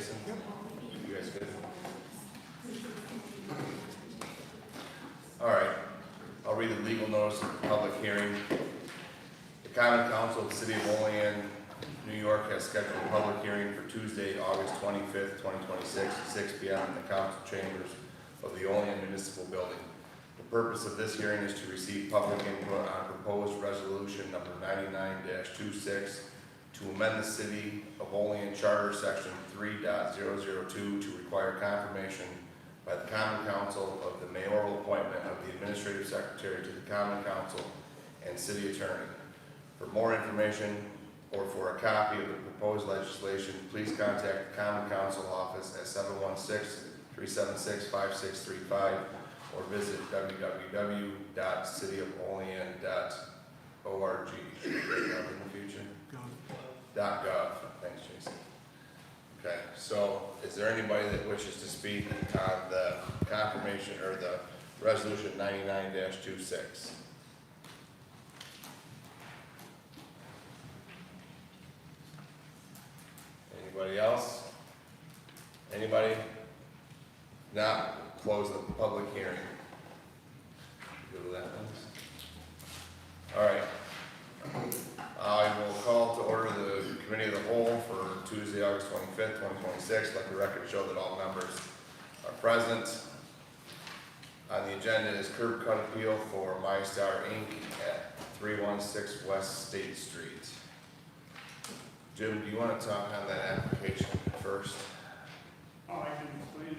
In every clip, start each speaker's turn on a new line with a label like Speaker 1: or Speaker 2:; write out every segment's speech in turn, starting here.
Speaker 1: Jason? You guys good? All right, I'll read the legal notice of public hearing. The Common Council of the City of Olean, New York has scheduled a public hearing for Tuesday, August 25th, 2026, at 6 p.m. in the council chambers of the Olean Municipal Building. The purpose of this hearing is to receive public input on proposed resolution number 99-26 to amend the City of Olean Charter Section 3.002 to require confirmation by the Common Council of the mayoral appointment of the Administrative Secretary to the Common Council and City Attorney. For more information or for a copy of the proposed legislation, please contact the Common Council office at 716-376-5635 or visit www.cityofolean.org. In the future? .gov. Thanks, Jason. Okay, so is there anybody that wishes to speak on the confirmation or the resolution 99-26? Anybody else? Anybody? Not close the public hearing. Good with that, please? All right. I will call to order the committee of the whole for Tuesday, August 25th, 2026. Let the record show that all members are present. On the agenda is curb cut appeal for MyStar Inc. at 316 West State Street. Jim, do you want to talk on that application first?
Speaker 2: Oh, I can explain it.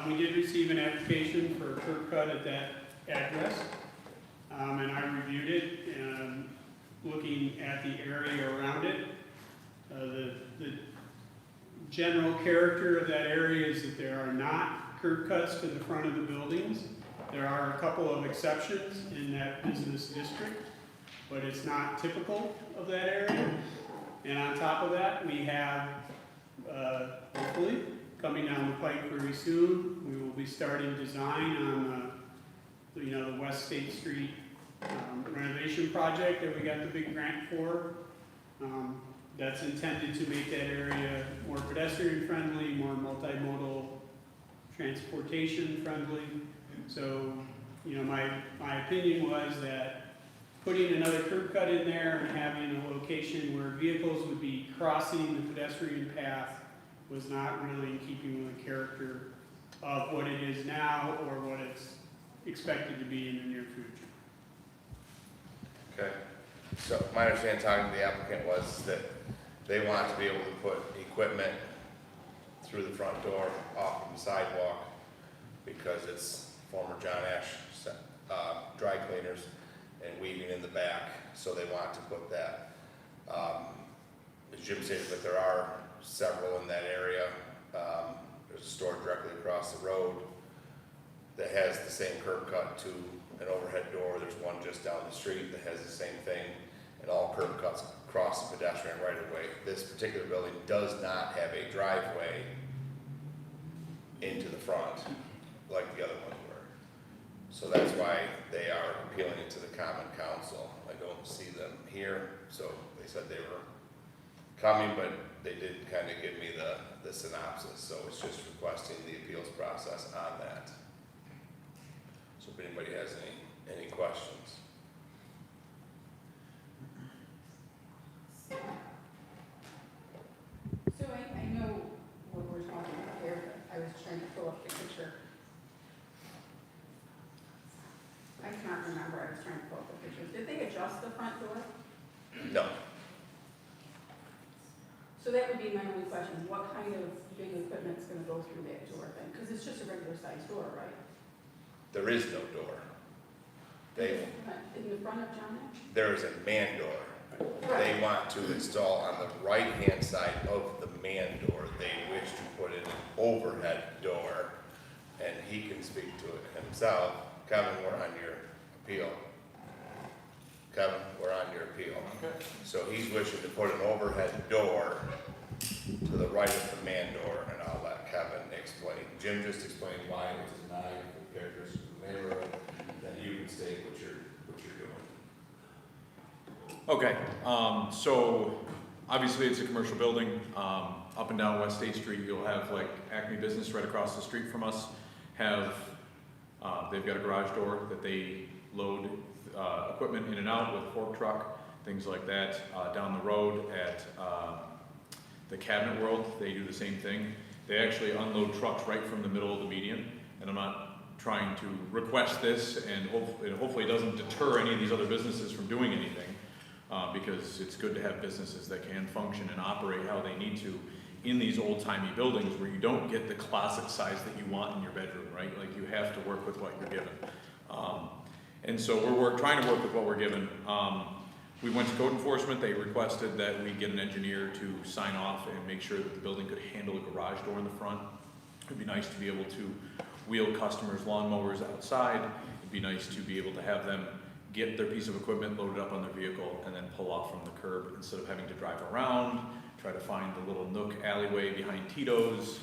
Speaker 2: We did receive an application for a curb cut at that address, and I reviewed it, and looking at the area around it. The general character of that area is that there are not curb cuts to the front of the buildings. There are a couple of exceptions in that business district, but it's not typical of that area. And on top of that, we have, hopefully, coming down the pike very soon, we will be starting design on the West State Street renovation project that we got the big grant for. That's intended to make that area more pedestrian friendly, more multimodal transportation friendly. So, my opinion was that putting another curb cut in there and having a location where vehicles would be crossing the pedestrian path was not really in keeping with the character of what it is now or what it's expected to be in the near future.
Speaker 1: Okay. So my understanding talking to the applicant was that they want to be able to put equipment through the front door off of the sidewalk because it's former John Ash dry cleaners and weaving in the back, so they want to put that. As Jim said, but there are several in that area. There's a store directly across the road that has the same curb cut to an overhead door. There's one just down the street that has the same thing, and all curb cuts cross the pedestrian right of way. This particular building does not have a driveway into the front like the other ones were. So that's why they are appealing it to the Common Council. I don't see them here, so they said they were coming, but they did kind of give me the synopsis, so it's just requesting the appeals process on that. So if anybody has any questions.
Speaker 3: So I know what we're talking about here, but I was trying to pull up the picture. I cannot remember, I was trying to pull up the pictures. Did they adjust the front door?
Speaker 1: No.
Speaker 3: So that would be my only question, what kind of big equipment's gonna go through that door then? Because it's just a regular sized door, right?
Speaker 1: There is no door.
Speaker 3: In the front of John Ash?
Speaker 1: There is a man door. They want to install on the right-hand side of the man door. They wish to put in an overhead door, and he can speak to it himself. Kevin, we're on your appeal. Kevin, we're on your appeal.
Speaker 4: Okay.
Speaker 1: So he's wishing to put an overhead door to the right of the man door, and I'll let Kevin explain. Jim just explained why it was denied for the characteristics of the neighborhood. Then you can state what you're doing.
Speaker 4: Okay, so Obviously, it's a commercial building. Up and down West State Street, you'll have like Acme Business right across the street from us. They've got a garage door that they load equipment in and out with a fork truck, things like that. Down the road at the Cabinet World, they do the same thing. They actually unload trucks right from the middle of the median, and I'm not trying to request this, and hopefully it doesn't deter any of these other businesses from doing anything, because it's good to have businesses that can function and operate how they need to in these old-timey buildings where you don't get the closet size that you want in your bedroom, right? Like, you have to work with what you're given. And so we're trying to work with what we're given. We went to code enforcement. They requested that we get an engineer to sign off and make sure that the building could handle a garage door in the front. It'd be nice to be able to wheel customers' lawnmowers outside. It'd be nice to be able to have them get their piece of equipment loaded up on their vehicle and then pull off from the curb instead of having to drive around, try to find the little nook alleyway behind Tito's,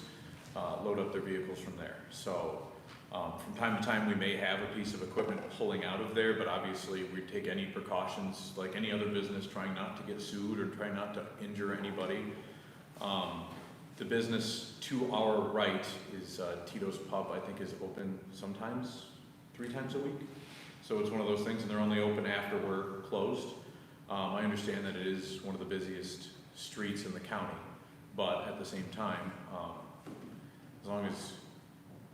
Speaker 4: load up their vehicles from there. So from time to time we may have a piece of equipment pulling out of there, but obviously we take any precautions like any other business, trying not to get sued or trying not to injure anybody. The business to our right is Tito's Pub. I think is open sometimes 3 times a week. So it's one of those things, and they're only open after we're closed. I understand that it is one of the busiest streets in the county, but at the same time, as long as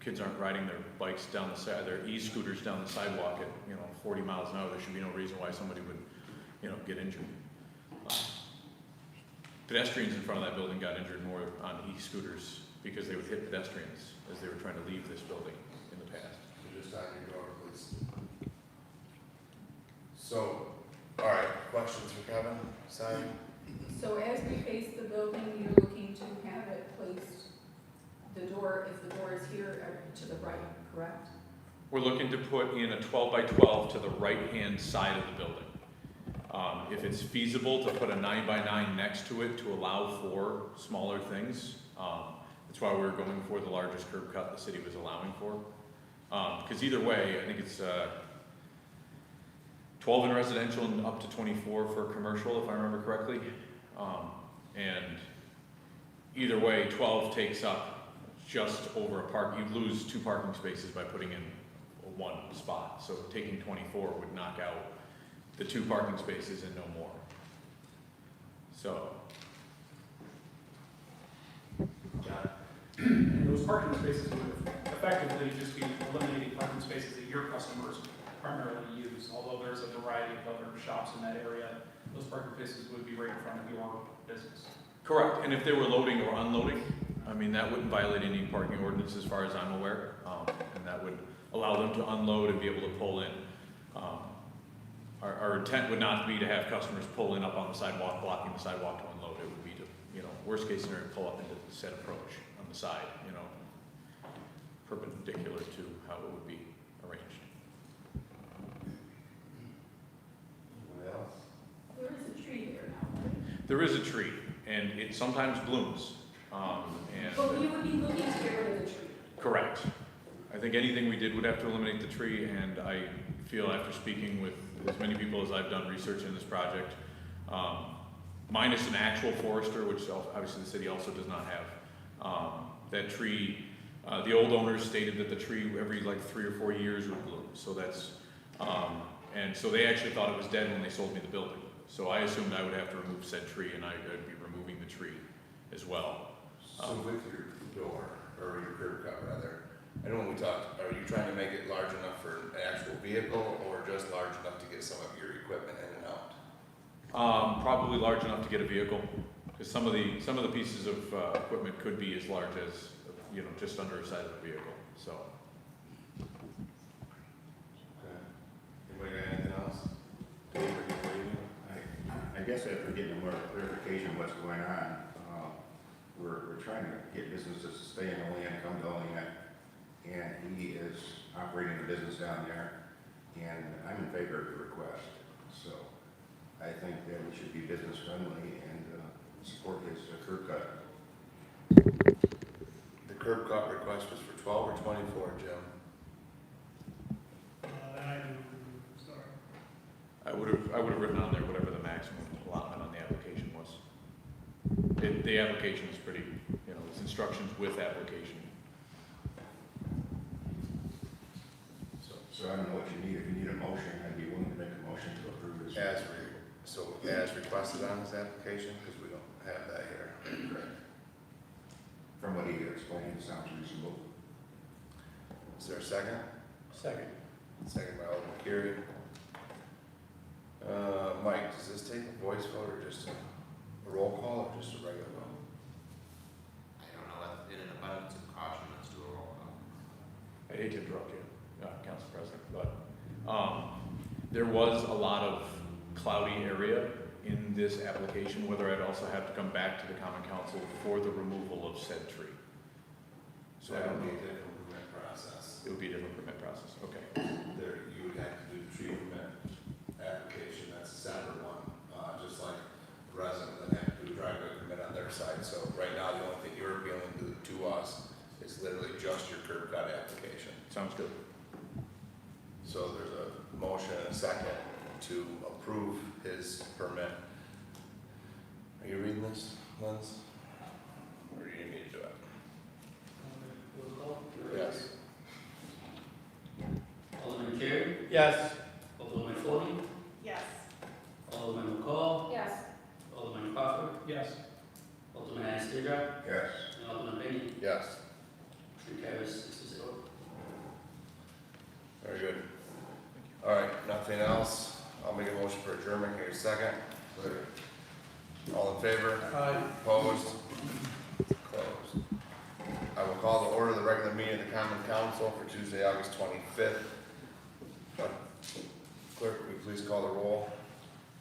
Speaker 4: kids aren't riding their bikes down the side, their e-scooters down the sidewalk at 40 miles an hour, there should be no reason why somebody would get injured. Pedestrians in front of that building got injured more on e-scooters because they would hit pedestrians as they were trying to leave this building in the past.
Speaker 1: Just on your door, please. So, all right, questions for Kevin? Sorry.
Speaker 3: So as we face the building, you're looking to have it placed, the door is here to the right, correct?
Speaker 4: We're looking to put in a 12 by 12 to the right-hand side of the building. If it's feasible to put a 9 by 9 next to it to allow for smaller things, that's why we're going for the largest curb cut the city was allowing for. Because either way, I think it's 12 in residential and up to 24 for commercial, if I remember correctly. And either way, 12 takes up just over a park. You'd lose 2 parking spaces by putting in 1 spot. So taking 24 would knock out the 2 parking spaces and no more. So.
Speaker 5: And those parking spaces would effectively just be eliminating parking spaces that your customers primarily use. Although there's a variety of other shops in that area, those parking spaces would be right in front of your business.
Speaker 4: Correct, and if they were loading or unloading, I mean, that wouldn't violate any parking ordinance as far as I'm aware, and that would allow them to unload and be able to pull in. Our intent would not be to have customers pull in up on the sidewalk, blocking the sidewalk to unload. It would be to, worst case scenario, pull up into the set approach on the side, perpendicular to how it would be arranged.
Speaker 1: Anyone else?
Speaker 3: There is a tree there now, right?
Speaker 4: There is a tree, and it sometimes blooms.
Speaker 3: But we would be looking to get rid of the tree.
Speaker 4: Correct. I think anything we did would have to eliminate the tree, and I feel after speaking with as many people as I've done research in this project, minus an actual forester, which obviously the city also does not have, that tree, the old owners stated that the tree every 3 or 4 years would bloom. So that's, and so they actually thought it was dead when they sold me the building. So I assumed I would have to remove said tree, and I'd be removing the tree as well.
Speaker 1: So with your door, or your curb cut rather, I know when we talked, are you trying to make it large enough for an actual vehicle or just large enough to get some of your equipment in and out?
Speaker 4: Probably large enough to get a vehicle, because some of the pieces of equipment could be as large as just under the size of a vehicle. So.
Speaker 1: Okay. Anybody got anything else? Dave, are you waiting?
Speaker 6: I guess after getting more clarification of what's going on, we're trying to get businesses to stay in Olean, come to Olean, and he is operating the business down there, and I'm in favor of the request. So I think that we should be business friendly and support his curb cut.
Speaker 1: The curb cut request was for 12 or 24, Jim?
Speaker 2: I don't, sorry.
Speaker 4: I would have written on there whatever the maximum allotment on the application was. the application is pretty, it's instructions with application.
Speaker 6: So I don't know what you need. If you need a motion, I'd be willing to make a motion to approve this.
Speaker 1: As requested on his application, because we don't have that here.
Speaker 6: From what he explained, it sounds reasonable.
Speaker 1: Is there a second?
Speaker 7: Second.
Speaker 1: Second by Alderman Curie. Mike, does this take a voice vote or just a roll call or just a regular vote?
Speaker 8: I don't know, in an abundance of caution, let's do a roll call.
Speaker 4: I hate to interrupt you, Council President, but there was a lot of cloudy area in this application, whether I'd also have to come back to the Common Council for the removal of said tree. So I don't
Speaker 1: That'd be
Speaker 4: know,
Speaker 1: a different permit process.
Speaker 4: it would be a different permit process, okay.
Speaker 1: There, you would have to do the tree permit application, that's a separate one, just like the resident then have to do a driveway permit on their side. So right now, the only thing you're appealing to us is literally just your curb cut application.
Speaker 4: Sounds good.
Speaker 1: So there's a motion and a second to approve his permit. Are you reading this, Lens? Or do you need me to do it? Yes.
Speaker 9: Alderman Carey,
Speaker 7: Yes.
Speaker 9: Alderman Foley,
Speaker 3: Yes.
Speaker 9: Alderman McCall,
Speaker 3: Yes.
Speaker 9: Alderman Crawford,
Speaker 5: Yes.
Speaker 9: Alderman Anastasia,
Speaker 6: Yes.
Speaker 9: and Alderman Benny.
Speaker 1: Yes.
Speaker 9: Motion carries 6-0.
Speaker 1: Very good. All right, nothing else. I'll make a motion for adjournment. Here, second. All in favor?
Speaker 7: Aye.
Speaker 1: Opposed? Closed. I will call to order the regular meeting of the Common Council for Tuesday, August 25th. Clerk, will you please call the roll?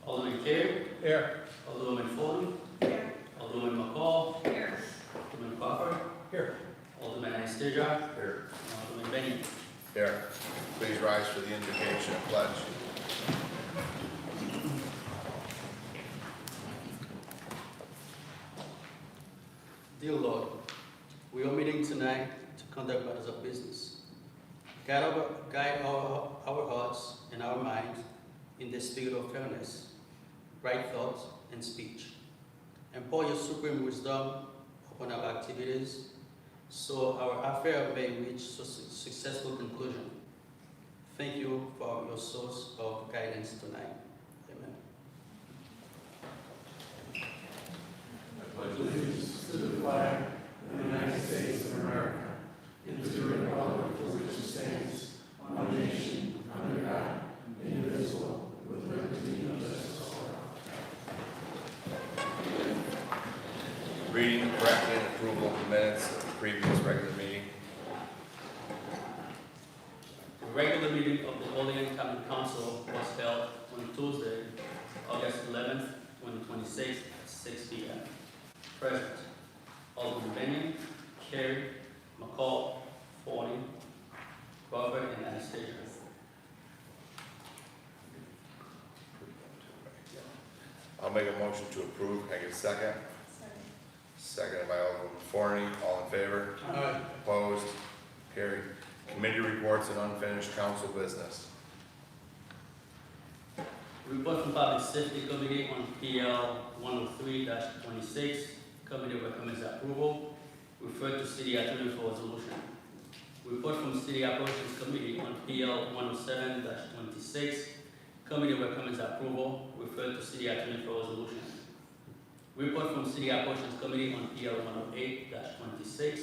Speaker 9: Alderman Carey,
Speaker 7: Here.
Speaker 9: Alderman Foley,
Speaker 3: Here.
Speaker 9: Alderman McCall,
Speaker 3: Here.
Speaker 9: Alderman Crawford,
Speaker 7: Here.
Speaker 9: Alderman Anastasia,
Speaker 1: Here.
Speaker 9: and Alderman Benny.
Speaker 1: Here. Please rise for the invocation and pledge.
Speaker 9: Dear Lord, we are meeting tonight to conduct matters of business. Guide our hearts and our minds in the spirit of fairness, right thoughts, and speech. And pour your supreme wisdom upon our activities so our affair may reach a successful conclusion. Thank you for your source of guidance tonight. Amen.
Speaker 7: To the flag of the United States of America, and to the republic for which it stands, one nation, under God, indivisible, with liberty and justice for all.
Speaker 1: Reading, correcting, and approval of the minutes of the previous regular meeting.
Speaker 9: The regular meeting of the Olean Common Council was held on Tuesday, August 11th, 2026, at 6 p.m. Present, Alderman Benyon, Carey, McCall, Forney, Crawford, and Anastasia.
Speaker 1: I'll make a motion to approve. Can I get a second? Seconded by Alderman Forney. All in favor?
Speaker 7: Aye.
Speaker 1: Opposed? Carried. Committee reports and unfinished council business.
Speaker 9: Report from Public Safety Committee on PL 103-26. Committee recommends approval. Refer to City Attorney for resolution. Report from City Operations Committee on PL 107-26. Committee recommends approval. Refer to City Attorney for resolution. Report from City Operations Committee on PL 108-26.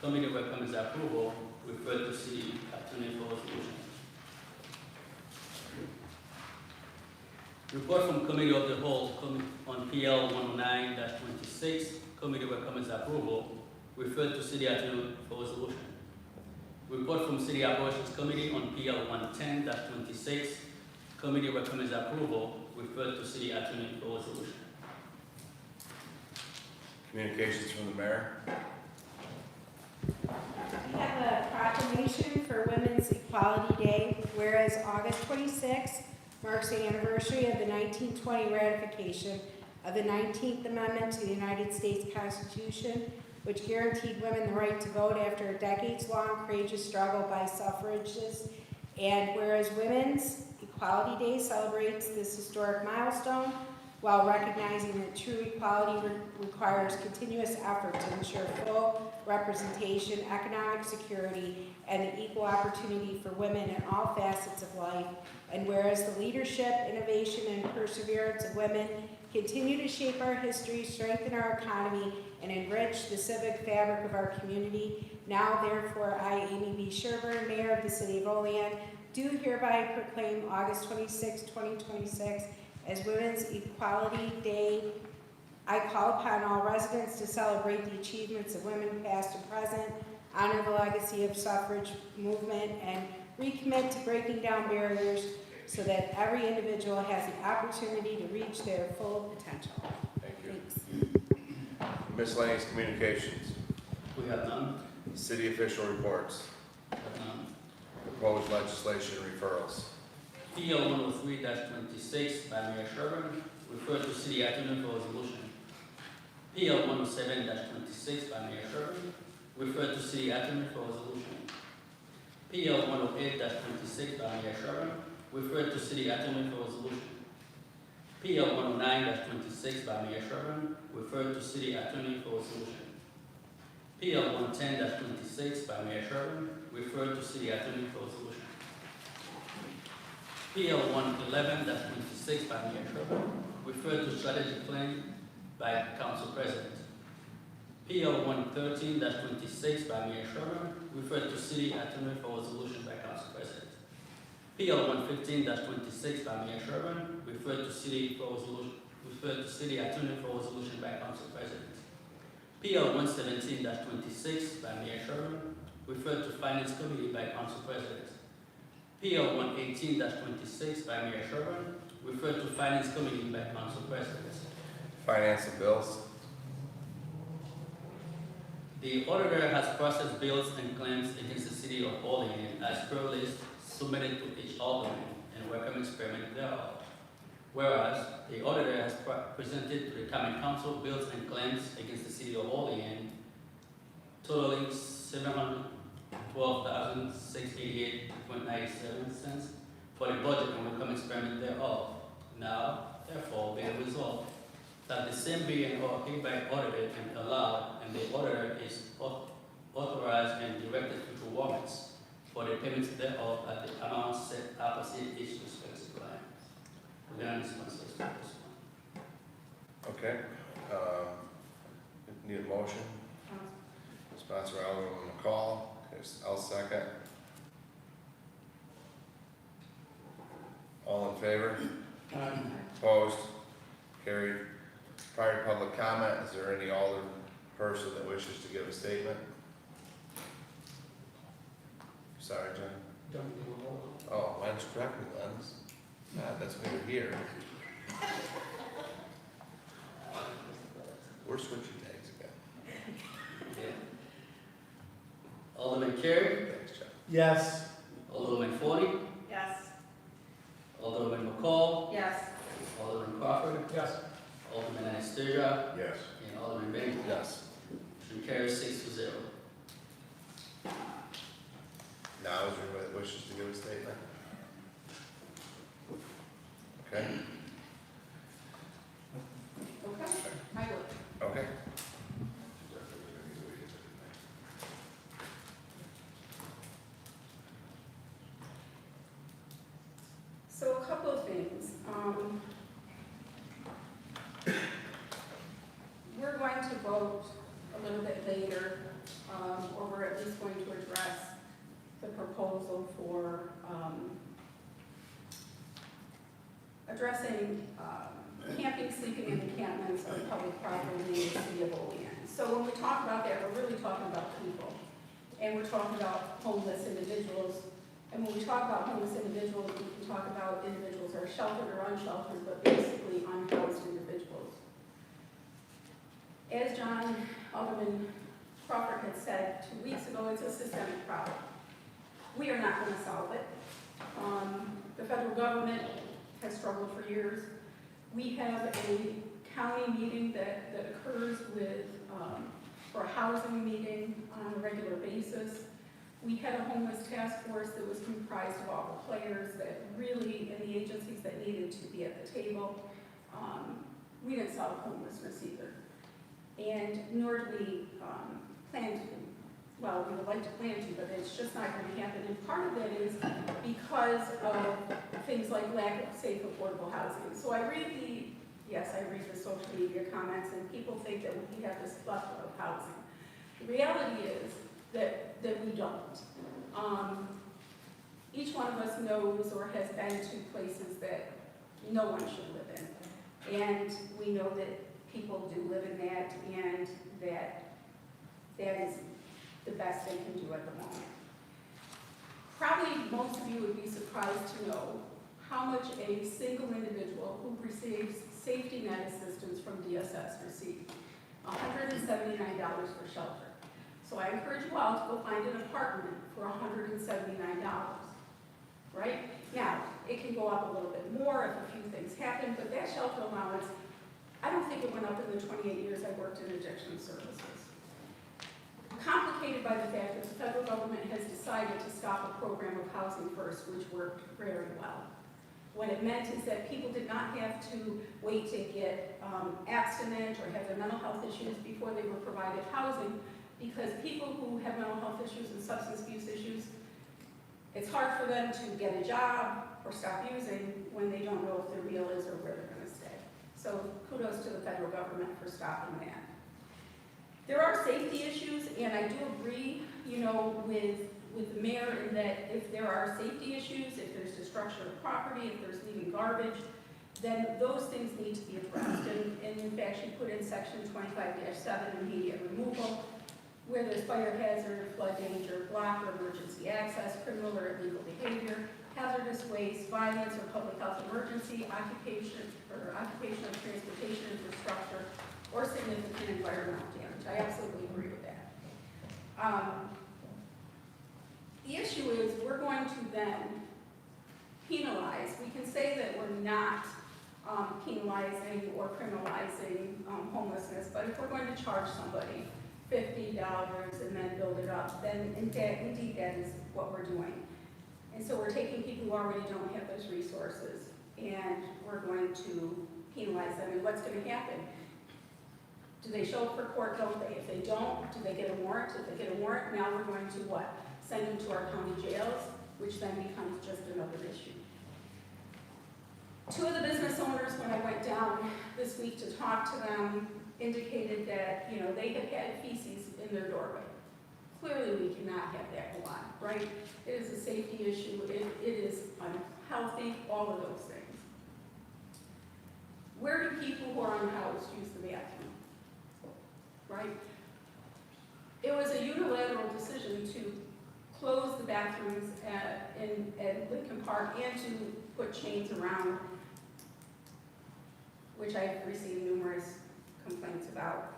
Speaker 9: Committee recommends approval. Refer to City Attorney for resolution. Report from Committee of the Whole on PL 109-26. Committee recommends approval. Refer to City Attorney for resolution. Report from City Operations Committee on PL 110-26. Committee recommends approval. Refer to City Attorney for resolution.
Speaker 1: Communications from the mayor.
Speaker 10: We have a proclamation for Women's Equality Day, whereas August 26th marks the anniversary of the 1920 ratification of the 19th Amendment to the United States Constitution, which guaranteed women the right to vote after a decades-long courageous struggle by suffragists. And whereas Women's Equality Day celebrates this historic milestone, while recognizing that true equality requires continuous effort to ensure full representation, economic security, and the equal opportunity for women in all facets of life. And whereas the leadership, innovation, and perseverance of women continue to shape our history, strengthen our economy, and enrich the civic fabric of our community, now therefore I, Amy B. Sherburne, Mayor of the City of Olean, do hereby proclaim August 26, 2026 as Women's Equality Day. I call upon all residents to celebrate the achievements of women past and present, honor the legacy of suffrage movement, and recommit to breaking down barriers so that every individual has the opportunity to reach their full potential.
Speaker 1: Thank you.
Speaker 10: Thanks.
Speaker 1: Miscellaneous communications,
Speaker 9: We have none.
Speaker 1: city official reports,
Speaker 9: We have none.
Speaker 1: proposed legislation referrals.
Speaker 9: PL 103-26 by Mayor Sherburne, referred to City Attorney for resolution. PL 107-26 by Mayor Sherburne, referred to City Attorney for resolution. PL 108-26 by Mayor Sherburne, referred to City Attorney for resolution. PL 109-26 by Mayor Sherburne, referred to City Attorney for resolution. PL 110-26 by Mayor Sherburne, referred to City Attorney for resolution. PL 111-26 by Mayor Sherburne, referred to strategy plan by Council President. PL 113-26 by Mayor Sherburne, referred to City Attorney for resolution by Council President. PL 115-26 by Mayor Sherburne, referred to City Attorney for resolution by Council President. PL 117-26 by Mayor Sherburne, referred to Finance Committee by Council President. PL 118-26 by Mayor Sherburne, referred to Finance Committee by Council President.
Speaker 1: Finance and bills,
Speaker 9: The auditor has processed bills and claims against the City of Olean as per list submitted to each alderman and recommends payment thereof. Whereas the auditor has presented to the Common Council bills and claims against the City of Olean totaling $712,688.97 for the budget and recommends payment thereof. Now, therefore, be it resolved that the same be and or hereby audited and allowed, and the auditor is authorized and directed to issue warrants for the payments thereof at the amount set opposite each respective line. Unanimous consensus for this one.
Speaker 1: okay. Need a motion? Sponsored by Alderman McCall, I'll second. All in favor? Opposed? Carried. Prior to public comment, is there any alder person that wishes to give a statement? Sorry, John. Oh, why don't you correct me, Lens? That's why you're here. We're switching tags again.
Speaker 9: Okay. Alderman Carey,
Speaker 1: Thanks, John.
Speaker 7: Yes.
Speaker 9: Alderman Forney,
Speaker 3: Yes.
Speaker 9: Alderman McCall,
Speaker 3: Yes.
Speaker 9: Alderman Crawford,
Speaker 5: Yes.
Speaker 9: Alderman Anastasia,
Speaker 6: Yes.
Speaker 9: and Alderman Benton.
Speaker 1: Yes.
Speaker 9: Motion carries 6-0.
Speaker 1: Now, is there anybody that wishes to give a statement? Okay,
Speaker 3: Okay, I will.
Speaker 1: okay.
Speaker 3: So a couple of things. We're going to vote a little bit later, or we're at least going to address the proposal for addressing camping, sleeping, and encampments on public property in the city of Olean. So when we talk about that, we're really talking about people, and we're talking about homeless individuals. And when we talk about homeless individuals, we can talk about individuals that are sheltered or unsheltered, but basically unhoused individuals. As Alderman Crawford had said 2 weeks ago, it's a systemic problem. We are not going to solve it. The federal government has struggled for years. We have a county meeting that occurs with, for a housing meeting on a regular basis. We had a homeless task force that was comprised of all the players that really, and the agencies that needed to be at the table. we didn't solve homelessness either. And nor do we plan to. Well, we would like to plan to, but it's just not going to happen. And part of that is because of things like lack of safe, affordable housing. So I read the social media comments, and people think that we have this plethora of housing. The reality is that we don't. Each one of us knows or has been to places that no one should live in. And we know that people do live in that, and that is the best they can do at the moment. Probably most of you would be surprised to know how much a single individual who receives safety net assistance from DSS received. $179 for shelter. So I encourage you all to go find an apartment for $179, right? Now, it can go up a little bit more if a few things happen, but that shelter allowance, I don't think it went up in the 28 years I worked in addiction services. Complicated by the fact that the federal government has decided to stop a program of Housing First, which worked very well. What it meant is that people did not have to wait to get abstinent or have their mental health issues before they were provided housing, because people who have mental health issues and substance abuse issues, it's hard for them to get a job or stop using when they don't know if their meal is or where they're going to stay. So kudos to the federal government for stopping that. There are safety issues, and I do agree, with the mayor in that if there are safety issues, if there's destruction of property, if there's leaving garbage, then those things need to be addressed. And in fact, she put in section 25-7, immediate removal, where there's fire hazard, flood danger, block or emergency access, criminal or illegal behavior, hazardous waste, violence or public health emergency, occupation or occupational transportation infrastructure, or significant environmental damage. I absolutely agree with that. The issue is we're going to then penalize. We can say that we're not penalizing or criminalizing homelessness, but if we're going to charge somebody $50 and then build it up, then indeed that is what we're doing. And so we're taking people who already don't have those resources, and we're going to penalize them. And what's going to happen? Do they show up for court? Don't they? If they don't, do they get a warrant? If they get a warrant, now we're going to what? Send them to our county jails, which then becomes just another issue. Two of the business owners, when I went down this week to talk to them, indicated that, they had had feces in their doorway. Clearly, we cannot have that go on, right? It is a safety issue. It is unhealthy, all of those things. Where do people who are unhoused use the bathroom? Right? It was a unilateral decision to close the bathrooms at Lincoln Park and to put chains around, which I've received numerous complaints about,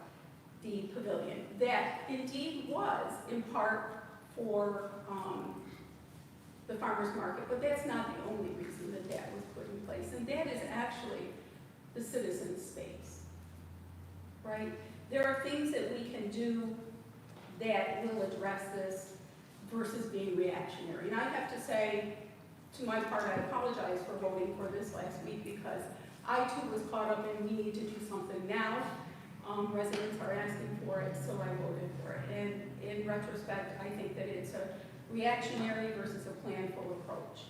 Speaker 3: the pavilion. That indeed was in part for the farmer's market, but that's not the only reason that that was put in place. And that is actually the citizen space, right? There are things that we can do that will address this versus being reactionary. And I have to say, to my part, I apologize for voting for this last week because I too was caught up in we need to do something now. Residents are asking for it, so I voted for it. And in retrospect, I think that it's a reactionary versus a planful approach.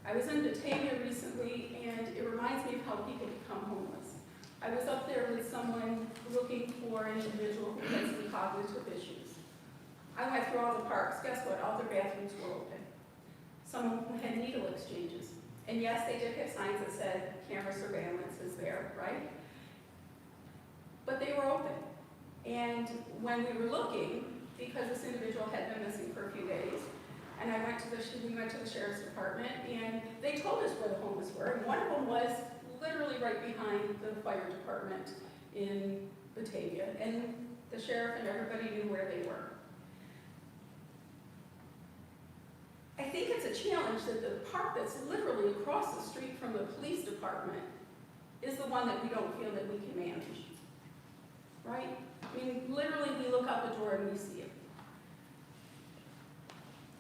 Speaker 3: I was in Batavia recently, and it reminds me of how people become homeless. I was up there with someone looking for an individual who had some cognitive issues. I went through all the parks. Guess what? All their bathrooms were open. Some of them had needle exchanges. And yes, they did have signs that said camera surveillance is there, right? But they were open. And when we were looking, because this individual had been missing for a few days, and we went to the sheriff's department, and they told us where the homeless were, and one of them was literally right behind the fire department in Batavia, and the sheriff and everybody knew where they were. I think it's a challenge that the park that's literally across the street from the police department is the one that we don't feel that we can manage, right? I mean, literally we look out the door and we see it.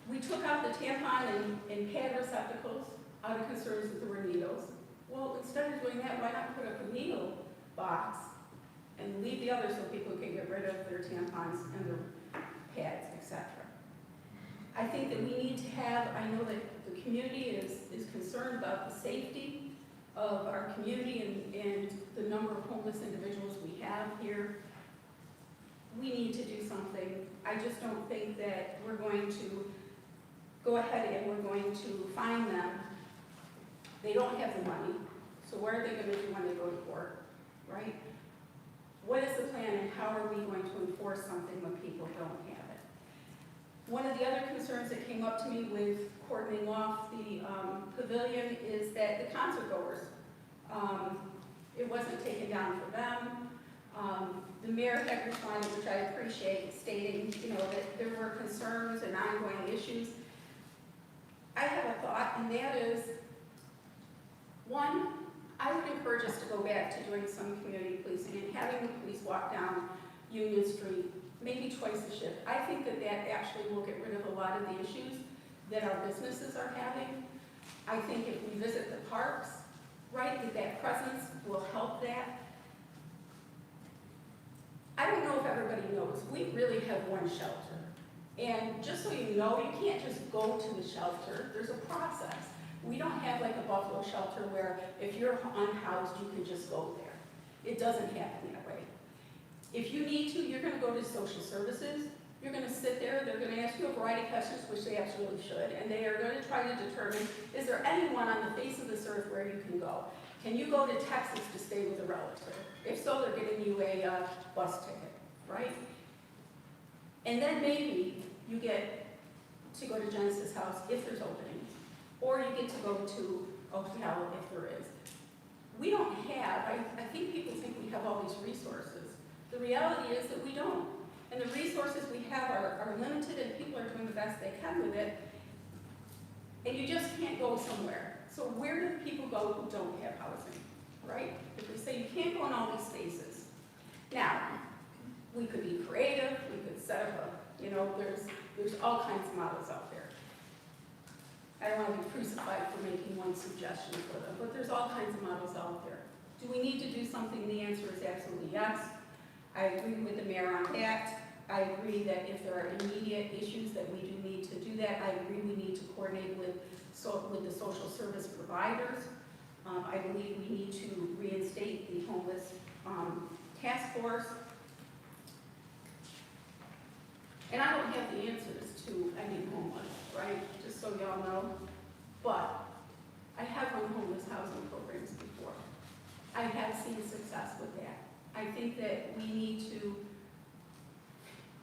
Speaker 3: We took out the tampon and pad receptacles out of concerns that there were needles. Well, instead of doing that, why not put up a needle box and leave the others so people can get rid of their tampons and their pads, etc. I think that we need to have, I know that the community is concerned about the safety of our community and the number of homeless individuals we have here. We need to do something. I just don't think that we're going to go ahead and we're going to fine them. They don't have the money, so what are they going to do when they go to court, right? What is the plan and how are we going to enforce something when people don't have it? One of the other concerns that came up to me with cordoning off the pavilion is that the concert goers, it wasn't taken down for them. The mayor had responded, which I appreciate, stating, that there were concerns and ongoing issues. I have a thought, and that is, one, I would encourage us to go back to doing some community policing and having the police walk down Union Street, maybe twice a shift. I think that actually will get rid of a lot of the issues that our businesses are having. I think if we visit the parks, right, that presence will help that. I don't know if everybody knows, we really have one shelter. And just so you know, you can't just go to the shelter, there's a process. We don't have like a Buffalo shelter where if you're unhoused, you can just go there. It doesn't happen that way. If you need to, you're gonna go to social services, you're gonna sit there, they're gonna ask you a variety of questions, which they absolutely should, and they are gonna try to determine, is there anyone on the face of this earth where you can go? Can you go to Texas to stay with a relative? If so, they're getting you a bus ticket, right? And then maybe you get to go to Genesis House if there's openings, or you get to go to a hotel if there is. We don't have, I think people think we have all these resources. The reality is that we don't. And the resources we have are limited and people are doing the best they can with it. And you just can't go somewhere. So where do people go who don't have housing, right? If we say you can't go in all these spaces. Now, we could be creative, we could set up there's all kinds of models out there. I don't want to be crucified for making one suggestion for them, but there's all kinds of models out there. Do we need to do something? The answer is absolutely yes. I agree with the mayor on that. I agree that if there are immediate issues that we do need to do that. I agree we need to coordinate with the social service providers. I believe we need to reinstate the homeless task force. And I don't have the answers to ending homeless, right? Just so y'all know. But I have run homeless housing programs before. I have seen success with that. I think that we need to,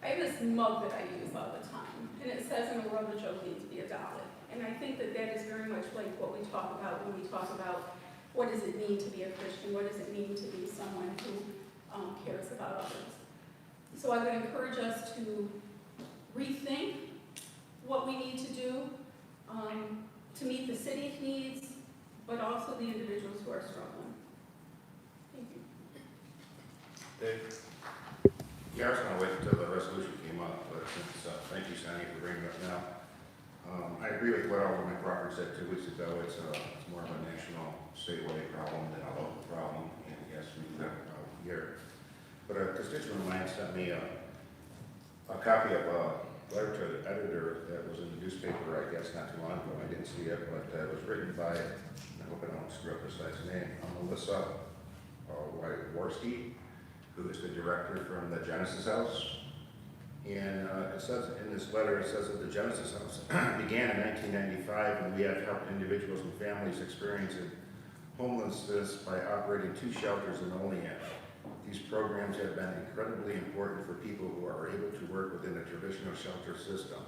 Speaker 3: I have this mug that I use all the time, and it says in the world a joke needs to be a dollar. And I think that that is very much like what we talk about when we talk about what does it mean to be a Christian, what does it mean to be someone who cares about others. So I would encourage us to rethink what we need to do to meet the city's needs, but also the individuals who are struggling. Thank you.
Speaker 1: Dave?
Speaker 6: Yeah, I was gonna wait until the resolution came up, but since, thank you, Sonny, for bringing it up now. I agree with what Alderman Crawford said 2 weeks ago. It's more of a national, statewide problem than a local problem, and yes, we do have a problem here. But a constituent of mine sent me a copy of a letter to the editor that was in the newspaper, I guess, not too long ago. I didn't see it, but it was written by, I hope I don't screw up this guy's name, Melissa Wyworski, who is the director from the Genesis House. And it says in this letter, it says that the Genesis House began in 1995, and we have helped individuals and families experiencing homelessness by operating 2 shelters in Olean. These programs have been incredibly important for people who are able to work within a traditional shelter system.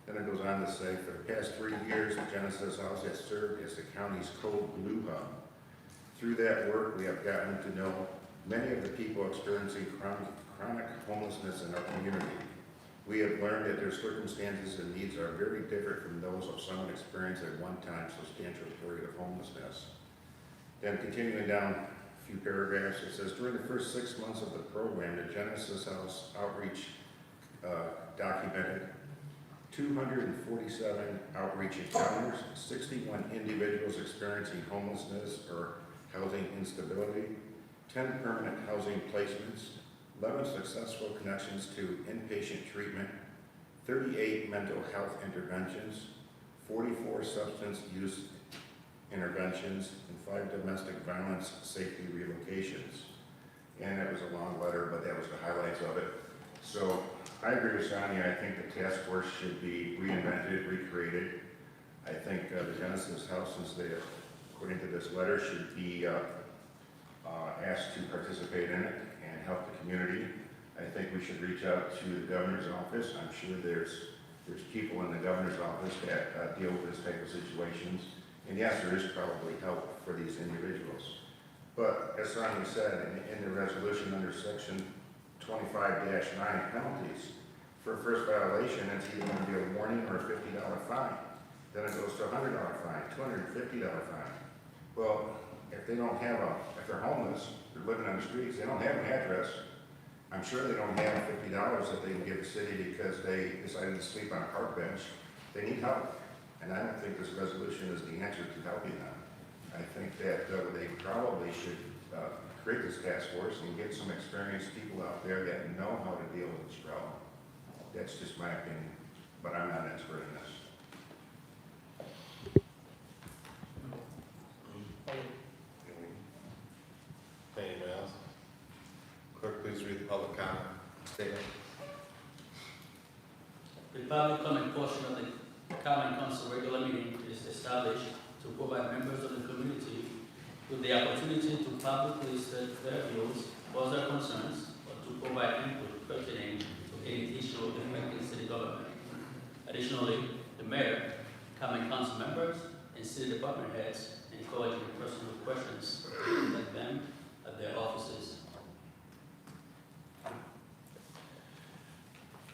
Speaker 6: Then it goes on to say, for the past 3 years, the Genesis House has served as the county's Cold Blue Hub. Through that work, we have gotten to know many of the people experiencing chronic homelessness in our community. We have learned that their circumstances and needs are very different from those of someone experiencing at one time substantial period of homelessness. Then continuing down a few paragraphs, it says, during the first 6 months of the program, the Genesis House outreach documented 247 outreach encounters, 61 individuals experiencing homelessness or housing instability, 10 permanent housing placements, 11 successful connections to inpatient treatment, 38 mental health interventions, 44 substance use interventions, and 5 domestic violence safety relocations. And it was a long letter, but that was the highlights of it. So I agree with Sonia. I think the task force should be reinvented, recreated. I think the Genesis House, since they, according to this letter, should be asked to participate in it and help the community. I think we should reach out to the governor's office. I'm sure there's people in the governor's office that deal with this type of situations. And yes, there is probably help for these individuals. But as Sonia said, in the resolution under section 25-9 penalties, for a first violation, it's either going to be a warning or a $50 fine. Then it goes to a $100 fine, $250 fine. Well, if they don't have if they're homeless, they're living on the streets, they don't have an address, I'm sure they don't have $50 that they can give the city because they decided to sleep on a park bench. They need help. And I don't think this resolution is the answer to helping them. I think that they probably should create this task force and get some experienced people out there that know how to deal with this problem. That's just my opinion, but I'm not an expert in this.
Speaker 1: Anyone else? Clerk, please read the public comment statement.
Speaker 9: The public comment portion of the common council regular meeting is established to provide members of the community with the opportunity to publicly state their views, voice their concerns, or to provide input pertaining to any issue affecting city government. Additionally, the mayor, common council members, and city department heads encourage personal questions like them at their offices.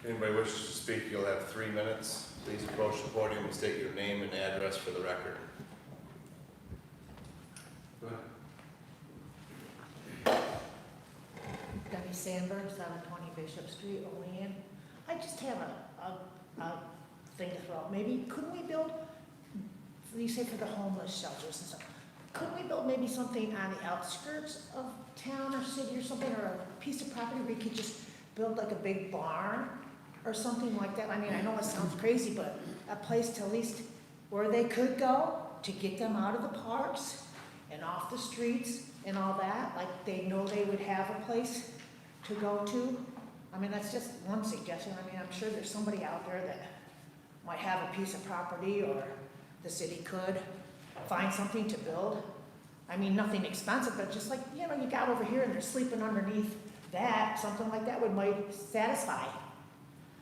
Speaker 1: If anybody wishes to speak, you'll have 3 minutes. Please approach the podium and state your name and address for the record.
Speaker 11: Debbie Sandberg, 720 Bishop Street, Olean. I just have a thing to throw out. Maybe, couldn't we build, you say for the homeless shelters and stuff, couldn't we build maybe something on the outskirts of town or city or something, or a piece of property where you could just build like a big barn or something like that? I mean, I know it sounds crazy, but a place to at least where they could go to get them out of the parks and off the streets and all that, like they know they would have a place to go to. I mean, that's just one suggestion. I mean, I'm sure there's somebody out there that might have a piece of property, or the city could find something to build. I mean, nothing expensive, but just like, you know, you got over here and they're sleeping underneath that, something like that might satisfy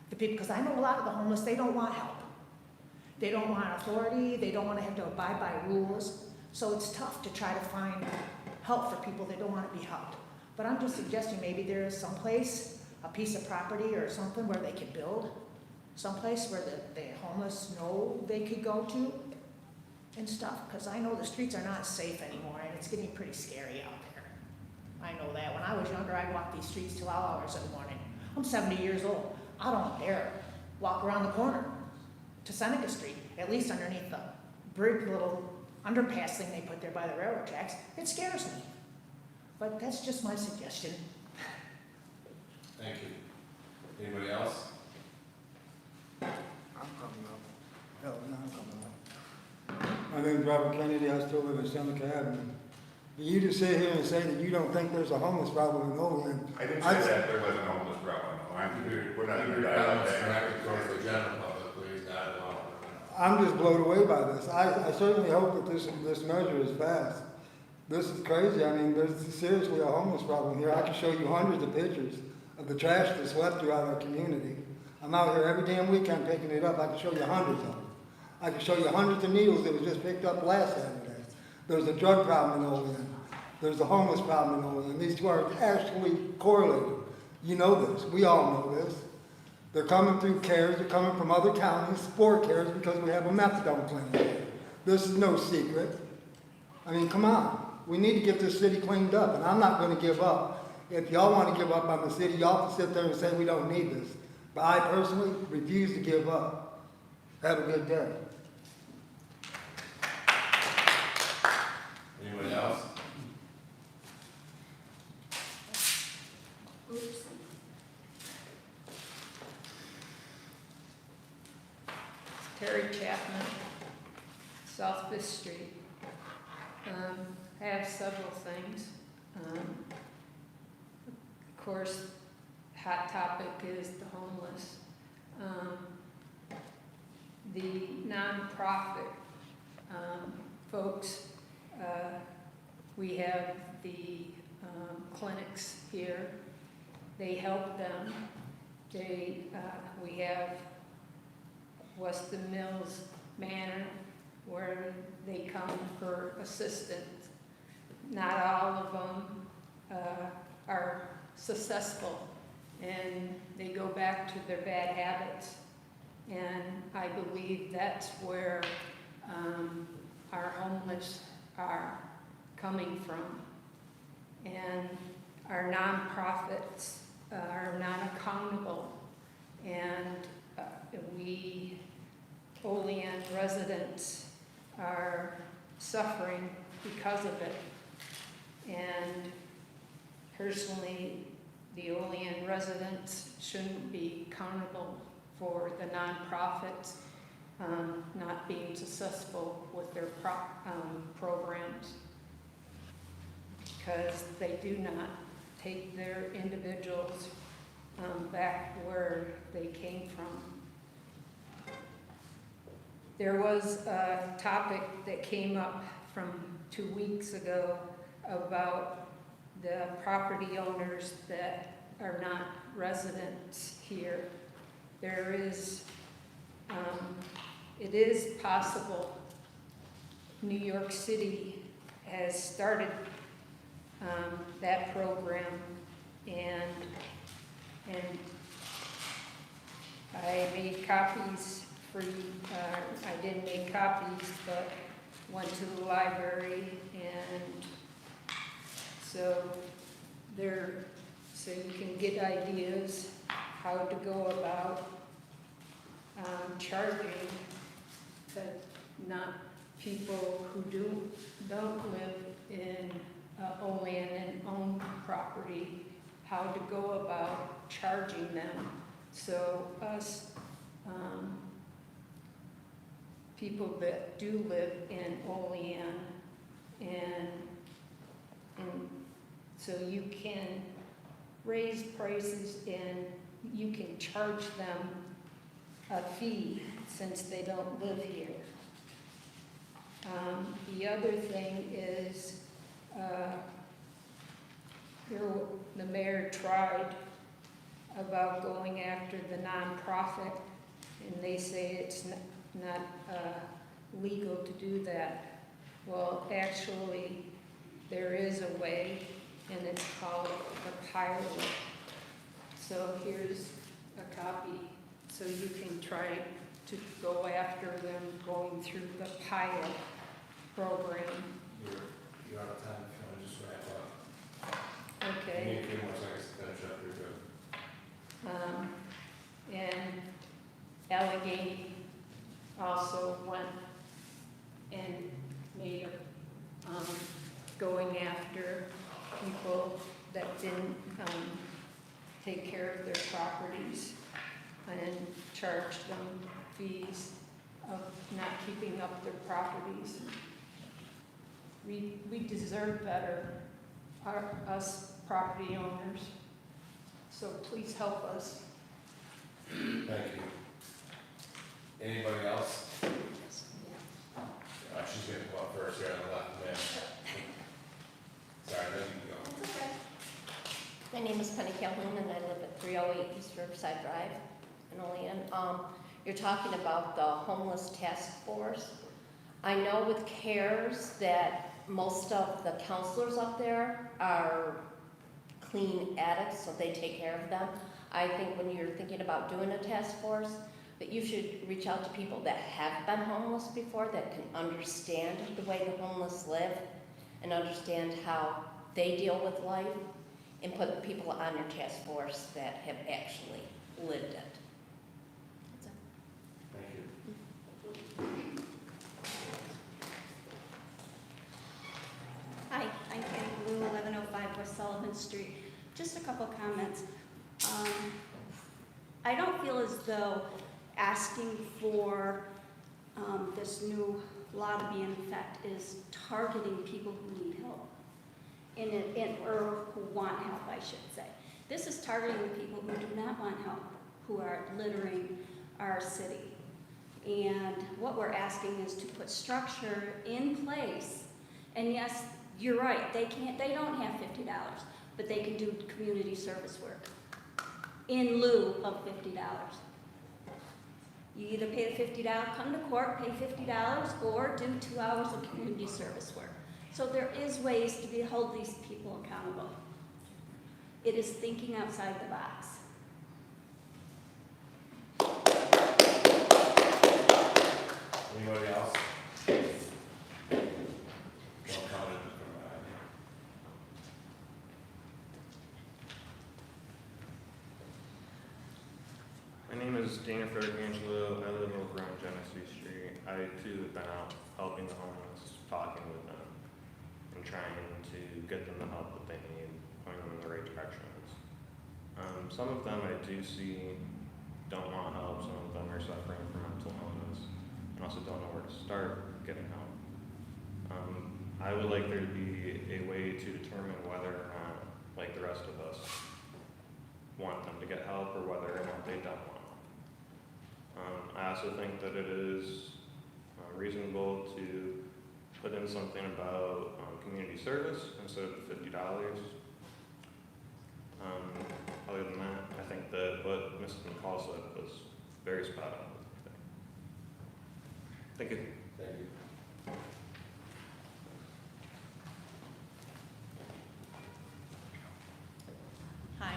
Speaker 11: the people, because I know a lot of the homeless, they don't want help. They don't want authority, they don't want to have to abide by rules, so it's tough to try to find help for people that don't want to be helped. But I'm just suggesting maybe there is some place, a piece of property or something where they could build, someplace where the homeless know they could go to and stuff, because I know the streets are not safe anymore and it's getting pretty scary out there. I know that. When I was younger, I'd walk these streets till all hours of the morning. I'm 70 years old. I don't dare walk around the corner to Seneca Street, at least underneath the bridge, little underpass thing they put there by the railroad tracks. It scares me. But that's just my suggestion.
Speaker 1: Thank you. Anybody else?
Speaker 12: I'm coming up. Hell, no, I'm coming up. My name's Robert Kennedy. I still live in Seneca Avenue. But you just sit here and say that you don't think there's a homeless problem in Olean.
Speaker 6: I didn't say that there wasn't a homeless problem. We're not going to dialogue that.
Speaker 1: Towards the general public, please, not alone.
Speaker 12: I'm just blown away by this. I certainly hope that this measure is passed. This is crazy. I mean, there's seriously a homeless problem here. I can show you hundreds of pictures of the trash that's left throughout our community. I'm out here every damn weekend picking it up. I can show you hundreds of them. I can show you hundreds of needles that was just picked up last Saturday. There's a drug problem in Olean. There's a homeless problem in Olean. These two are actually correlated. You know this. We all know this. They're coming through CARES. They're coming from other counties for CARES because we have a methadone clinic here. This is no secret. I mean, come on. We need to get this city cleaned up, and I'm not going to give up. If y'all want to give up on the city, y'all can sit there and say we don't need this. But I personally refuse to give up. Have a good day.
Speaker 1: Anyone else?
Speaker 13: Terry Chapman, South Fifth Street. I have several things. Of course, hot topic is the homeless. The nonprofit folks, we have the clinics here. They help them. We have Weston Mills Manor where they come for assistance. Not all of them are successful, and they go back to their bad habits. And I believe that's where our homeless are coming from. And our nonprofits are not accountable, and we Olean residents are suffering because of it. And personally, the Olean residents shouldn't be accountable for the nonprofits not being successful with their programs, because they do not take their individuals back where they came from. There was a topic that came up from 2 weeks ago about the property owners that are not residents here. There is, it is possible. New York City has started that program, and I made copies for you. I didn't make copies, but went to the library, and so you can get ideas how to go about charging that not people who don't live in Olean and own property, how to go about charging them. So us people that do live in Olean, and so you can raise prices and you can charge them a fee since they don't live here. The other thing is the mayor tried about going after the nonprofit, and they say it's not legal to do that. Well, actually, there is a way, and it's called the pilot. So here's a copy, so you can try to go after them going through the pilot program.
Speaker 1: You're out of time if you want to just wrap up.
Speaker 13: Okay.
Speaker 1: You need a few more seconds to finish up, you're good.
Speaker 13: And Allegheny also went and made going after people that didn't take care of their properties and charged them fees of not keeping up their properties. We deserve better, us property owners, so please help us.
Speaker 1: Thank you. Anybody else? She's gonna go up first here on the left, ma'am. Sorry, then you can go.
Speaker 14: That's okay. My name is Penny Calhoun, and I live at 308 East Riverside Drive in Olean. You're talking about the homeless task force. I know with CARES that most of the counselors up there are clean addicts, so they take care of them. I think when you're thinking about doing a task force, that you should reach out to people that have been homeless before, that can understand the way the homeless live and understand how they deal with life, and put people on your task force that have actually lived it. That's it.
Speaker 1: Thank you.
Speaker 15: Hi, I'm Patty Blue, 1105 West Sullivan Street. Just a couple comments. I don't feel as though asking for this new law to be in effect is targeting people who need help, or who want help, I should say. This is targeting the people who do not want help, who are littering our city. And what we're asking is to put structure in place. And yes, you're right, they don't have $50, but they can do community service work in lieu of $50. You either pay the $50, come to court, pay $50, or do 2 hours of community service work. So there is ways to hold these people accountable. It is thinking outside the box.
Speaker 1: Anybody else? No comment from
Speaker 16: My name is Dana Ferragangelo. I live over on Genesee Street. I too have been out helping the homeless, talking with them, and trying to get them the help that they need, pointing them in the right directions. Some of them I do see don't want help. Some of them are suffering from mental illness and also don't know where to start getting help. I would like there to be a way to determine whether or not, like the rest of us, want them to get help or whether or not they don't want help. I also think that it is reasonable to put in something about community service instead of the $50. Other than that, I think that what Mrs. McCall said was very spot on. Thank you.
Speaker 1: Thank you.
Speaker 17: Hi,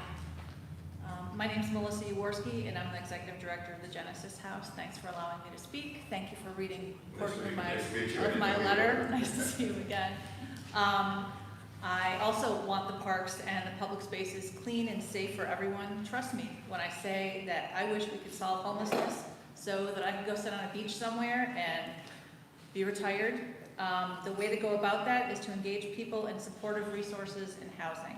Speaker 17: my name is Melissa Jaworski, and I'm the Executive Director of the Genesis House. Thanks for allowing me to speak. Thank you for reading portion of my letter. Nice to see you again. I also want the parks and the public spaces clean and safe for everyone. Trust me when I say that I wish we could solve homelessness so that I could go sit on a beach somewhere and be retired. The way to go about that is to engage people in supportive resources and housing.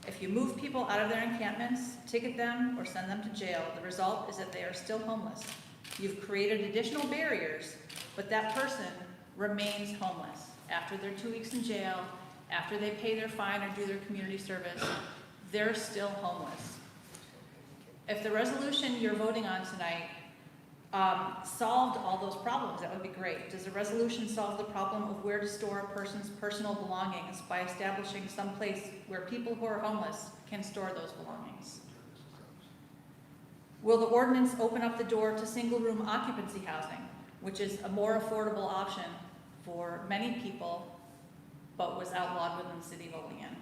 Speaker 17: If you move people out of their encampments, ticket them, or send them to jail, the result is that they are still homeless. You've created additional barriers, but that person remains homeless. After their 2 weeks in jail, after they pay their fine or do their community service, they're still homeless. If the resolution you're voting on tonight solved all those problems, that would be great. Does the resolution solve the problem of where to store a person's personal belongings by establishing some place where people who are homeless can store those belongings? Will the ordinance open up the door to single-room occupancy housing, which is a more affordable option for many people, but was outlawed within the city of Olean?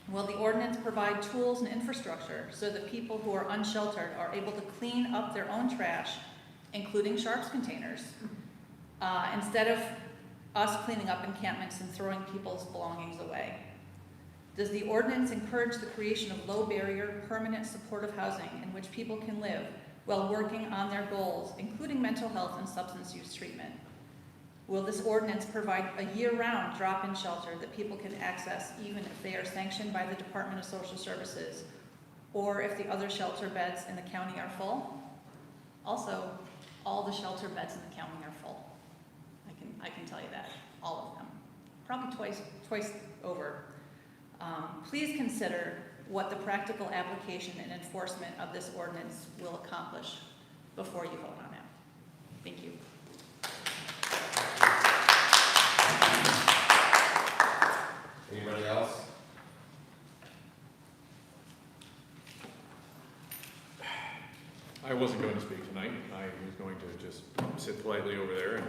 Speaker 17: Will the ordinance provide tools and infrastructure so that people who are unsheltered are able to clean up their own trash, including sharps containers, instead of us cleaning up encampments and throwing people's belongings away? Does the ordinance encourage the creation of low-barrier, permanent supportive housing in which people can live while working on their goals, including mental health and substance use treatment? Will this ordinance provide a year-round drop-in shelter that people can access even if they are sanctioned by the Department of Social Services, or if the other shelter beds in the county are full? Also, all the shelter beds in the county are full. I can tell you that, all of them, probably twice over. Please consider what the practical application and enforcement of this ordinance will accomplish before you vote on it. Thank you.
Speaker 1: Anybody else?
Speaker 4: I wasn't going to speak tonight. I was going to just sit politely over there.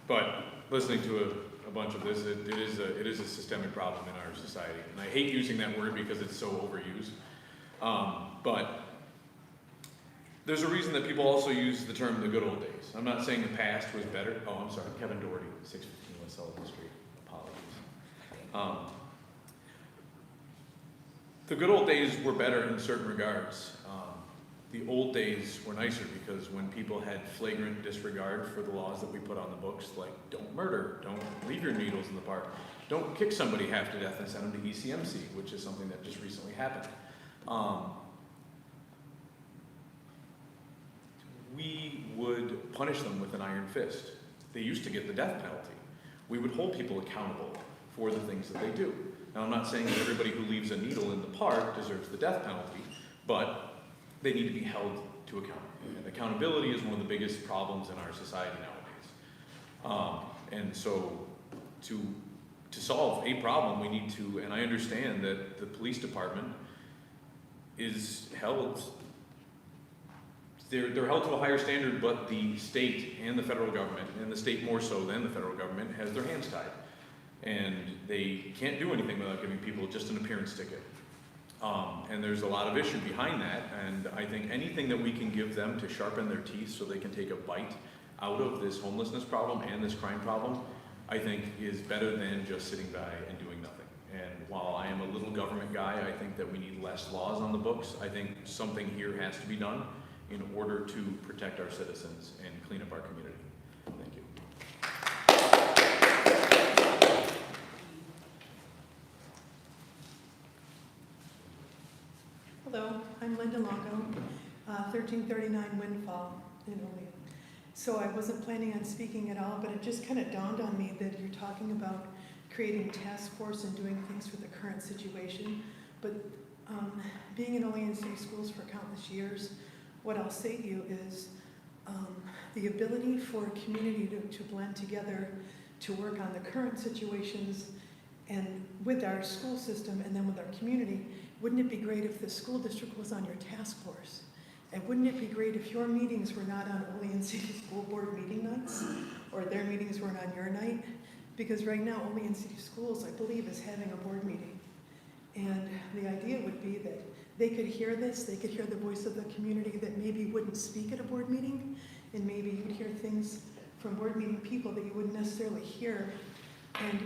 Speaker 4: But listening to a bunch of this, it is a systemic problem in our society. And I hate using that word because it's so overused. But there's a reason that people also use the term the good old days. I'm not saying the past was better. Oh, I'm sorry, Kevin Doherty, 615 West Sullivan Street. Apologies. The good old days were better in certain regards. The old days were nicer because when people had flagrant disregard for the laws that we put on the books, like don't murder, don't leave your needles in the park, don't kick somebody half to death and send them to ECMC, which is something that just recently happened. we would punish them with an iron fist. They used to get the death penalty. We would hold people accountable for the things that they do. Now, I'm not saying that everybody who leaves a needle in the park deserves the death penalty, but they need to be held to account. And accountability is one of the biggest problems in our society nowadays. And so to solve a problem, we need to, and I understand that the police department is held, they're held to a higher standard, but the state and the federal government, and the state more so than the federal government, has their hands tied. And they can't do anything without giving people just an appearance ticket. And there's a lot of issue behind that, and I think anything that we can give them to sharpen their teeth so they can take a bite out of this homelessness problem and this crime problem, I think is better than just sitting by and doing nothing. And while I am a little government guy, I think that we need less laws on the books. I think something here has to be done in order to protect our citizens and clean up our community. Thank you.
Speaker 18: Hello, I'm Linda Longo, 1339 Windfall in Olean. So I wasn't planning on speaking at all, but it just kind of dawned on me that you're talking about creating task force and doing things for the current situation. But being in Olean City Schools for countless years, what I'll say to you is the ability for a community to blend together, to work on the current situations and with our school system and then with our community. Wouldn't it be great if the school district was on your task force? And wouldn't it be great if your meetings were not on Olean City School Board meeting nights, or their meetings weren't on your night? Because right now, Olean City Schools, I believe, is having a board meeting. And the idea would be that they could hear this, they could hear the voice of the community that maybe wouldn't speak at a board meeting, and maybe you would hear things from board meeting people that you wouldn't necessarily hear. And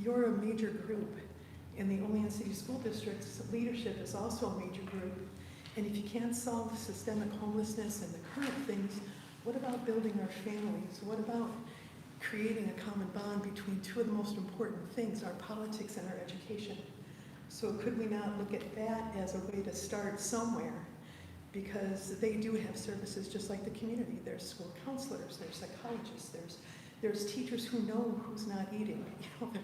Speaker 18: you're a major group, and the Olean City School District's leadership is also a major group. And if you can't solve systemic homelessness and the current things, what about building our families? What about creating a common bond between two of the most important things, our politics and our education? So could we not look at that as a way to start somewhere? Because they do have services just like the community. There's school counselors, there's psychologists, there's teachers who know who's not eating. You know,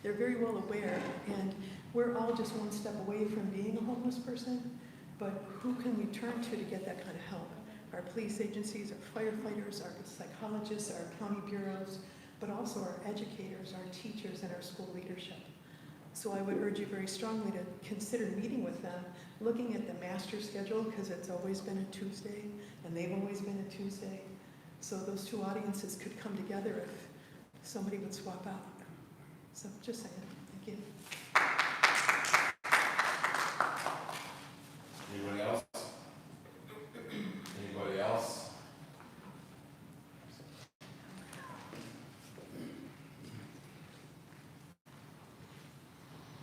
Speaker 18: they're very well aware, and we're all just one step away from being a homeless person. But who can we turn to get that kind of help? Our police agencies, our firefighters, our psychologists, our county bureaus, but also our educators, our teachers, and our school leadership. So I would urge you very strongly to consider meeting with them, looking at the master schedule, because it's always been a Tuesday, and they've always been a Tuesday. So those two audiences could come together if somebody would swap out. So just saying, thank you.
Speaker 1: Anybody else? Anybody else?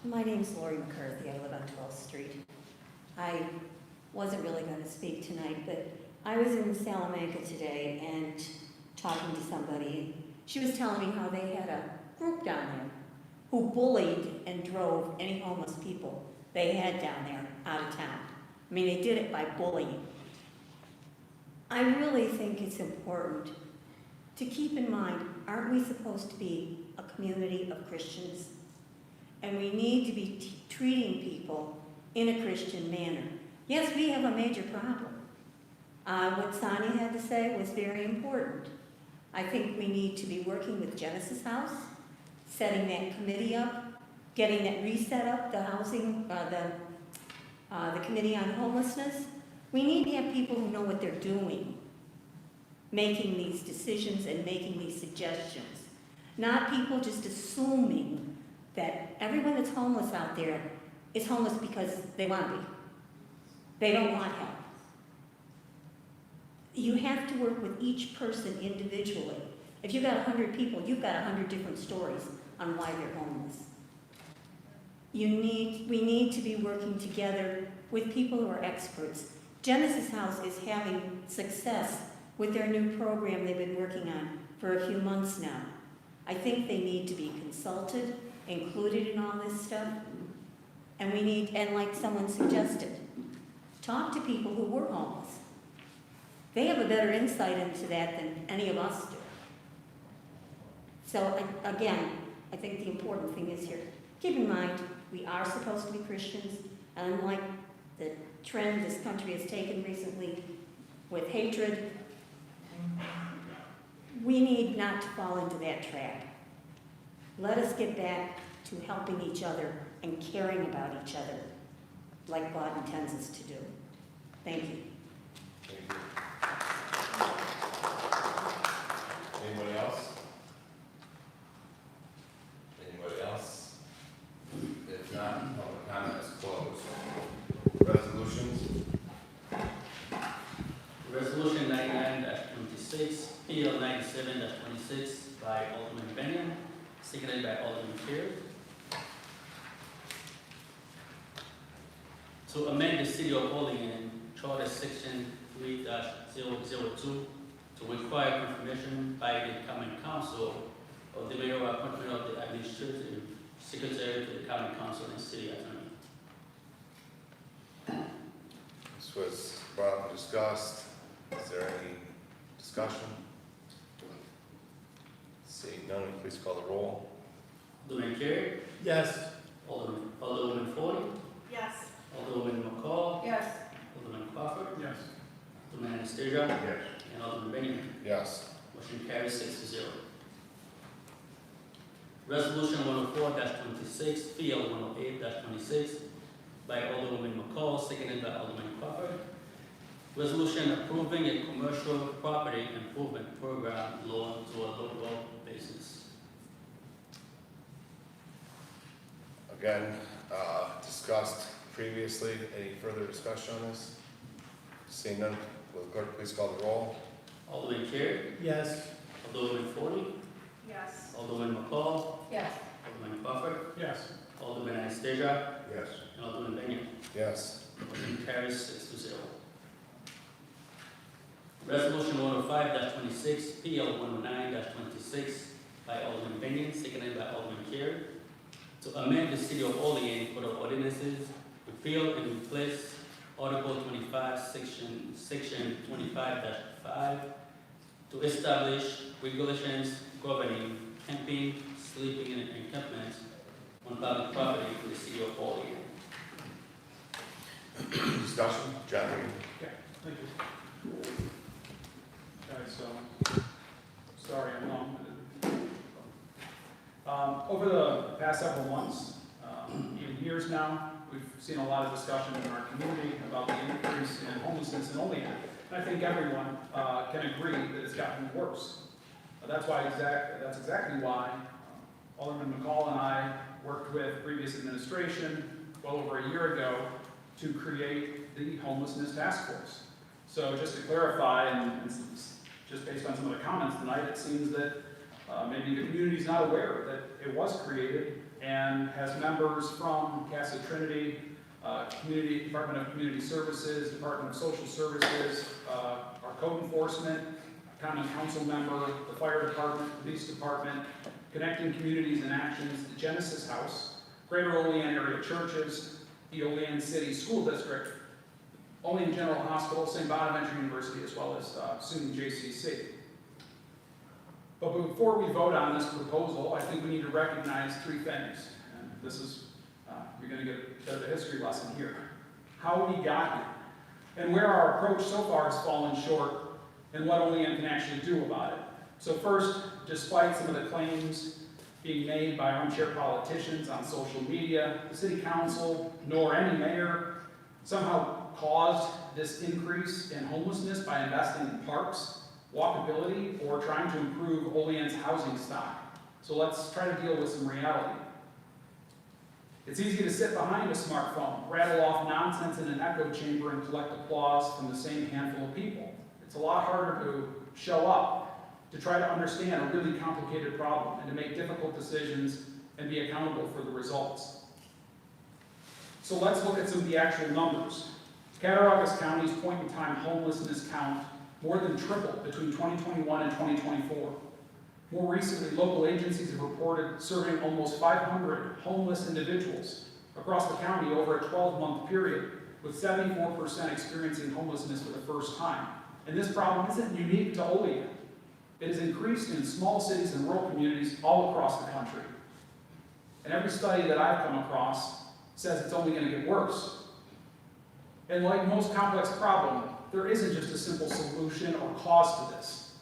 Speaker 19: My name's Lori McCarthy. I live on 12th Street. I wasn't really going to speak tonight, but I was in Salamanca today and talking to somebody. She was telling me how they had a group down there who bullied and drove any homeless people they had down there out of town. I mean, they did it by bullying. I really think it's important to keep in mind, aren't we supposed to be a community of Christians? And we need to be treating people in a Christian manner. Yes, we have a major problem. What Sonia had to say was very important. I think we need to be working with Genesis House, setting that committee up, getting that reset up, the housing, the Committee on Homelessness. We need to have people who know what they're doing, making these decisions and making these suggestions. Not people just assuming that everyone that's homeless out there is homeless because they want to be. They don't want help. You have to work with each person individually. If you've got 100 people, you've got 100 different stories on why they're homeless. We need to be working together with people who are experts. Genesis House is having success with their new program they've been working on for a few months now. I think they need to be consulted, included in all this stuff. And we need, and like someone suggested, talk to people who were homeless. They have a better insight into that than any of us do. So again, I think the important thing is here, keep in mind, we are supposed to be Christians, and unlike the trend this country has taken recently with hatred, we need not to fall into that trap. Let us get back to helping each other and caring about each other like God intends us to do. Thank you.
Speaker 1: Thank you. Anybody else? Anybody else? If not, public comment is closed. Resolutions?
Speaker 9: Resolution 99-26, PL 97-26 by Alderman Benyon, seconded by Alderman Kerr. To amend the City of Olean Charter Section 3-002 to require confirmation by the Common Council of the mayoral appointment of the administrative secretary to the Common Council and City Attorney.
Speaker 1: This was brought up and discussed. Is there any discussion? Seeing none, please call the roll.
Speaker 9: Alderman Kerr,
Speaker 7: Yes.
Speaker 9: Alderwoman Foley,
Speaker 10: Yes.
Speaker 9: Alderwoman McCall,
Speaker 3: Yes.
Speaker 9: Alderman Crawford,
Speaker 5: Yes.
Speaker 9: Alderman Anastasia,
Speaker 6: Yes.
Speaker 9: and Alderman Benyon.
Speaker 1: Yes.
Speaker 9: Motion carries 6-0. Resolution 104-26, PL 108-26 by Alderwoman McCall, seconded by Alderman Crawford. Resolution approving a commercial property improvement program loan to a local business.
Speaker 1: Again, discussed previously. Any further discussion on this? Seeing none, will the clerk please call the roll?
Speaker 9: Alderman Kerr,
Speaker 7: Yes.
Speaker 9: Alderwoman Foley,
Speaker 10: Yes.
Speaker 9: Alderman McCall,
Speaker 3: Yes.
Speaker 9: Alderman Crawford,
Speaker 5: Yes.
Speaker 9: Alderman Anastasia,
Speaker 6: Yes.
Speaker 9: and Alderman Benyon.
Speaker 1: Yes.
Speaker 9: Motion carries 6-0. Resolution 105-26, PL 109-26 by Alderman Benyon, seconded by Alderman Kerr, to amend the City of Olean Code of Ordinances, repeal and replace Article 25, Section 25-5, to establish regulations governing camping, sleeping, and encampments on public property for the City of Olean.
Speaker 1: Discussion? John?
Speaker 5: Okay, thank you. Okay, so, sorry, I'm long. Over the past several months, even years now, we've seen a lot of discussion in our community about the increase in homelessness in Olean. And I think everyone can agree that it's gotten worse. That's exactly why Alderman McCall and I worked with previous administration well over a year ago to create the homelessness task force. So just to clarify, and just based on some of the comments tonight, it seems that maybe the community's not aware that it was created and has members from Casa Trinity, Department of Community Services, Department of Social Services, our code enforcement, common council member, the fire department, police department, Connecting Communities and Actions, the Genesis House, Greater Olean area churches, the Olean City School District, Olean General Hospital, St. Bonaventure University, as well as SUNY JCC. But before we vote on this proposal, I think we need to recognize three things. And this is, you're going to get a bit of a history lesson here. How we got here, and where our approach so far has fallen short, and what Olean can actually do about it. So first, despite some of the claims being made by armchair politicians on social media, the city council, nor any mayor, somehow caused this increase in homelessness by investing in parks, walkability, or trying to improve Olean's housing stock. So let's try to deal with some reality. It's easy to sit behind a smartphone, rattle off nonsense in an echo chamber, and collect applause from the same handful of people. It's a lot harder to show up, to try to understand a really complicated problem, and to make difficult decisions and be accountable for the results. So let's look at some of the actual numbers. Cattaraugus County's point-in-time homelessness count more than tripled between 2021 and 2024. More recently, local agencies have reported serving almost 500 homeless individuals across the county over a 12-month period, with 74% experiencing homelessness for the first time, And this problem isn't unique to Olean. It has increased in small cities and rural communities all across the country. And every study that I've come across says it's only going to get worse. And like most complex problems, there isn't just a simple solution or cause to this.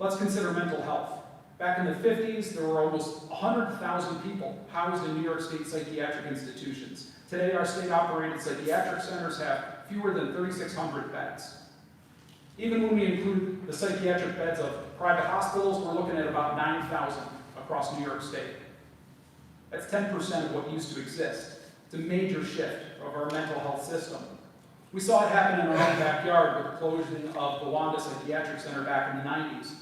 Speaker 5: Let's consider mental health. Back in the 50s, there were almost 100,000 people housed in New York State psychiatric institutions. Today, our state-operated psychiatric centers have fewer than 3,600 beds. Even when we include the psychiatric beds of private hospitals, we're looking at about 9,000 across New York State. That's 10% of what used to exist. It's a major shift of our mental health system. We saw it happen in our own backyard with the closing of the Wanda Psychiatric Center back in the 90s.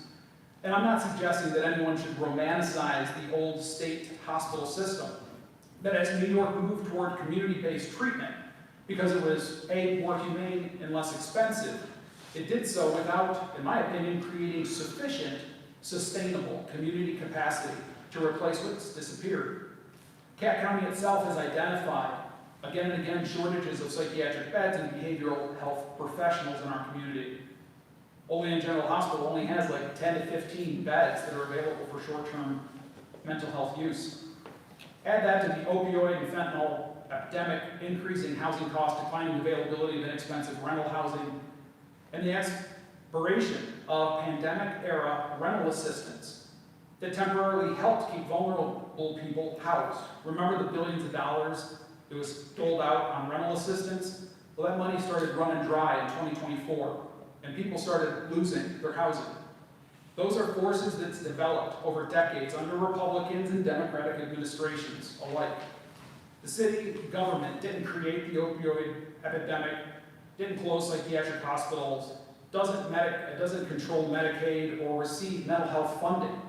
Speaker 5: And I'm not suggesting that anyone should romanticize the old state hospital system. But as New York moved toward community-based treatment, because it was A, more humane and less expensive, it did so without, in my opinion, creating sufficient, sustainable community capacity to replace what's disappeared. Cat County itself has identified, again and again, shortages of psychiatric beds and behavioral health professionals in our community. Olean General Hospital only has like 10 to 15 beds that are available for short-term mental health use. Add that to the opioid and fentanyl epidemic, increasing housing costs, declining availability of inexpensive rental housing, and the expiration of pandemic-era rental assistance that temporarily helped keep vulnerable people housed. Remember the billions of dollars that was doled out on rental assistance? Well, that money started running dry in 2024, and people started losing their housing. Those are forces that's developed over decades under Republicans and Democratic administrations alike. The city government didn't create the opioid epidemic, didn't close psychiatric hospitals, doesn't control Medicaid or receive mental health funding.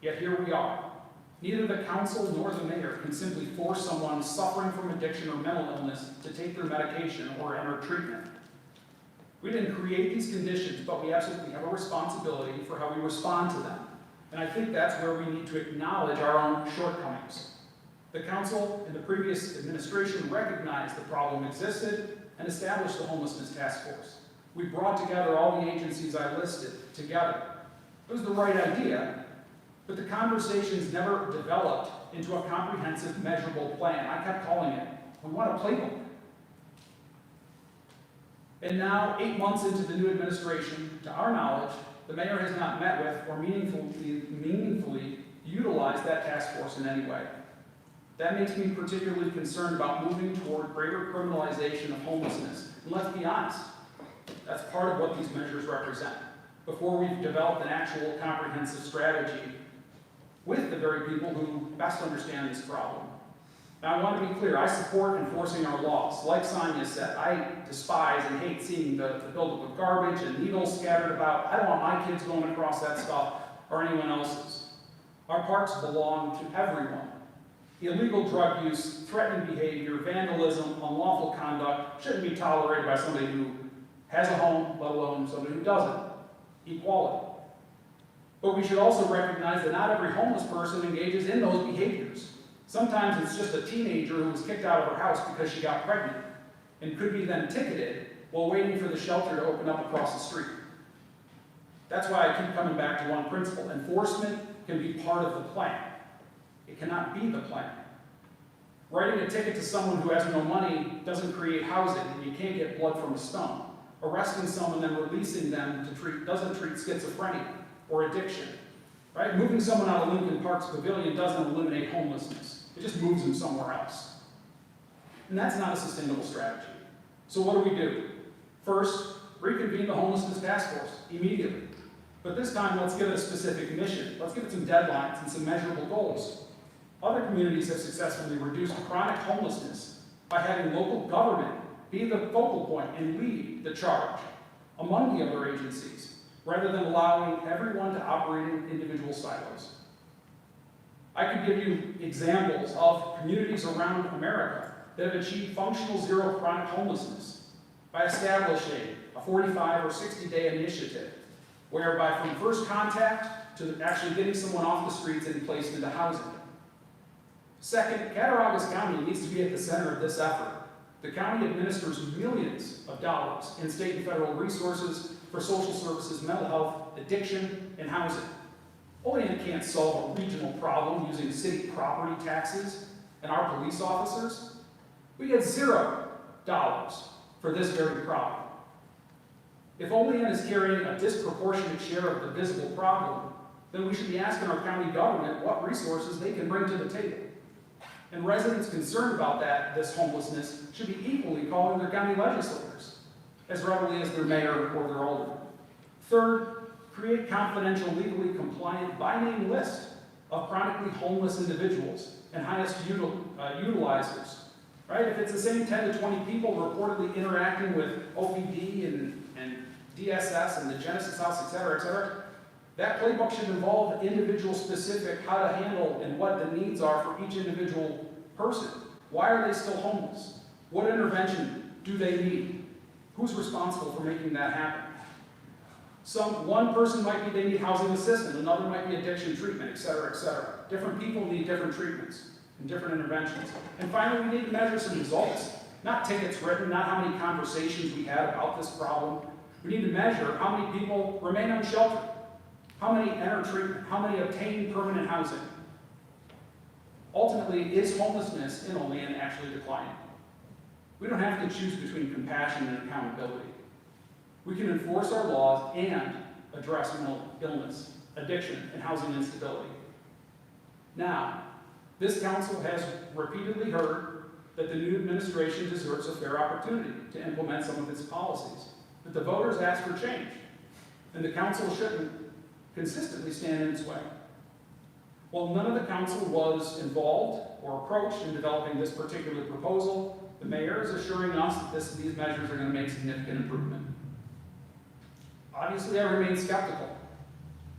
Speaker 5: Yet here we are. Neither the council nor the mayor can simply force someone suffering from addiction or mental illness to take their medication or enter treatment. We didn't create these conditions, but we absolutely have a responsibility for how we respond to them. And I think that's where we need to acknowledge our own shortcomings. The council and the previous administration recognized the problem existed and established the Homelessness Task Force. We brought together all the agencies I listed together. It was the right idea, but the conversations never developed into a comprehensive, measurable plan. I kept calling it, we want a playbook. And now, 8 months into the new administration, to our knowledge, the mayor has not met with or meaningfully utilized that task force in any way. That makes me particularly concerned about moving toward greater criminalization of homelessness. And let's be honest, that's part of what these measures represent. Before we've developed an actual comprehensive strategy with the very people who best understand this problem. Now, I want to be clear, I support enforcing our laws. Like Sonia said, I despise and hate seeing the buildup of garbage and needles scattered about. I don't want my kids going across that stuff or anyone else's. Our parks belong to everyone. Illegal drug use, threatening behavior, vandalism, unlawful conduct shouldn't be tolerated by somebody who has a home, let alone somebody who doesn't. Equality. But we should also recognize that not every homeless person engages in those behaviors. Sometimes it's just a teenager who was kicked out of her house because she got pregnant and could be then ticketed while waiting for the shelter to open up across the street. That's why I keep coming back to one principle. Enforcement can be part of the plan. It cannot be the plan. Writing a ticket to someone who has no money doesn't create housing, and you can't get blood from a stone. Arresting someone and releasing them doesn't treat schizophrenia or addiction. Right? Moving someone out of Lincoln Park's pavilion doesn't eliminate homelessness. It just moves them somewhere else. And that's not a sustainable strategy. So what do? First, reconvene the Homelessness Task Force immediately. But this time, let's give it a specific mission. Let's give it some deadlines and some measurable goals. Other communities have successfully reduced chronic homelessness by having local government be the focal point and lead the charge among the other agencies, rather than allowing everyone to operate in individual silos. I could give you examples of communities around America that have achieved functional zero chronic homelessness by establishing a 45 or 60-day initiative whereby from first contact to actually getting someone off the streets and placed into housing. Second, Cattaraugus County needs to be at the center of this effort. The county administers millions of dollars in state and federal resources for social services, mental health, addiction, and housing. Olean can't solve a regional problem using city property taxes and our police officers. We get $0 for this very problem. If Olean is carrying a disproportionate share of the visible problem, then we should be asking our county government what resources they can bring to the table. And residents concerned about this homelessness should be equally calling their county legislators, as readily as their mayor or their alderman. Third, create confidential, legally compliant, by-name list of chronically homeless individuals and highest utilizers. Right? If it's the same 10 to 20 people reportedly interacting with OPD and DSS and the Genesis House, et cetera, that playbook should involve individual specific how to handle and what the needs are for each individual person. Why are they still homeless? What intervention do they need? Who's responsible for making that happen? One person might be they need housing assistance, another might be addiction treatment, et cetera. Different people need different treatments and different interventions. And finally, we need to measure some results. Not tickets written, not how many conversations we had about this problem. We need to measure how many people remain unsheltered, how many enter treatment, how many obtain permanent housing. Ultimately, is homelessness in Olean actually declining? We don't have to choose between compassion and accountability. We can enforce our laws and address mental illness, addiction, and housing instability. Now, this council has repeatedly heard that the new administration deserves a fair opportunity to implement some of its policies. But the voters asked for change, and the council shouldn't consistently stand in its way. While none of the council was involved or approached in developing this particular proposal, the mayor is assuring us that these measures are going to make significant improvement. Obviously, I remain skeptical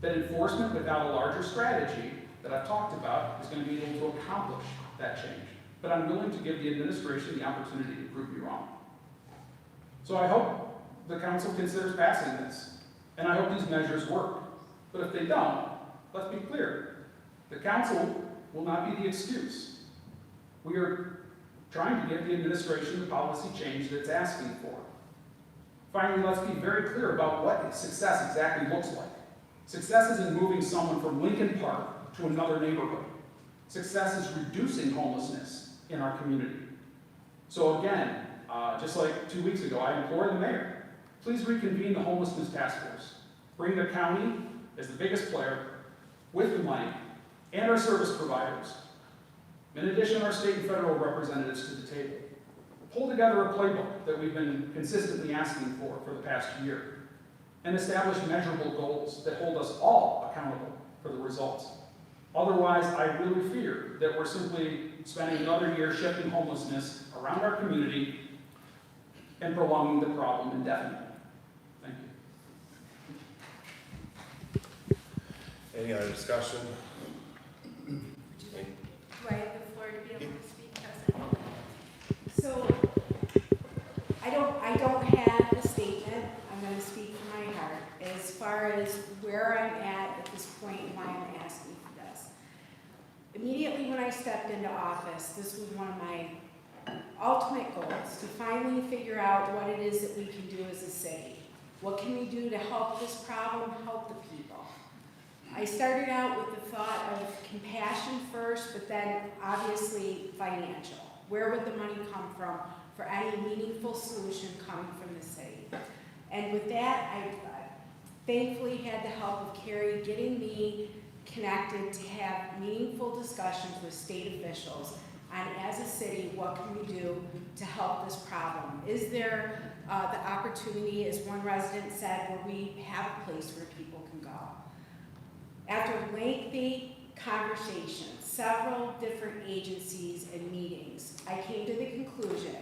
Speaker 5: that enforcement without a larger strategy that I've talked about is going to be able to accomplish that change. But I'm willing to give the administration the opportunity to prove me wrong. So I hope the council considers passing this, and I hope these measures work. But if they don't, let's be clear, the council will not be the excuse. We are trying to give the administration the policy change that it's asking for. Finally, let's be very clear about what success exactly looks like. Success isn't moving someone from Lincoln Park to another neighborhood. Success is reducing homelessness in our community. So again, just like 2 weeks ago, I implore the mayor, please reconvene the homelessness task force. Bring the county as the biggest player with the money and our service providers. In addition, our state and federal representatives to the table. Pull together a playbook that we've been consistently asking for the past year, and establish measurable goals that hold us all accountable for the results. Otherwise, I really fear that we're simply spending another year shifting homelessness around our community and prolonging the problem indefinitely. Thank you.
Speaker 1: Any other discussion?
Speaker 10: Do I have the floor to be able to speak, President? So, I don't have a statement. I'm going to speak from my heart as far as where I'm at this point and why I'm asking for this. Immediately when I stepped into office, this was one of my ultimate goals, to finally figure out what it is that we can do as a city. What can we do to help this problem, help the people? I started out with the thought of compassion first, but then obviously financial. Where would the money come from for any meaningful solution coming from the city? And with that, I thankfully had the help of Carrie getting me connected to have meaningful discussions with state officials on, as a city, what can we do to help this problem? Is there the opportunity, as one resident said, where we have a place where people can go? After lengthy conversations, several different agencies and meetings, I came to the conclusion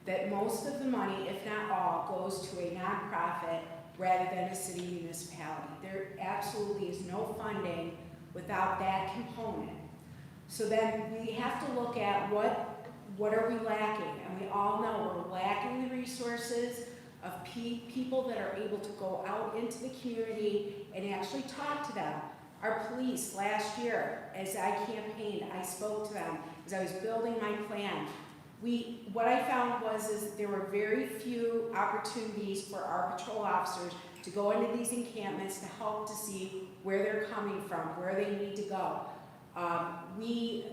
Speaker 10: that most of the money, if not all, goes to a nonprofit rather than a city municipality. There absolutely is no funding without that component. So then we have to look at what are we lacking? And we all know we're lacking the resources of people that are able to go out into the community and actually talk to them. Our police last year, as I campaigned, I spoke to them as I was building my plan. What I found was there were very few opportunities for our patrol officers to go into these encampments to help to see where they're coming from, where they need to go. We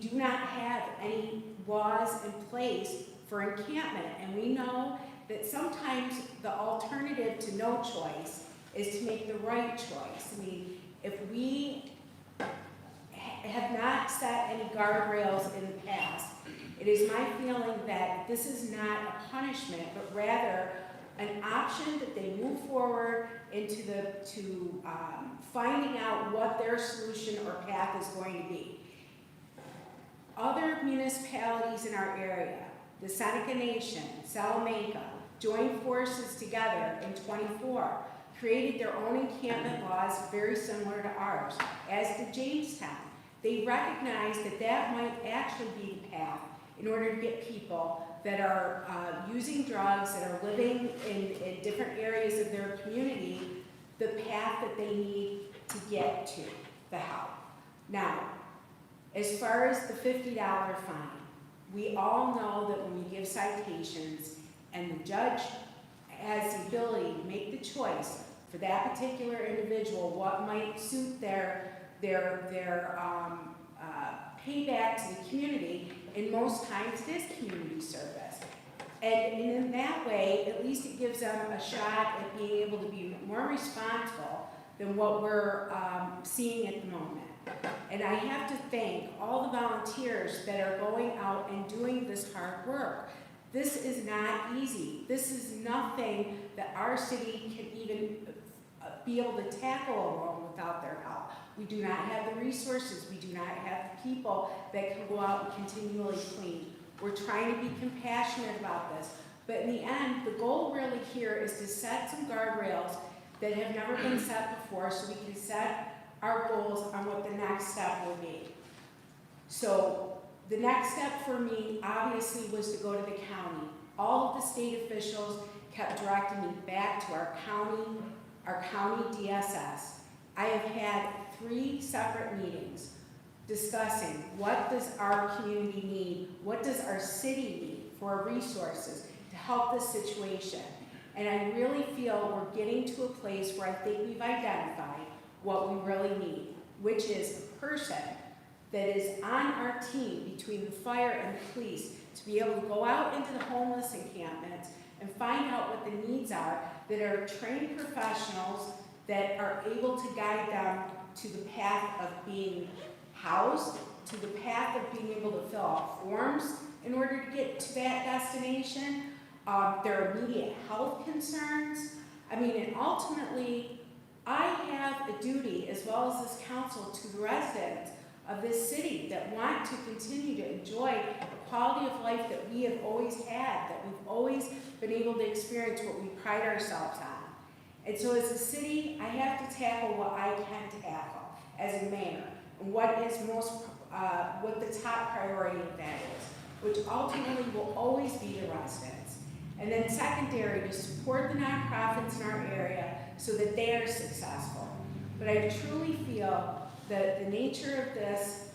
Speaker 10: do not have any laws in place for encampment, and we know that sometimes the alternative to no choice is to make the right choice. I mean, if we have not set any guardrails in the past, it is my feeling that this is not a punishment, but rather an option that they move forward into finding out what their solution or path is going to be. Other municipalities in our area, the Seneca Nation, Salamanca, joined forces together in '24, created their own encampment laws very similar to ours, as did Jamestown. They recognized that that might actually be the path in order to get people that are using drugs, that are living in different areas of their community, the path that they need to get to the help. Now, as far as the $50 fine, we all know that when we give citations and the judge has the ability to make the choice for that particular individual, what might suit their payback to the community, and most times it is community service. And in that way, at least it gives them a shot at being able to be more responsible than what we're seeing at the moment. And I have to thank all the volunteers that are going out and doing this hard work. This is not easy. This is nothing that our city can even be able to tackle alone without their help. We do not have the resources. We do not have the people that can go out and continually clean. We're trying to be compassionate about this. But in the end, the goal really here is to set some guardrails that have never been set before so we can set our goals on what the next step will be. So the next step for me obviously was to go to the county. All of the state officials kept directing me back to our county DSS. I have had 3 separate meetings discussing what does our community need, what does our city need for resources to help this situation. And I really feel we're getting to a place where I think we've identified what we really need, which is a person that is on our team between the fire and the police to be able to go out into the homeless encampments and find out what the needs are, that are trained professionals that are able to guide them to the path of being housed, to the path of being able to fill out forms in order to get to that destination, their immediate health concerns. I mean, and ultimately, I have a duty, as well as this council, to the residents of this city that want to continue to enjoy the quality of life that we have always had, that we've always been able to experience, what we pride ourselves on. And so as a city, I have to tackle what I can tackle as a mayor, and what is what the top priority of that is, which ultimately will always be the residents. And then secondary, to support the nonprofits in our area so that they are successful. But I truly feel that the nature of this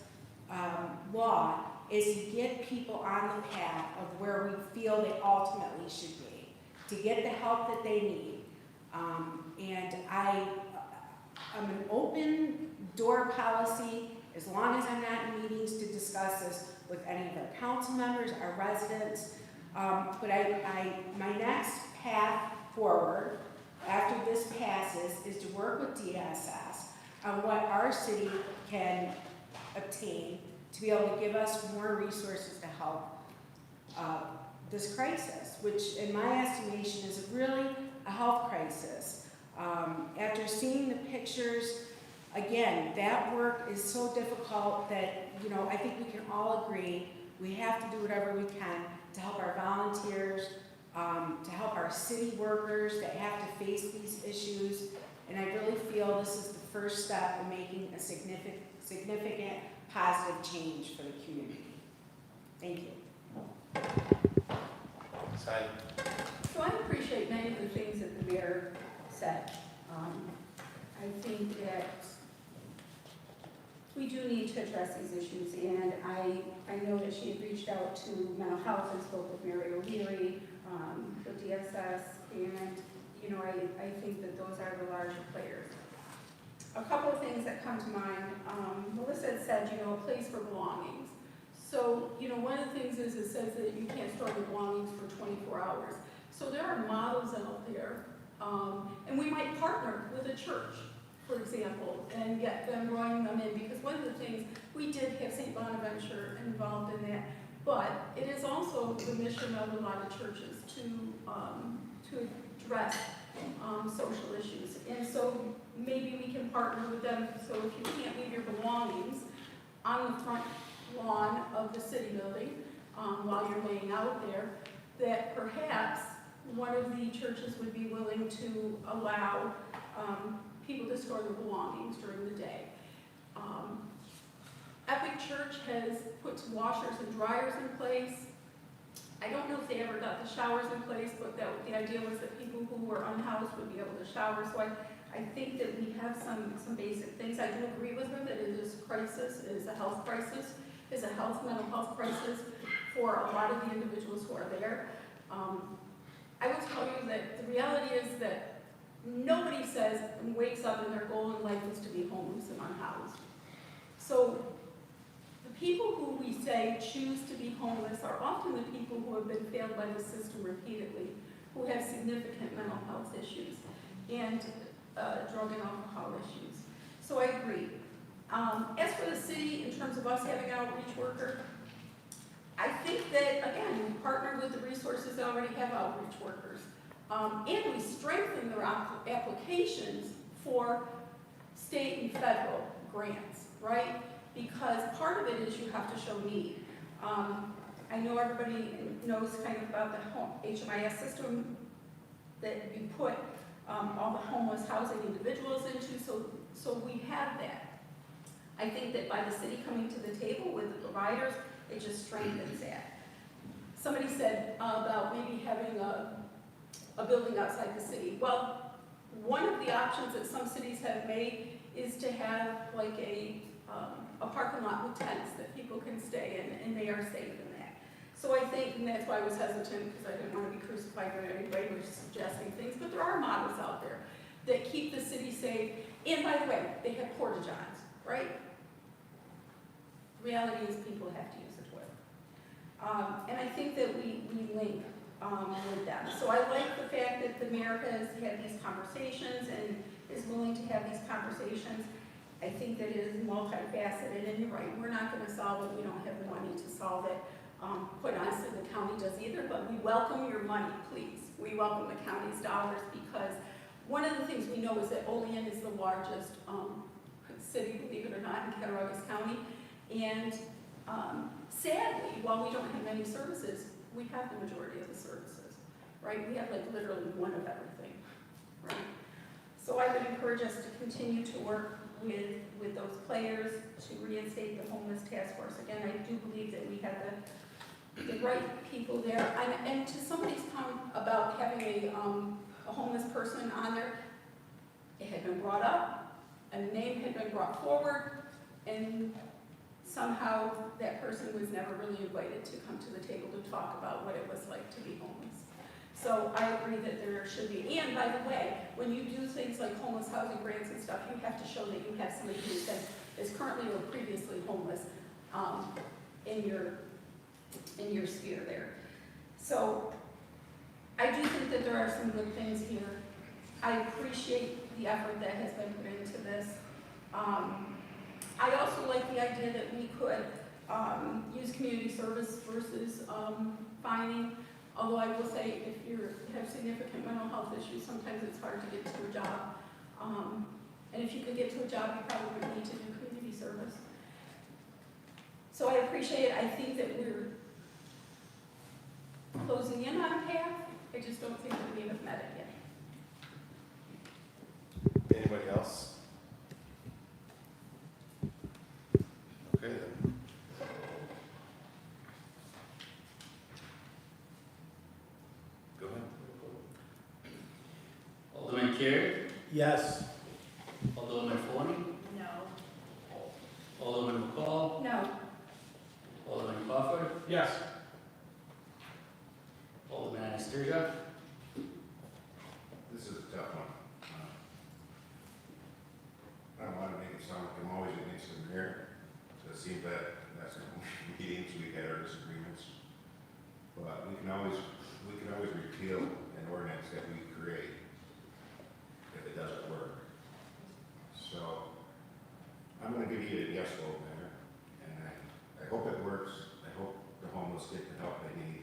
Speaker 10: law is to get people on the path of where we feel they ultimately should be, to get the help that they need. And I'm an open door policy as long as I'm not in meetings to discuss this with any of our council members, our residents. But my next path forward after this passes is to work with DSS on what our city can obtain to be able to give us more resources to help this crisis, which in my estimation is really a health crisis. After seeing the pictures, again, that work is so difficult that, I think we can all agree we have to do whatever we can to help our volunteers, to help our city workers that have to face these issues. And I really feel this is the first step in making a significant positive change for the community. Thank you.
Speaker 3: So I appreciate many of the things that the mayor said. I think that we do need to address these issues, and I know that she had reached out to mental health and spoke with Mary O'Leary, with DSS, and you know, I think that those are the larger players. A couple of things that come to mind, Melissa had said, you know, a place for belongings. So, you know, one of the things is it says that you can't store your belongings for 24 hours. So there are models out there, and we might partner with a church, for example, and get them running them in, because one of the things, we did have St. Bonaventure involved in that, but it is also the mission of a lot of churches to address social issues. And so maybe we can partner with them, so if you can't leave your belongings on the front lawn of the city building while you're laying out there, that perhaps one of the churches would be willing to allow people to store their belongings during the day. Epic Church has put washers and dryers in place. I don't know if they ever got the showers in place, but the idea was that people who were unhoused would be able to shower. So I think that we have some basic things. I do agree with her that it is a crisis, it is a health crisis, it is a mental health crisis for a lot of the individuals who are there. I will tell you that the reality is that nobody says and wakes up and their goal in life is to be homeless and unhoused. So the people who we say choose to be homeless are often the people who have been failed by the system repeatedly, who have significant mental health issues and drug and alcohol issues. So I agree. As for the city, in terms of us having an outreach worker, I think that, again, we partner with the resources that already have outreach workers. And we strengthen their applications for state and federal grants, right? Because part of it is you have to show need. I know everybody knows kind of about the HMIS system that you put all the homeless housing individuals into, so we have that. I think that by the city coming to the table with the providers, it just strengthens that. Somebody said about maybe having a building outside the city. Well, one of the options that some cities have made is to have like a parking lot with tents that people can stay in, and they are safe in that. So I think, and that's why I was hesitant, because I didn't want to be crucified by anybody who was suggesting things, but there are models out there that keep the city safe. And by the way, they have porta-johns, right? Reality is people have to use the toilet. And I think that we link with them. So I like the fact that the mayor has had these conversations and is willing to have these conversations. I think that it is multifaceted, and you're right, we're not going to solve it, we don't have the money to solve it. Quite honestly, the county does either, but we welcome your money, please. We welcome the county's dollars, because one of the things we know is that Olean is the largest city, believe it or not, in Cattaraugus County. And sadly, while we don't have many services, we have the majority of the services, right? We have like literally one of everything, right? So I would encourage us to continue to work with those players to reinstate the homeless task force. Again, I do believe that we have the right people there. And to somebody's comment about having a homeless person on there, it had been brought up, a name had been brought forward, and somehow that person was never really invited to come to the table to talk about what it was like to be homeless. So I agree that there should be, and by the way, when you do things like homeless housing grants and stuff, you have to show that you have somebody who is currently or previously homeless in your sphere there. So I do think that there are some good things here. I appreciate the effort that has been put into this. I also like the idea that we could use community service versus fining. Although I will say, if you have significant mental health issues, sometimes it's hard to get to a job. And if you could get to a job, you probably would need to do community service. So I appreciate it. I think that we're closing in on a path. I just don't think that we have met it yet.
Speaker 1: Anybody else? Okay then. Go ahead.
Speaker 9: Alderman Carey?
Speaker 7: Yes.
Speaker 9: Alderman Forney?
Speaker 3: No.
Speaker 9: Alderman McCall?
Speaker 3: No.
Speaker 9: Alderman Crawford?
Speaker 5: Yes.
Speaker 9: Alderman Anastasia?
Speaker 6: This is seems that that's meetings, we've had our disagreements. But we can always repeal an ordinance that we create if it doesn't work. So I'm gonna give you a yes vote there, and I hope it works. I hope the homeless get the help they need.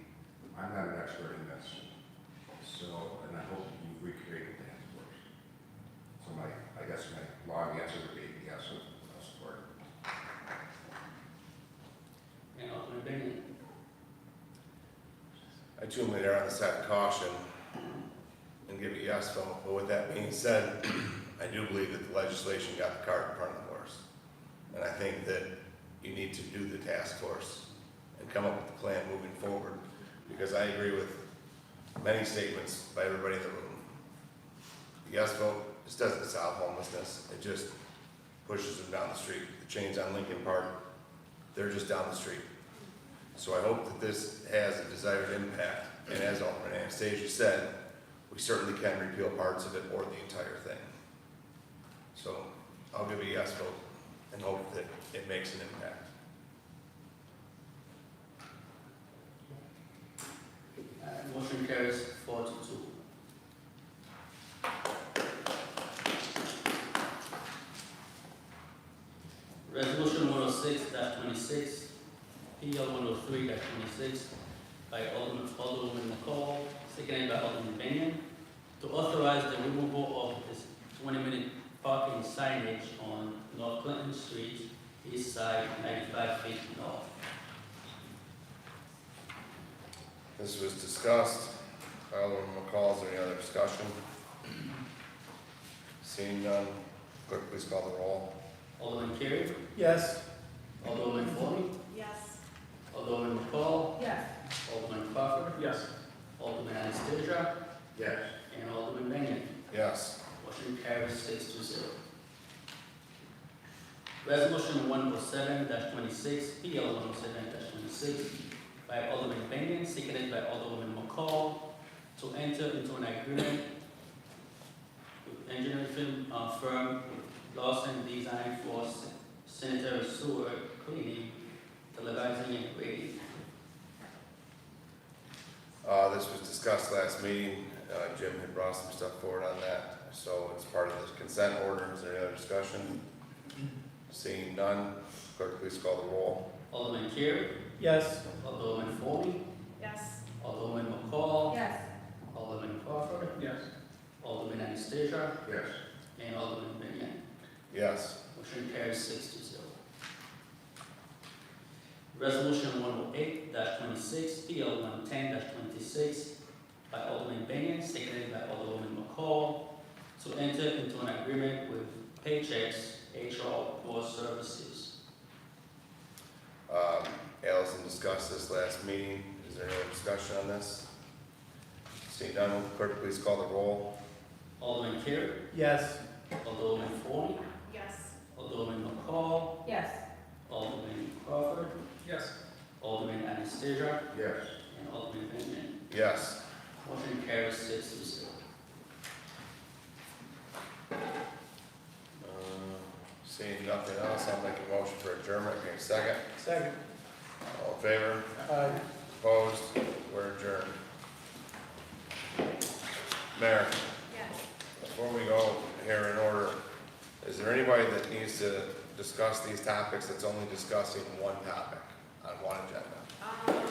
Speaker 6: I'm not an expert in this, so, and I hope you recreate the task force. So I guess my long answer would be yes, I'll support it.
Speaker 9: And Alderman Benyon.
Speaker 1: I too am there on the side of caution and give a yes vote, but with that being said, I do believe that the legislation got the cart in front of the horse. And I think that you need to do the task force and come up with a plan moving forward, because I agree with many statements by everybody in the room. The yes vote just doesn't solve homelessness, it just pushes them down the street. The chains on Lincoln Park, they're just down the street. So I hope that this has a desired impact, and as Alderman Anastasia said, we certainly can repeal parts of it or the entire thing. So I'll give a yes vote and hope that it makes an impact.
Speaker 9: Motion carries 4-2. Resolution 106-26, PL 103-26, by Alderman McCall, seconded by Alderman Benyon, to authorize the removal of this 20-minute parking signage on North Clinton Street, east side, 95 feet north.
Speaker 1: This was discussed by Alderman McCall. Is there any other discussion? Seeing none, clerk, please call the roll.
Speaker 9: Alderman Carey,
Speaker 2: Yes.
Speaker 9: Alderman Foley,
Speaker 10: Yes.
Speaker 9: Alderman McCall,
Speaker 3: Yes.
Speaker 9: Alderman Crawford,
Speaker 5: Yes.
Speaker 9: Alderman Anastasia,
Speaker 6: Yes.
Speaker 9: and Alderman Benyon.
Speaker 1: Yes.
Speaker 9: Motion carries 6-0. Resolution 107-26, PL 107-26, by Alderman Benyon, seconded by Alderman McCall, to enter into an agreement with engineering firm Lawson Design for sanitary sewer cleaning, televising and grading.
Speaker 1: This was discussed last meeting. Jim had brought some stuff forward on that, so it's part of the consent order. Is there any other discussion? Seeing none, clerk, please call the roll.
Speaker 9: Alderman Carey,
Speaker 2: Yes.
Speaker 9: Alderman Foley,
Speaker 10: Yes.
Speaker 9: Alderman McCall,
Speaker 3: Yes.
Speaker 9: Alderman Crawford,
Speaker 5: Yes.
Speaker 9: Alderman Anastasia,
Speaker 6: Yes.
Speaker 9: and Alderman Benyon.
Speaker 1: Yes.
Speaker 9: Motion carries 6-0. Resolution 108-26, PL 110-26, by Alderman Benyon, seconded by Alderman McCall, to enter into an agreement with Paychex HR for services.
Speaker 1: Allison discussed this last meeting. Is there any other discussion on this? Seeing none, clerk, please call the roll.
Speaker 9: Alderman Carey,
Speaker 2: Yes.
Speaker 9: Alderman Foley,
Speaker 10: Yes.
Speaker 9: Alderman McCall,
Speaker 3: Yes.
Speaker 9: Alderman Crawford,
Speaker 5: Yes.
Speaker 9: Alderman Anastasia,
Speaker 6: Yes.
Speaker 9: and Alderman Benyon.
Speaker 1: Yes.
Speaker 9: Motion carries 6-0.
Speaker 1: Seeing nothing else, I'll make a motion for adjournment. Give me a second.
Speaker 2: Second.
Speaker 1: All in favor?
Speaker 2: Aye.
Speaker 1: Opposed? We're adjourned. Mayor,
Speaker 10: Yes.
Speaker 1: before we go here in order, is there anybody that needs to discuss these topics that's only discussing one topic on one agenda?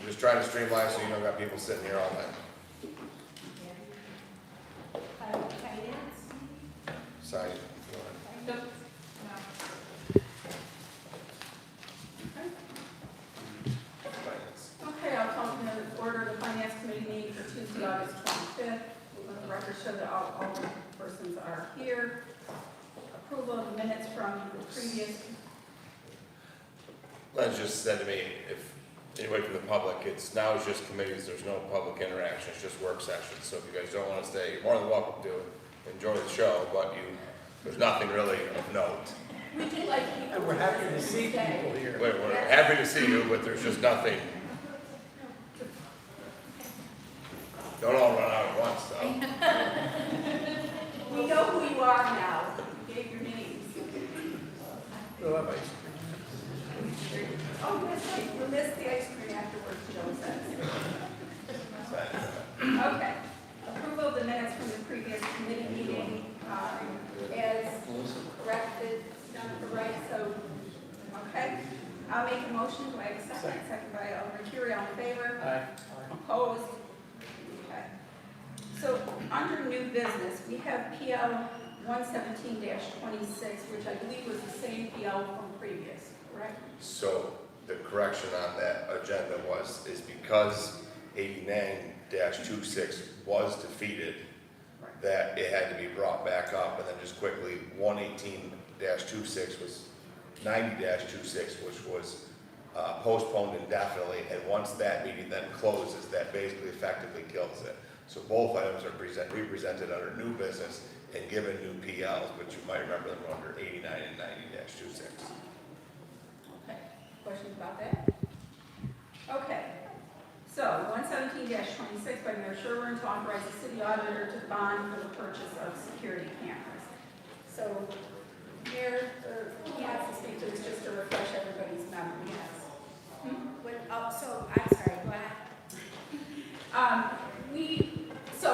Speaker 1: Just trying to streamline so you don't got people sitting here all night.
Speaker 10: Finance?
Speaker 1: Sorry.
Speaker 3: Okay, I'll call to order the finance committee meeting for Tuesday, August 25th. Let the record show that all persons are here. Approval of the minutes from the previous.
Speaker 1: Len just said to me, if anybody from the public, it's just committees, there's no public interaction, it's just work sessions. So if you guys don't want to stay, you're more than welcome to enjoy the show, but there's nothing really of note.
Speaker 3: We do like people.
Speaker 2: And we're happy to see people here.
Speaker 1: We're happy to see you, but there's just nothing. Don't all run out at once, though.
Speaker 3: We know who you are now. You gave your names.
Speaker 2: We'll have ice cream.
Speaker 3: Oh, that's right, we'll miss the ice cream afterwards, Joe says. Okay, approval of the minutes from the previous committee meeting, as corrected, done right, so, okay. I'll make a motion, do I have a second? Second by Alderman Curie, all in favor?
Speaker 5: Aye.
Speaker 3: Opposed? Okay. So, under new business, we have PL 117-26, which I believe was the same PL from previous, correct?
Speaker 1: So the correction on that agenda is because 89-26 was defeated, that it had to be brought back up, and then just quickly, 118-26 was 90-26, which was postponed indefinitely, and once that meeting then closes, that basically effectively kills it. So both items are represented under new business and given new PLs, which you might remember them were under 89 and 90-26.
Speaker 3: Okay, questions about that? Okay, so 117-26 by Mayor Sherburne to authorize the city auditor to bond for the purchase of security cameras. So, Mayor, he has to speak to this just to refresh everybody's memory. Yes.
Speaker 10: So, I'm sorry, go ahead.
Speaker 3: So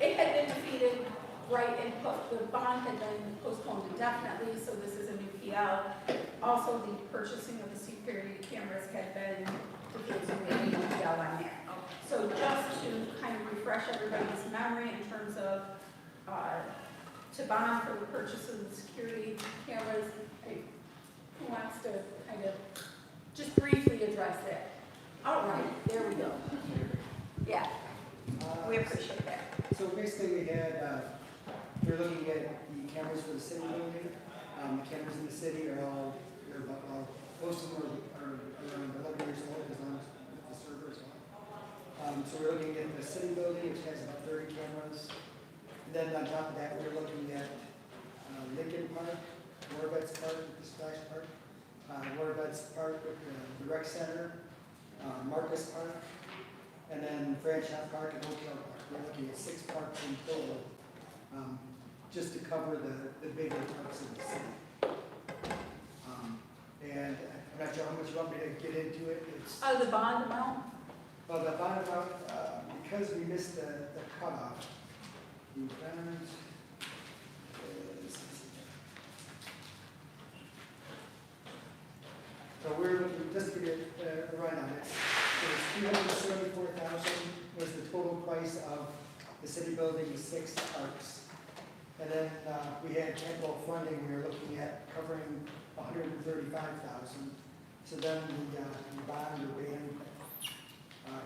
Speaker 3: it had been defeated, right, and the bond had been postponed indefinitely, so this is a new PL. Also, the purchasing of the security cameras had been defeated, so we have a new PL on there. So just to kind of refresh everybody's memory in terms of, to bond for the purchase of the security cameras, who wants to kind of just briefly address that? All right, there we go. Yeah, we appreciate that.
Speaker 20: So basically, we're looking at the cameras for the city building. The cameras in the city are all, most of them are around 11 years old, as long as the server as well. So we're looking at the city building, which has about 30 cameras. And then on top of that, we're looking at Lincoln Park, Warvets Park, the Splash Park, Warvets Park with the rec center, Marcus Park, and then Franchise Park and Hotel Park. We're looking at 6 parks in total, just to cover the bigger parks in the city. And I'm not sure how much you want me to get into it. It's,
Speaker 3: The bond amount?
Speaker 20: well, the bond amount, because we missed the cutoff, the bond is, so we're looking, just to get a run on it, so it's $374,000 was the total price of the city building, 6 parks. And then we had tempo funding, we were looking at covering $135,000. So then the bond or band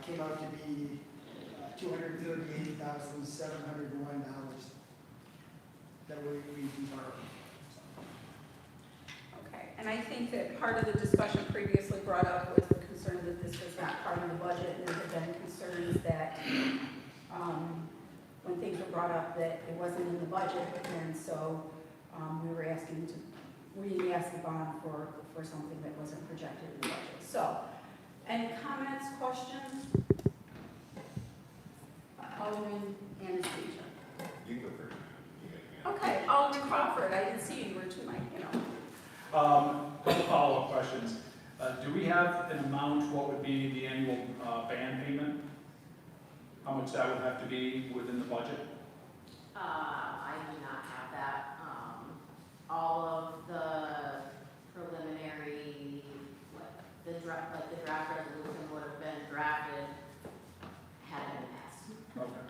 Speaker 20: came out to be $238,701 that we borrowed.
Speaker 3: Okay, and I think that part of the discussion previously brought up was the concern that this was not part of the budget, and there had been concerns that when things were brought up that it wasn't in the budget, and so we were asking to re-ask the bond for something that wasn't projected in the budget. So, any comments, questions? Alderman Anastasia.
Speaker 6: You go first.
Speaker 3: Okay, Alderman Crawford, I didn't see you, you were too late, you know.
Speaker 5: Couple follow-up questions. Do we have an amount, what would be the annual band payment? How much that would have to be within the budget?
Speaker 21: I do not have that. All of the preliminary, the draft resolution would have been drafted had it been passed.
Speaker 5: Okay.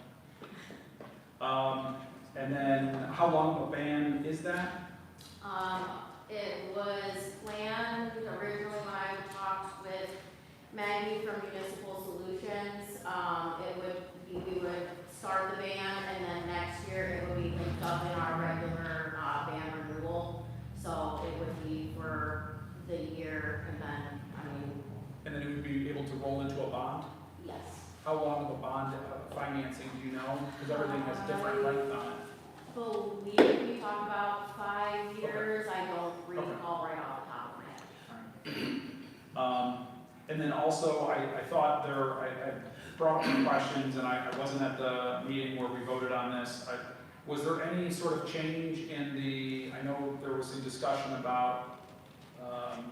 Speaker 5: And then how long of a ban is that?
Speaker 21: It was planned originally when I talked with Maggie from Municipal Solutions. We would start the ban, and then next year it would be linked up in our regular ban renewal. So it would be for the year, and then,
Speaker 5: And then it would be able to roll into a bond?
Speaker 21: yes.
Speaker 5: How long of a bond financing do you know? Because everything has different length on it.
Speaker 21: Believe we talked about 5 years. I don't recall right off the top of my head.
Speaker 5: And then also, I thought I brought up some questions, and I wasn't at the meeting where we voted on this. Was there any sort of change in I know there was some discussion about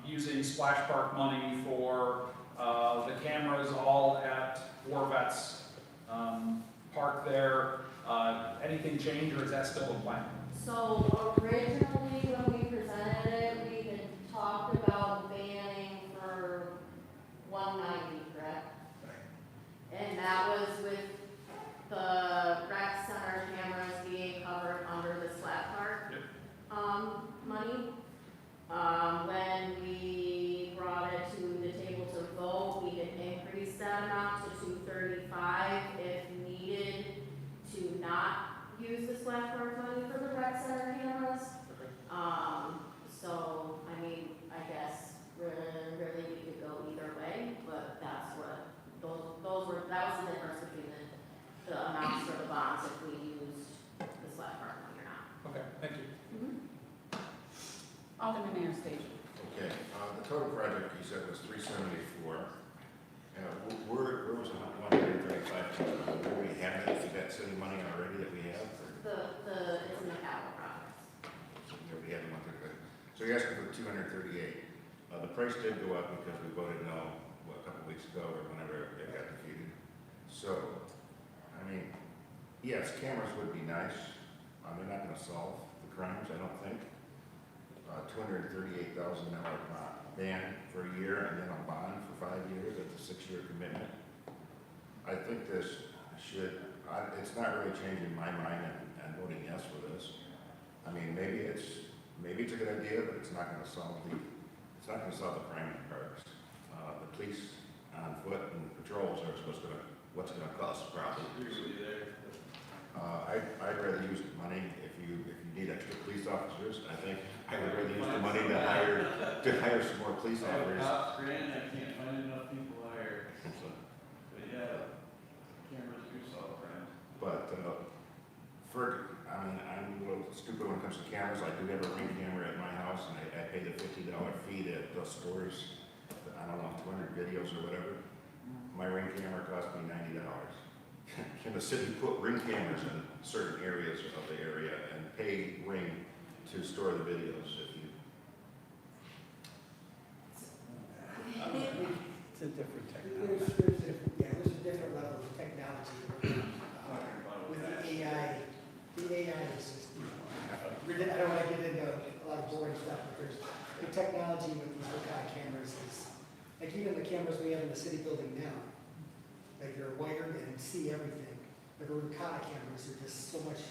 Speaker 5: using splash park money for the cameras all at War Vets Park there. Anything change, or is that still a plan?
Speaker 21: So originally, when we presented it, we had talked about banning for 190, correct? And that was with the rec center cameras being covered under the slap park money. When we brought it to the table to vote, we had increased that amount to 235 if needed to not use the slap park money for the rec center cameras. So, I mean, I guess really we could go either way, but that's what, that was the difference between the amounts for the bonds if we used the slap park money or not.
Speaker 5: Okay, thank you.
Speaker 3: Alderman Anastasia.
Speaker 6: Okay, the total project you said was 374. Where was the 135? Where we have that? Is that city money already that we have?
Speaker 21: It's in the capital projects.
Speaker 6: We have the 135. So you're asking for 238. The price did go up because we voted no, a couple weeks ago or whenever it got defeated. So, I mean, yes, cameras would be nice. They're not going to solve the crimes, I don't think. $238,000 ban for a year and then a bond for 5 years. That's a 6-year commitment. I think this should, it's not really changing my mind and voting yes for this. I mean, maybe it's a good idea, but it's not going to solve the crime in parks. The police on foot and patrols are what's going to cost problems. I'd rather use the money if you need extra police officers. I think I would rather use the money to hire some more police officers.
Speaker 7: Grant, I can't find enough people to hire. But yeah, cameras do solve crime.
Speaker 6: But I'm a little stupid when it comes to cameras. I do have a Ring camera at my house, and I pay the $50 fee that the stores, I don't know, 200 videos or whatever. My Ring camera cost me $90. Can the city put Ring cameras in certain areas of the area and pay Ring to store the videos?
Speaker 20: It's a different technology. There's a different level of technology. With the AI is just, I don't want to get into a lot of boring stuff, but there's the technology with these Okada cameras is, like even the cameras we have in the city building now, like they're wired and see everything. But the Okada cameras are just so much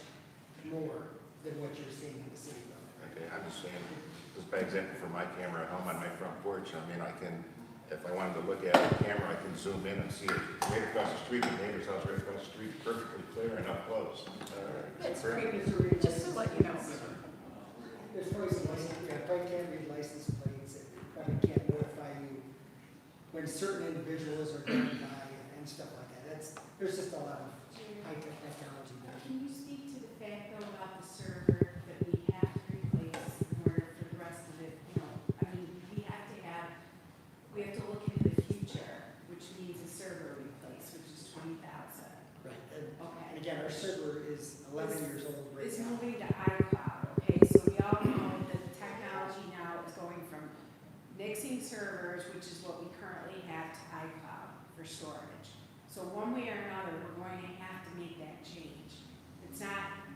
Speaker 20: more than what you're seeing in the city building.
Speaker 6: Okay, I'm just saying, just by example, for my camera at home on my front porch, I mean, I can, if I wanted to look at the camera, I can zoom in and see it right across the street, the neighbor's house right across the street, perfectly clear and up close.
Speaker 3: That's premature, just to let you know.
Speaker 20: There's probably some license, probably can't read license plates, it probably can't notify you when certain individuals are going by and stuff like that. There's just a lot of high-tech technology there.
Speaker 10: Can you speak to the fact though about the server that we have to replace in order for the rest of it, I mean, we have to look into the future, which means a server replaced, which is $20,000.
Speaker 20: Right,
Speaker 10: Okay.
Speaker 20: and again, our server is 11 years old right
Speaker 10: It's
Speaker 20: now.
Speaker 10: moving to iCloud, okay, so we all know that the technology now is going from mixing servers, which is what we currently have, to iCloud for storage. So one way or another, we're going to have to make that change.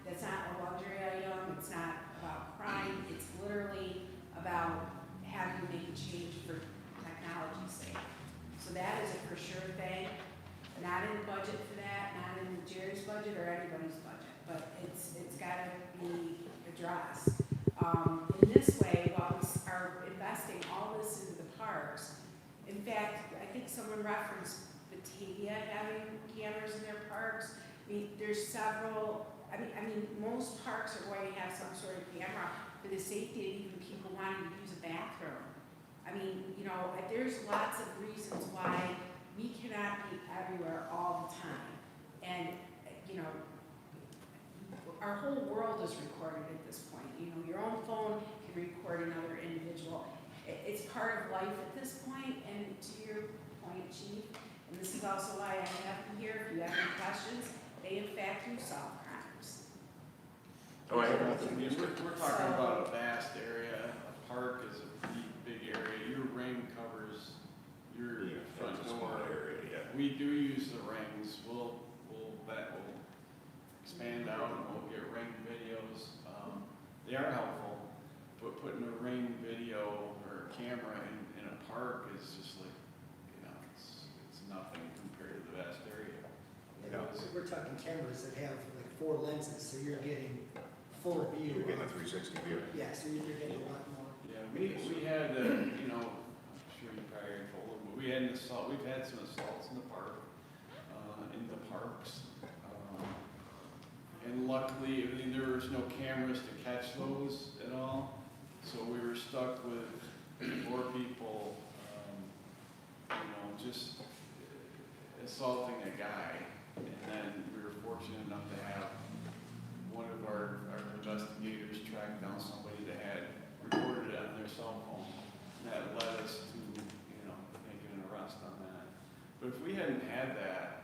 Speaker 10: That's not a luxury item, it's not about crime, it's literally about having to make a change for technology's sake. So that is a for sure thing, not in the budget for that, not in Jerry's budget or anybody's budget, but it's gotta be addressed. In this way, while we are investing all this into the parks, in fact, I think someone referenced Batavia having cameras in their parks. I mean, there's several, I mean, most parks are going to have some sort of camera for the safety of even people wanting to use a bathroom. I mean, there's lots of reasons why we cannot be everywhere all the time. And, our whole world is recorded at this point. Your own phone can record another individual. It's part of life at this point, and to your point, Chief, and this is also why I have you here, if you have any questions, they in fact do solve crimes.
Speaker 6: Oh, I have nothing.
Speaker 7: We're talking about a vast area. A park is a pretty
Speaker 8: big area, your ring covers your
Speaker 6: Yeah,
Speaker 8: front
Speaker 6: it's a small
Speaker 8: door.
Speaker 6: area, yeah.
Speaker 8: We do use the rings, we'll expand out and we'll get ring videos. They are helpful, but putting a ring video or a camera in a park is just like, it's nothing compared to the vast area.
Speaker 20: So we're talking cameras that have like 4 lenses, so you're getting full view.
Speaker 6: You're getting a 360 view.
Speaker 20: Yeah, so you're getting a lot more.
Speaker 8: Yeah, we had, I'm sure you probably already told them, but we've had some assaults in the park, in the parks. And luckily, there was no cameras to catch those at all, so we were stuck with 4 people, just assaulting a guy. And then we were fortunate enough to have one of our investigators track down somebody that had recorded it on their cell phone. And that led us to, making an arrest on that. But if we hadn't had that,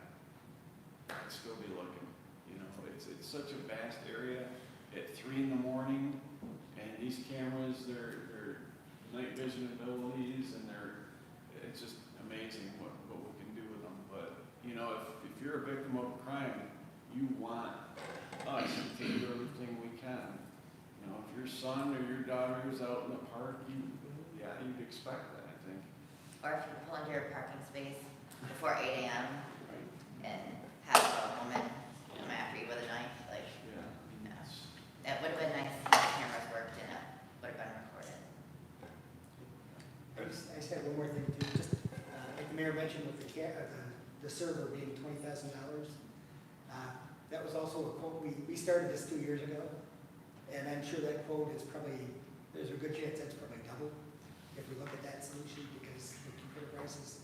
Speaker 8: I'd still be looking. It's such a vast area at 3 in the morning, and these cameras, they're night vision abilities, and it's just amazing what we can do with them. But, if you're a victim of a crime, you want us to do everything we can. If your son or your daughter is out in the park, you'd expect that, I think.
Speaker 22: Or if you pull into your parking space before 8 a.m. and have a woman come after you with a knife, that would have been nice if the cameras worked and it would have been recorded.
Speaker 20: I just had one more thing too, just like the mayor mentioned with the server being $20,000. That was also a quote, we started this 2 years ago, and I'm sure that quote is probably, there's a good chance that's probably double if we look at that solution, because the computer prices,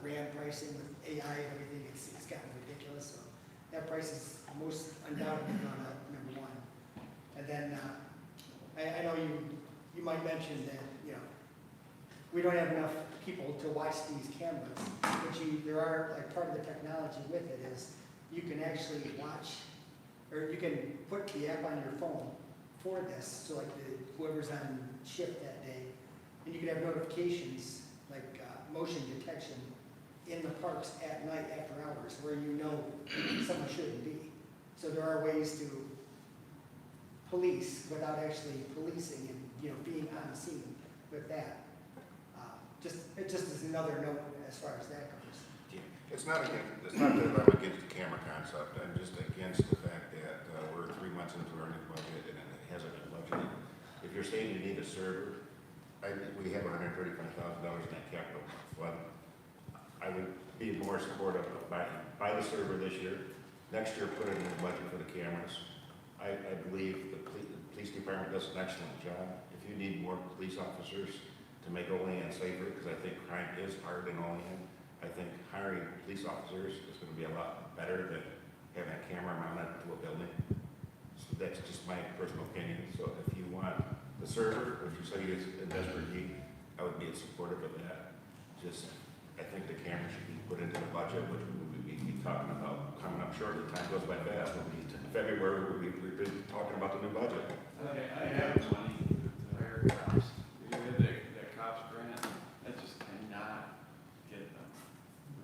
Speaker 20: RAM pricing with AI and everything, it's gotten ridiculous, so that price is most undoubtedly gone up, number one. And then, I know you might mention that, we don't have enough people to watch these cameras, but there are, like, part of the technology with it is you can actually watch, or you can put the app on your phone for this, so like whoever's on shift that day, and you can have notifications, like motion detection in the parks at night after hours, where someone shouldn't be. So there are ways to police without actually policing and, being on the scene with that. It just is another note as far as that goes.
Speaker 6: It's not that I'm against the camera concept. I'm just against the fact that we're 3 months into our new budget and it hasn't been budgeted. If you're saying you need a server, we have $135,000 in that capital fund. I would be more supportive of buy the server this year. Next year, put it in the budget for the cameras. I believe the police department does an excellent job. If you need more police officers to make Olean safer, because I think crime is hard in Olean, I think hiring police officers is going to be a lot better than having a camera mounted to a building. So that's just my personal opinion. So if you want the server, or if you say it's a desperate need, I would be supportive of that. I think the camera should be put into the budget, which we will be talking about coming up shortly. Time goes by fast. We'll be in February, we've been talking about the new budget.
Speaker 8: I have money to hire cops. We had that cops grant, I just cannot get them.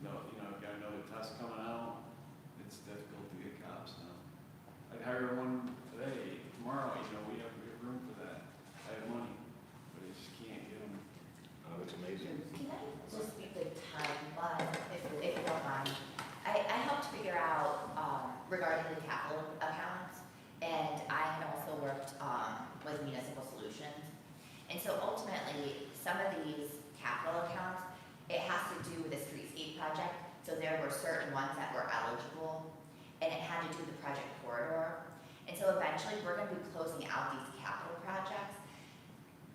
Speaker 8: I've got another test coming out, it's difficult to get cops now. I'd hire one today, tomorrow, we have room for that. I have money, but I just can't get them.
Speaker 6: Oh, it's amazing.
Speaker 22: Can I just be the time, if you don't mind? I helped figure out regarding the capital accounts, and I had also worked with Municipal Solutions. And so ultimately, some of these capital accounts, it has to do with the streetscape project. So there were certain ones that were eligible, and it had to do with the project corridor. And so eventually, we're going to be closing out these capital projects.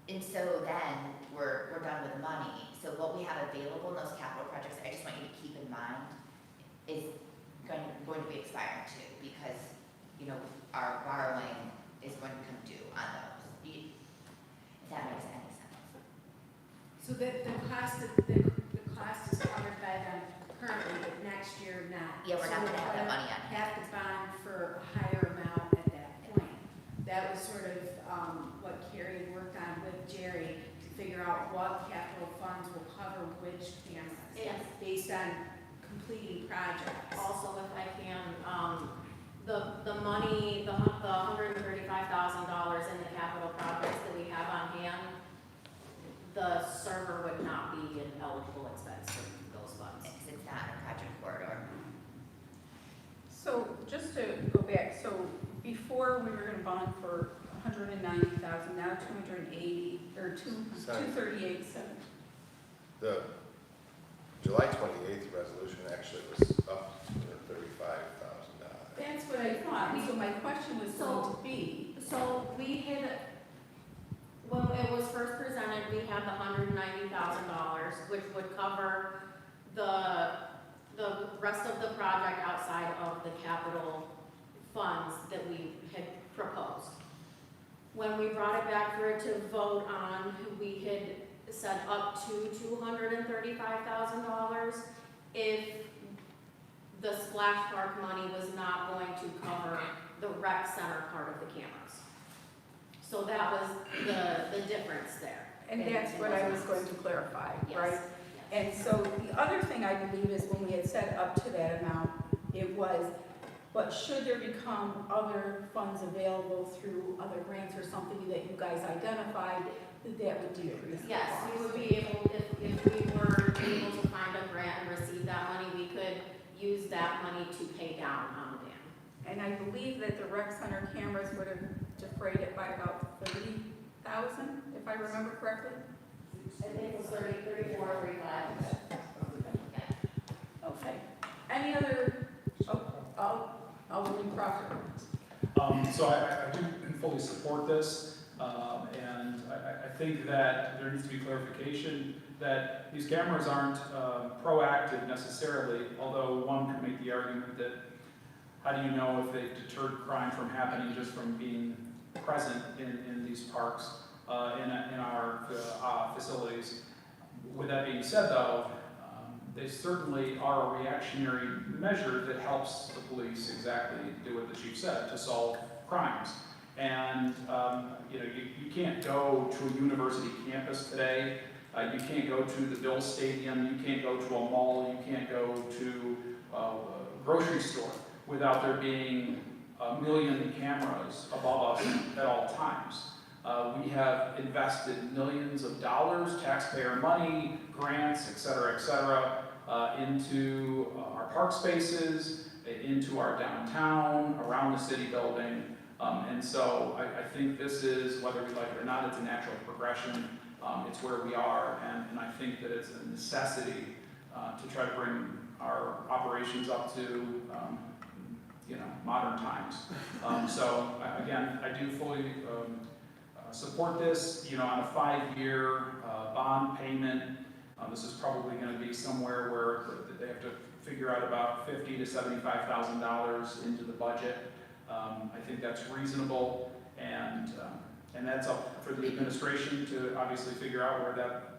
Speaker 22: And so then we're done with the money. So what we have available in those capital projects, I just want you to keep in mind, is going to be expiring too, because our borrowing is going to come due on those. If that makes any sense.
Speaker 10: So the cost is covered by them currently, but next year not.
Speaker 22: Yeah, we're not going to have that money yet.
Speaker 10: Have to bond for a higher amount at that point. That was sort of what Carrie worked on with Jerry to figure out what
Speaker 15: completing projects.
Speaker 21: Also, if I can, the money, the $135,000 in the capital projects that we have on hand, the server would not be an eligible expense for those funds.
Speaker 14: Because it's not a project corridor.
Speaker 3: So just to go back, so before we were gonna bond for 190,000, now 280, or 238,7.
Speaker 1: The July 28th resolution actually was up to $35,000.
Speaker 3: That's what I thought, so my question was going to be.
Speaker 21: So we had, when it was first presented, we had the $190,000, which would cover the rest of the project outside of the capital funds that we had proposed. When we brought it back for it to vote on, we had said up to $235,000 if the splash park money was not going to cover the rec center part of the cameras. So that was the difference there.
Speaker 3: And that's what I was going to clarify,
Speaker 21: Yes.
Speaker 3: right? And so the other thing I believe is when we had said up to that amount, it was, but should there become other funds available through other grants or something that you guys identified, that would decrease the
Speaker 21: Yes,
Speaker 3: cost?
Speaker 21: we would be able, if we were able to find a grant and receive that money, we could use that money to pay down on the dam.
Speaker 3: And I believe that the rec center cameras would have defrayed it by about 30,000, if I remember correctly.
Speaker 21: I think it was 34, 35.
Speaker 3: Okay. Any other, Alderman Crawford?
Speaker 5: So I do fully support this, and I think that there needs to be clarification that these cameras aren't proactive necessarily, although one could make the argument that how do you know if they've deterred crime from happening just from being present in these parks, in our facilities. With that being said though, they certainly are a reactionary measure that helps the police exactly do what the chief said, to solve crimes. And you can't go to a university campus today, you can't go to the Bill Stadium, you can't go to a mall, you can't go to a grocery store without there being a million cameras above us at all times. We have invested millions of dollars, taxpayer money, grants, et cetera, into our park spaces, into our downtown, around the city building. And so I think this is, whether we like it or not, it's a natural progression. It's where we are, and I think that it's a necessity to try to bring our operations up to modern times. So again, I do fully support this. On a 5-year bond payment, this is probably going to be somewhere where they have to figure out about $50,000 to $75,000 into the budget. I think that's reasonable, and that's up for the administration to obviously figure out where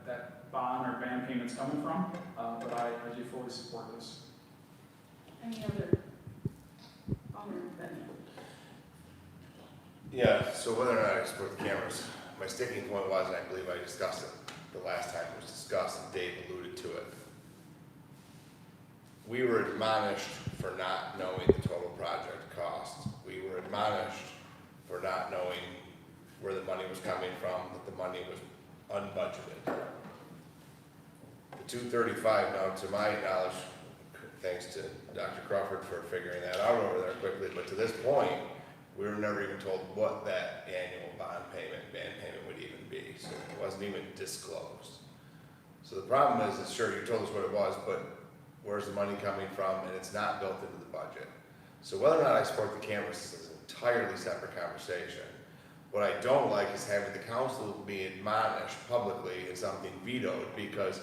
Speaker 5: that bond or band payment's coming from. But I do fully support this.
Speaker 3: Any other? Alderman Benyon?
Speaker 1: Yeah, so whether or not I support the cameras, my sticking point was, and I believe I discussed it the last time it was discussed, and Dave alluded to it. We were admonished for not knowing the total project cost. We were admonished for not knowing where the money was coming from, that the money was unbudgeted. The 235, now to my knowledge, thanks to Dr. Crawford for figuring that out over there quickly, but to this point, we were never even told what that annual band payment would even be, so it wasn't even disclosed. So the problem is sure, you told us what it was, but where's the money coming from, and it's not built into the budget. So whether or not I support the cameras is an entirely separate conversation. What I don't like is having the council be admonished publicly and something vetoed because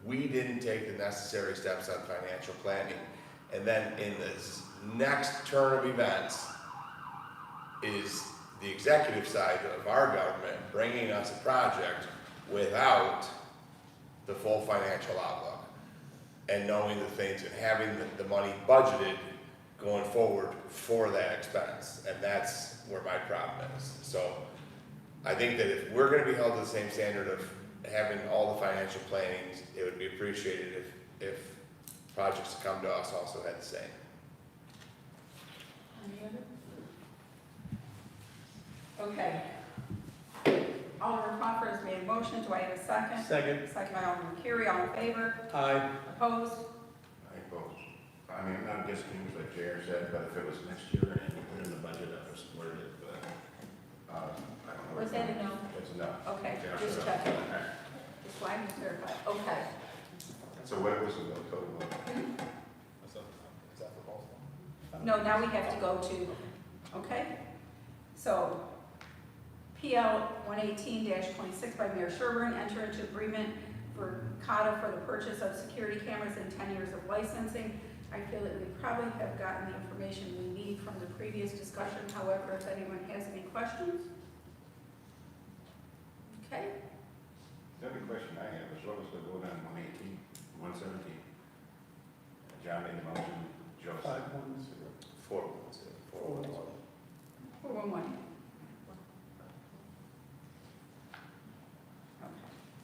Speaker 1: we didn't take the necessary steps on financial planning. And then in this next turn of events is the executive side of our government bringing us a project without the full financial outlook and knowing the things and having the money budgeted going forward for that expense. And that's where my problem is. So I think that if we're going to be held to the same standard of having all the financial planning, it would be appreciated if projects that come to us also had the same.
Speaker 3: Any other? Okay. Alderman Crawford has made a motion. Do I have a second?
Speaker 7: Second.
Speaker 3: Second by Alderman Carey. All in favor?
Speaker 7: Aye.
Speaker 3: Opposed?
Speaker 6: I suppose. I mean, I'm not disagreeing with what Jared said, but if it was next year and you put in the budget, I would support it, but, I don't know.
Speaker 3: Was that a no?
Speaker 6: It's a no.
Speaker 3: Okay,
Speaker 6: Yeah,
Speaker 3: just
Speaker 6: sure.
Speaker 3: checking.
Speaker 6: Okay.
Speaker 3: Just wanted to clarify. Okay.
Speaker 6: So what was the total?
Speaker 4: Is that for both?
Speaker 3: No, now we have to go to, okay? So, PL 118-26 by Mayor Sherburne, enter into agreement for CADA for the purchase of security cameras and 10 years of licensing. I feel that we probably have gotten the information we need from the previous discussion. However, if anyone has any questions? Okay,
Speaker 6: The only question I have is what was the vote on 118, 117? John made the motion, Joe seconded.
Speaker 1: 411.
Speaker 3: 411.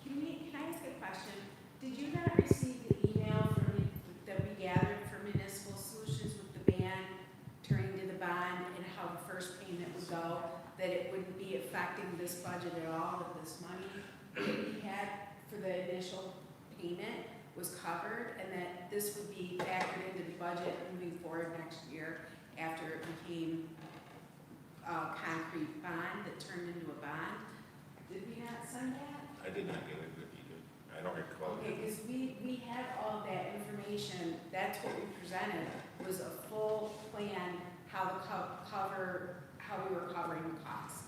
Speaker 10: Can I ask a question? Did you not receive the email that we gathered for Municipal Solutions with the ban turning to the bond and how the first payment would go? That it wouldn't be affecting this budget at all, that this money that we had for the initial payment was covered, and that this would be factored into the budget moving forward next year after it became a concrete bond that turned into a bond? Did we not send that?
Speaker 6: I did not get it, but you did. I don't recall.
Speaker 10: Okay, because we had all of that information, that's what we presented, was a full plan, how we were covering the costs.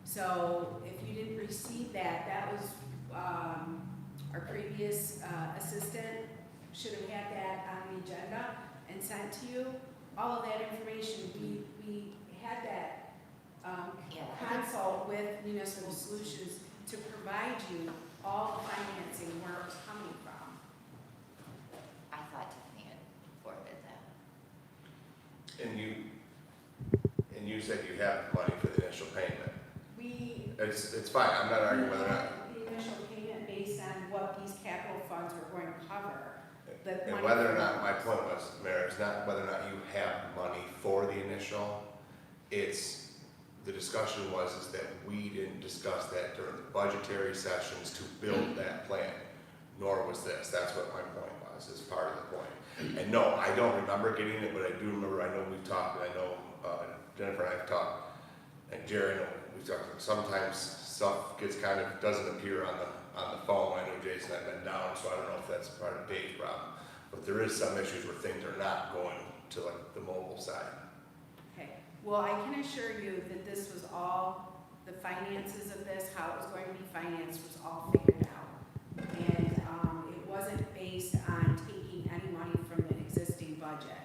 Speaker 10: So if you didn't receive that, that was, our previous assistant should have had that on the agenda and sent to you. All of that information, we had that consult with Municipal Solutions to provide you all the financing, where it was coming from.
Speaker 22: I thought Tiffany had forwarded that.
Speaker 1: And you said you have money for the initial payment. It's fine, I'm not arguing whether or not.
Speaker 10: The initial payment based on what these capital funds were going to cover.
Speaker 1: And whether or not, my point was, Mayor, is not whether or not you have money for the initial, it's, the discussion was is that we didn't discuss that during the budgetary sessions to build that plan, nor was this. That's what my point was, is part of the point. And no, I don't remember getting it, but I do remember, I know we've talked, I know Jennifer and I have talked, and Jerry, I know we've talked, sometimes stuff gets kind of, doesn't appear on the phone. I know Jason and I've been down, so I don't know if that's part of Dave's problem. But there is some issues where things are not going to like the mobile side.
Speaker 10: Okay, well, I can assure you that this was all, the finances of this, how it was going to be financed was all figured out. And it wasn't based on taking any money from the existing budget.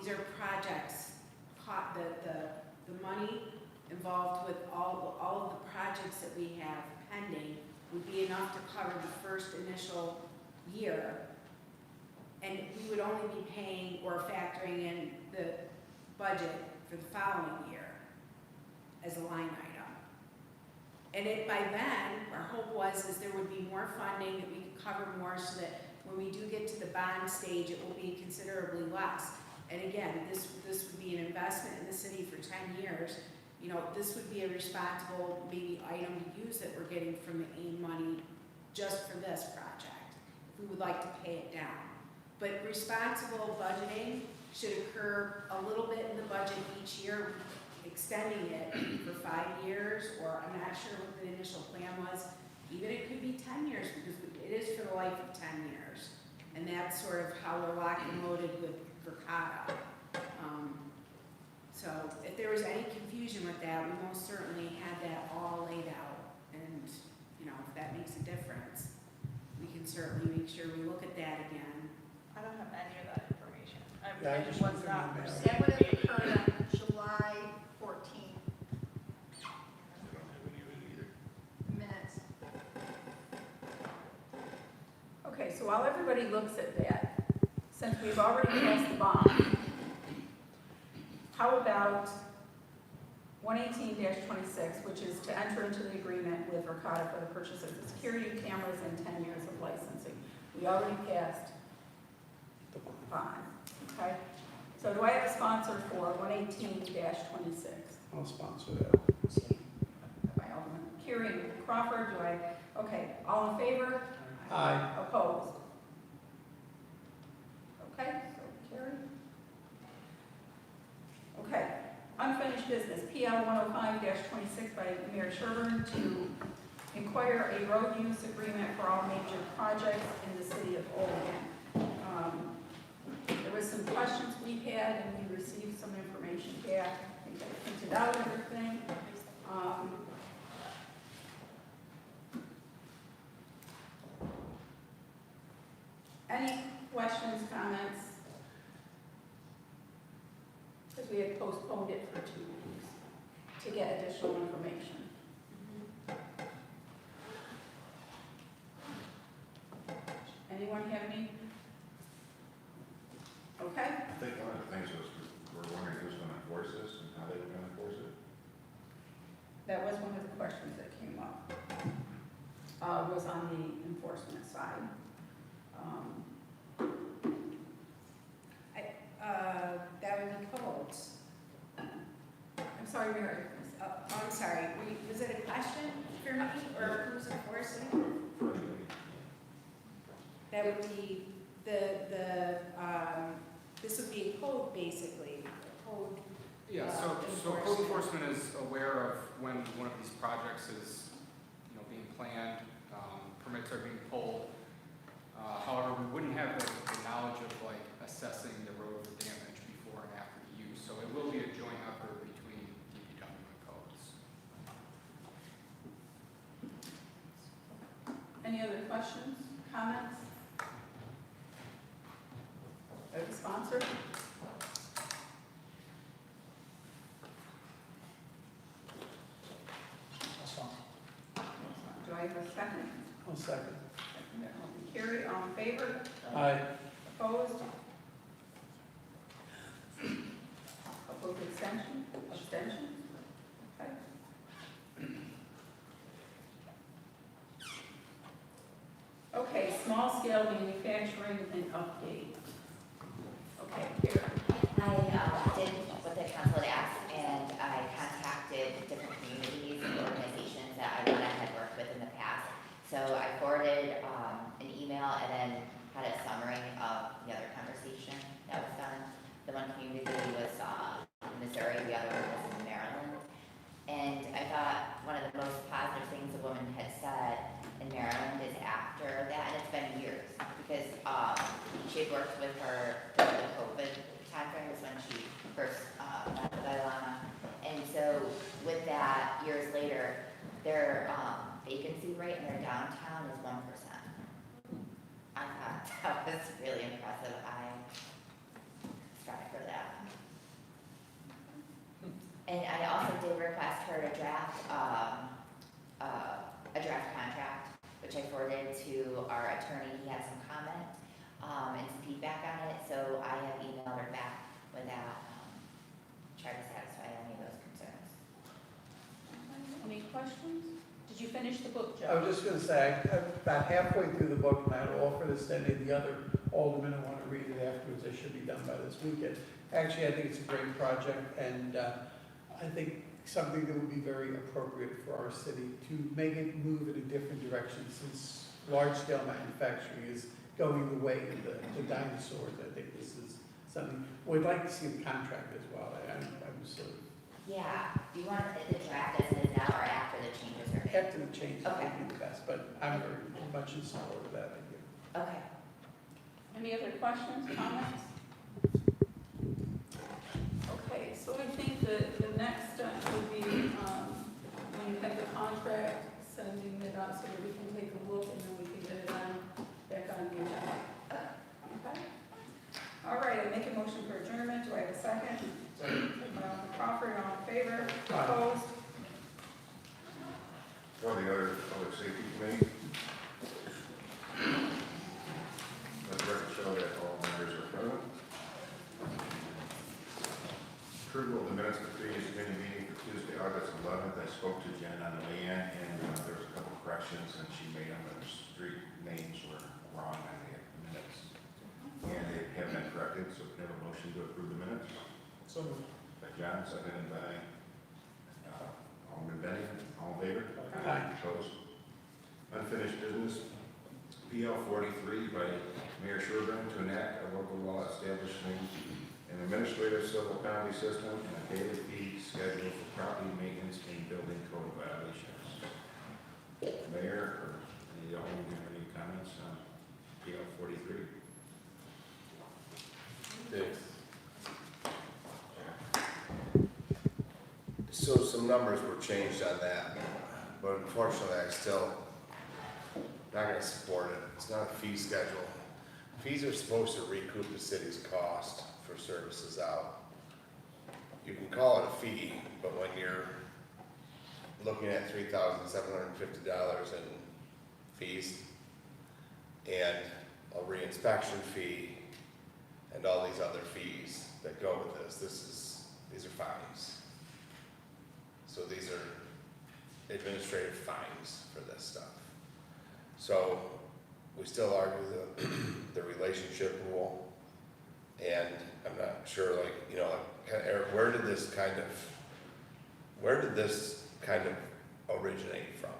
Speaker 10: These are projects, the money involved with all of the projects that we have pending would be enough to cover the first initial year. And we would only be paying or factoring in the budget for the following year as a line item. And by then, our hope was is there would be more funding, that we could cover more so that when we do get to the bond stage, it will be considerably less. And again, this would be an investment in the city for 10 years. You know, this would be a responsible maybe item to use that we're getting from the AIM money just for this project, if we would like to pay it down. But responsible budgeting should occur a little bit in the budget each year, extending it for 5 years, or I'm not sure what the initial plan was. Even it could be 10 years, because it is for the life of 10 years. And that's sort of how we're locked and loaded with Verkada. So if there was any confusion with that, we most certainly had that all laid out. And, you know, if that makes a difference, we can certainly make sure we look at that again.
Speaker 17: I don't have any of that information.
Speaker 7: Yeah, I just
Speaker 17: was
Speaker 7: looked
Speaker 17: not
Speaker 7: at my mail.
Speaker 17: received.
Speaker 15: That would have occurred on July 14th
Speaker 6: I don't have any of it either.
Speaker 15: minutes.
Speaker 3: Okay, so while everybody looks at that, since we've already passed the bond, how about 118-26, which is to enter into the agreement with Verkada for the purchase of the security cameras and 10 years of licensing? We already passed 118-26.
Speaker 2: I'll sponsor that.
Speaker 3: By Alderman Carey Crawford, okay, all in favor?
Speaker 2: Aye.
Speaker 3: Opposed? Okay, so carried. Okay, unfinished business, PL 105-26 by Mayor Sherburne to inquire a road use agreement for all major projects in the city of Olean. There was some questions we had and we received some information back. I think I printed out everything. Any questions, comments? Because we had postponed it for 2 weeks to get additional information. Anyone have any? Okay.
Speaker 6: I think one of the things was, we're wondering who's gonna enforce this and how they were gonna enforce it.
Speaker 3: That was one of the questions that came up. Was on the enforcement side. That would be codes. I'm sorry, Mary.
Speaker 10: I'm sorry, was it a question for me, or who's enforcing? That would be this would be a code, basically, a code.
Speaker 5: Yeah, so code enforcement is aware of when one of these projects is, being planned, permits are being pulled. However, we wouldn't have the knowledge of assessing the road damage before and after the use, so it will be a joint effort between DPW and codes.
Speaker 3: Any other questions, comments? Are you sponsored? Do I have a second?
Speaker 2: I'll second.
Speaker 3: Carrie, all in favor?
Speaker 2: Aye.
Speaker 3: Opposed? Opposed, abstention? Abstention? Okay. Okay, small scale manufacturing and update. Okay, Carrie.
Speaker 22: I did what the council had asked, and I contacted different communities and organizations that I had worked with in the past. So I forwarded an email and then had a summary of the other conversation that was done. The one community was in Missouri, the other one was in Maryland. And I thought one of the most positive things the woman had said in Maryland is after that, and it's been years, because she had worked with her during the COVID timeframe, was when she first met with Ilana. And so with that, years later, their vacancy rate in their downtown is 1%. I thought that was really impressive. I strive for that. And I also did request her to draft a draft contract, which I forwarded to our attorney. He had some comment and some feedback on it, so I have emailed her back with that, try to satisfy any of those concerns.
Speaker 3: Any questions? Did you finish the book,
Speaker 2: I
Speaker 3: Joe?
Speaker 2: was just gonna say, I'm about halfway through the book, and I'd offer this to any of the other aldermen who want to read it afterwards. It should be done by this weekend. Actually, I think it's a great project, and I think something that would be very appropriate for our city to make it move in a different direction, since large-scale manufacturing is going the way of the dinosaurs. I think this is something, we'd like to see the contract as well. I'm sort of.
Speaker 22: Yeah, do you want the draft as it is now or after the changes are made?
Speaker 2: After the changes
Speaker 22: Okay.
Speaker 2: would be the best, but I'm very much in support of that idea.
Speaker 22: Okay.
Speaker 3: Any other questions, comments? Okay, so I think the next step would be, when you have the contract, sending it out so that we can take a look and then we can get it back on the agenda. Okay? All right, I make a motion for adjournment. Do I have a second? Crawford, all in favor?
Speaker 2: Aye.
Speaker 3: Opposed?
Speaker 6: For the other public safety committee, let the record show that all members are present. Approval of the minutes of the previous committee meeting for Tuesday, August 11th. I spoke to Jen on the way in, and there was a couple corrections, and she made them, the street names were wrong on the minutes. And they have been corrected, so we have a motion to approve the minutes.
Speaker 2: So
Speaker 6: by John, seconded by Alderman Benny. All in favor?
Speaker 7: Aye.
Speaker 6: Opposed? Unfinished business, PL 43 by Mayor Sherburne to enact a local law establishing an administrative civil penalty system and a daily fee schedule for property maintenance and building code violations. Mayor, or any of you have any comments on PL 43?
Speaker 1: Thanks. So some numbers were changed on that, but unfortunately I still not gonna support it. It's not a fee schedule. Fees are supposed to recoup the city's cost for services out. You can call it a fee, but when you're looking at $3,750 in fees and a reinspection fee and all these other fees that go with this, these are fines. So these are administrative fines for this stuff. So we still argue the relationship rule, and I'm not sure, like, you know, like, Eric, where did this kind of originate from?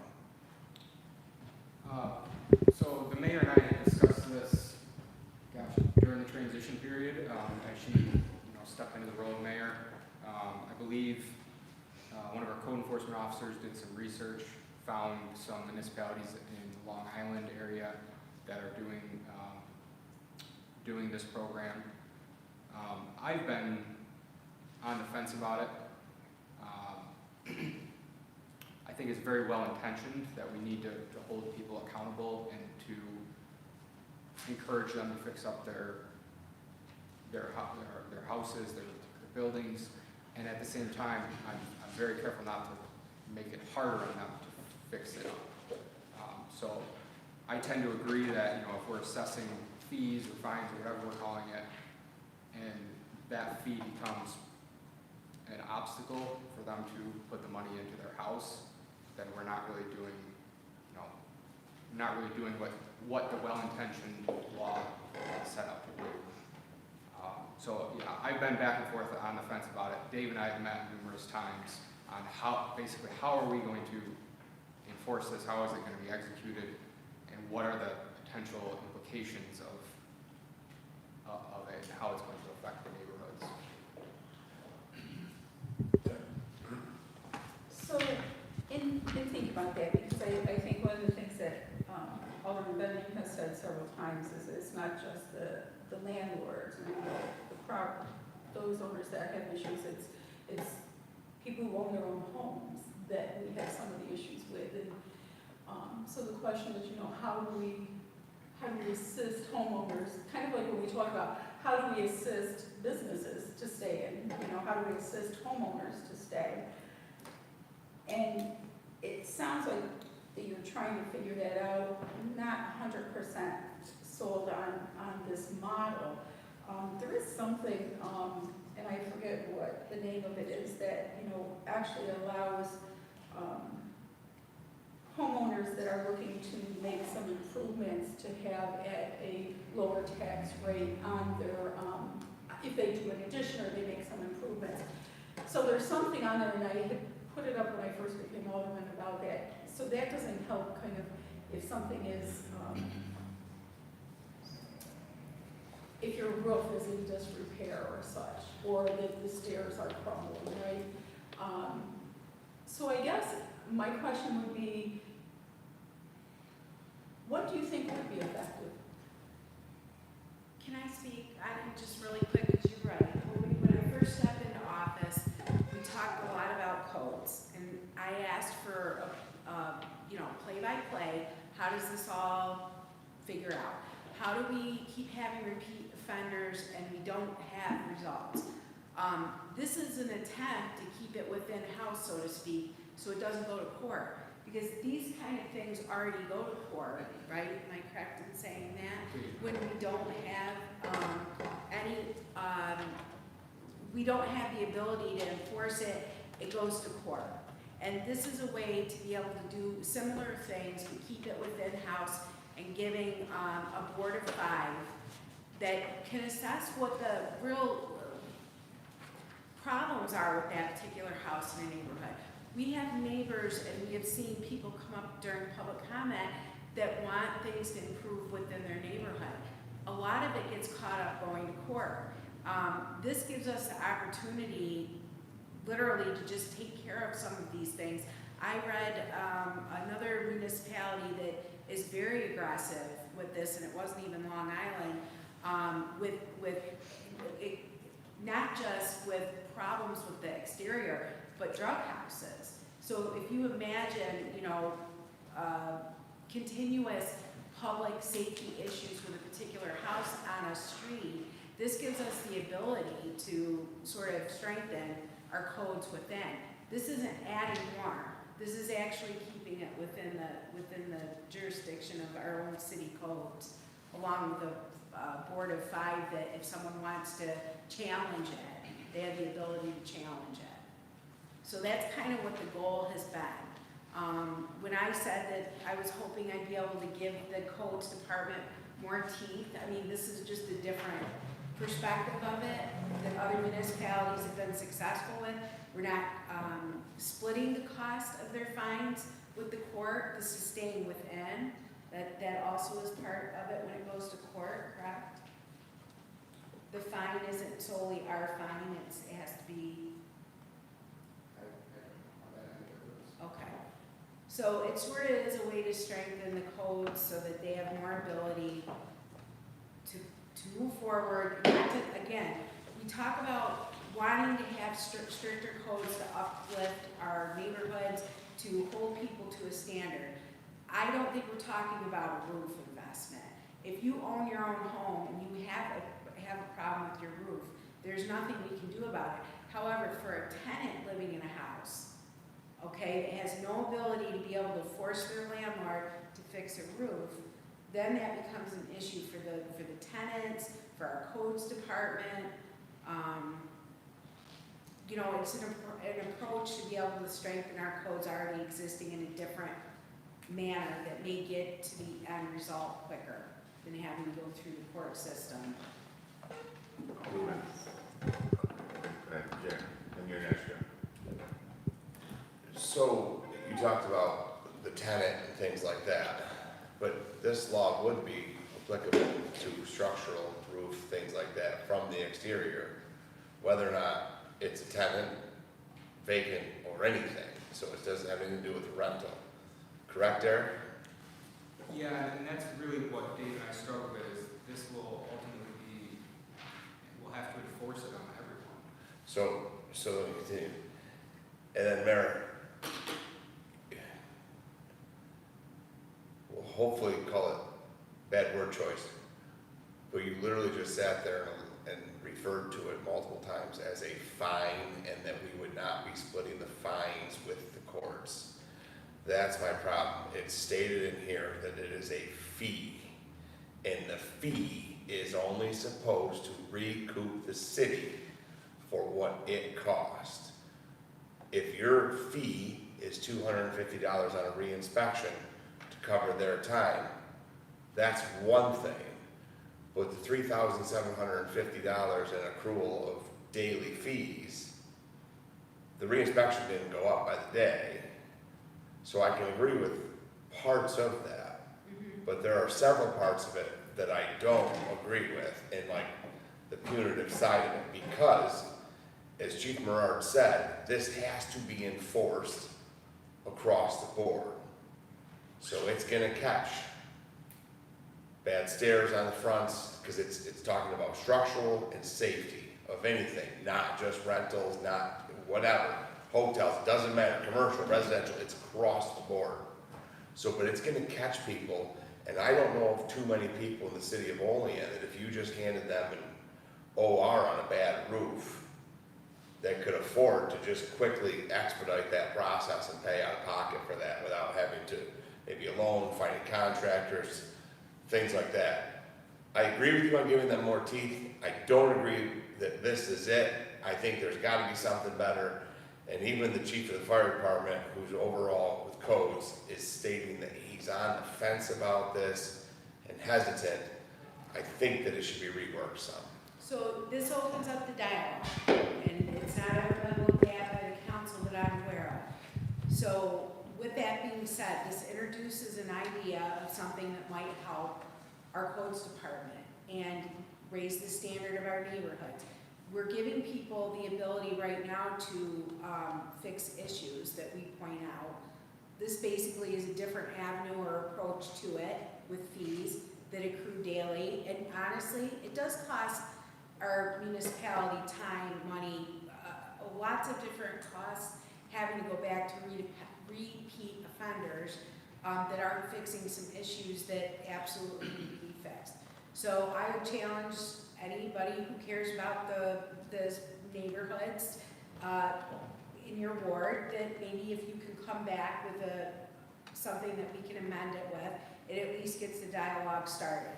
Speaker 11: So the mayor and I had discussed this, during the transition period, as she, stepped into the role of mayor. I believe one of our code enforcement officers did some research, found some municipalities in the Long Island area that are doing this program. I've been on the fence about it. I think it's very well intentioned that we need to hold people accountable and to encourage them to fix up their houses, their buildings, and at the same time, I'm very careful not to make it harder on them to fix it up. So I tend to agree that, if we're assessing fees or fines or whatever we're calling it, and that fee becomes an obstacle for them to put the money into their house, then we're not really doing, what the well-intentioned law set up to do. So yeah, I've been back and forth on the fence about it. Dave and I have met numerous times on how are we going to enforce this? How is it going to be executed? And what are the potential implications of it and how it's going to affect the neighborhoods?
Speaker 3: So, in thinking about that, because I think one of the things that Alderman Benning has said several times is it's not just the landlords and those owners that have issues, it's people who own their own homes that we have some of the issues with. And so the question is, how do we assist homeowners, kind of like when we talk about how do we assist businesses to stay in, how do we assist homeowners to stay? And it sounds like that you're trying to figure that out, not 100% sold on this model. There is something, and I forget what the name of it is, that, actually allows homeowners that are looking to make some improvements to have at a lower tax rate on their, if they do an addition or they make some improvements. So there's something on there, and I had put it up when I first became alderman about that. So that doesn't help kind of if something is, if your roof is in disrepair or such, or that the stairs are crumbling, right? So I guess my question would be, what do you think would be effective?
Speaker 10: Can I speak? Just really quick, because you're right. When I first stepped into office, we talked a lot about codes, and I asked for a play-by-play. How does this all figure out? How do we keep having repeat offenders and we don't have results? This is an attempt to keep it within house, so to speak, so it doesn't go to court. Because these kind of things already go to court, right? Am I correct in saying that? When we don't have we don't have the ability to enforce it, it goes to court. And this is a way to be able to do similar things, but keep it within house and giving a board of 5 that can assess what the real problems are with that particular house in a neighborhood. We have neighbors and we have seen people come up during public comment that want things to improve within their neighborhood. A lot of it gets caught up going to court. This gives us the opportunity literally to just take care of some of these things. I read another municipality that is very aggressive with this, and it wasn't even Long Island, with it, not just with problems with the exterior, but drug houses. So if you imagine, you know, continuous public safety issues with a particular house on a street, this gives us the ability to sort of strengthen our codes within. This isn't adding more. This is actually keeping it within the jurisdiction of our own city codes, along with a board of 5 that if someone wants to challenge it, they have the ability to challenge it. So that's kind of what the goal has been. When I said that I was hoping I'd be able to give the codes department more teeth, I mean, this is just a different perspective of it that other municipalities have been successful with. We're not splitting the cost of their fines with the court. This is staying within. That also is part of it when it goes to court, correct? The fine isn't solely our fine, it has to be. Okay. So it sort of is a way to strengthen the codes so that they have more ability to move forward. Not to, again, we talk about wanting to have stricter codes to uplift our neighborhoods, to hold people to a standard. I don't think we're talking about a roof investment. If you own your own home and you have a problem with your roof, there's nothing we can do about it. However, for a tenant living in a house, okay, that has no ability to be able to force their landlord to fix a roof, then that becomes an issue for the tenants, for our codes department. You know, it's an approach to be able to strengthen our codes already existing in a different manner that may get to the end result quicker than having to go through the court system.
Speaker 6: Jack, and you're next, Jim.
Speaker 1: So you talked about the tenant and things like that, but this law would be applicable to structural roof, things like that from the exterior, whether or not it's a tenant, vacant, or anything. So it doesn't have anything to do with the rental. Correct, Eric?
Speaker 11: Yeah, and that's really what Dave and I struggle with, is this will ultimately be, we'll have to enforce it on everyone.
Speaker 1: So let me continue. And then Mayor, we'll hopefully call it bad word choice, but you literally just sat there and referred to it multiple times as a fine, and that we would not be splitting the fines with the courts. That's my problem. It's stated in here that it is a fee, and the fee is only supposed to recoup the city for what it cost. If your fee is $250 on a reinspection to cover their time, that's one thing. But the $3,750 in accrual of daily fees, the reinspection didn't go up by the day. So I can agree with parts of that, but there are several parts of it that I don't agree with, in like the punitive side of it, because as Chief Merard said, this has to be enforced across the board. So it's gonna catch bad stairs on the fronts, because it's talking about structural and safety of anything, not just rentals, not whatever. Hotels, doesn't matter, commercial, residential, it's across the board. So, but it's gonna catch people, and I don't know of too many people in the city of Olean that if you just handed them an OR on a bad roof, that could afford to just quickly expedite that process and pay out of pocket for that without having to maybe a loan, finding contractors, things like that. I agree with you on giving them more teeth. I don't agree that this is it. I think there's gotta be something better. And even the chief of the fire department, who's overall with codes, is stating that he's on the fence about this and hesitant. I think that it should be reworked some.
Speaker 10: So this opens up the dialogue, and it's not So with that being said, this introduces an idea of something that might help our codes department and raise the standard of our neighborhoods. We're giving people the ability right now to fix issues that we point out. This basically is a different avenue or approach to it with fees that accrue daily. And honestly, it does cost our municipality time, money, lots of different costs, having to go back to repeat offenders that aren't fixing some issues that absolutely need to be fixed. So I would challenge anybody who cares about the neighborhoods in your ward that maybe if you can come back with something that we can amend it with, it at least gets the dialogue started.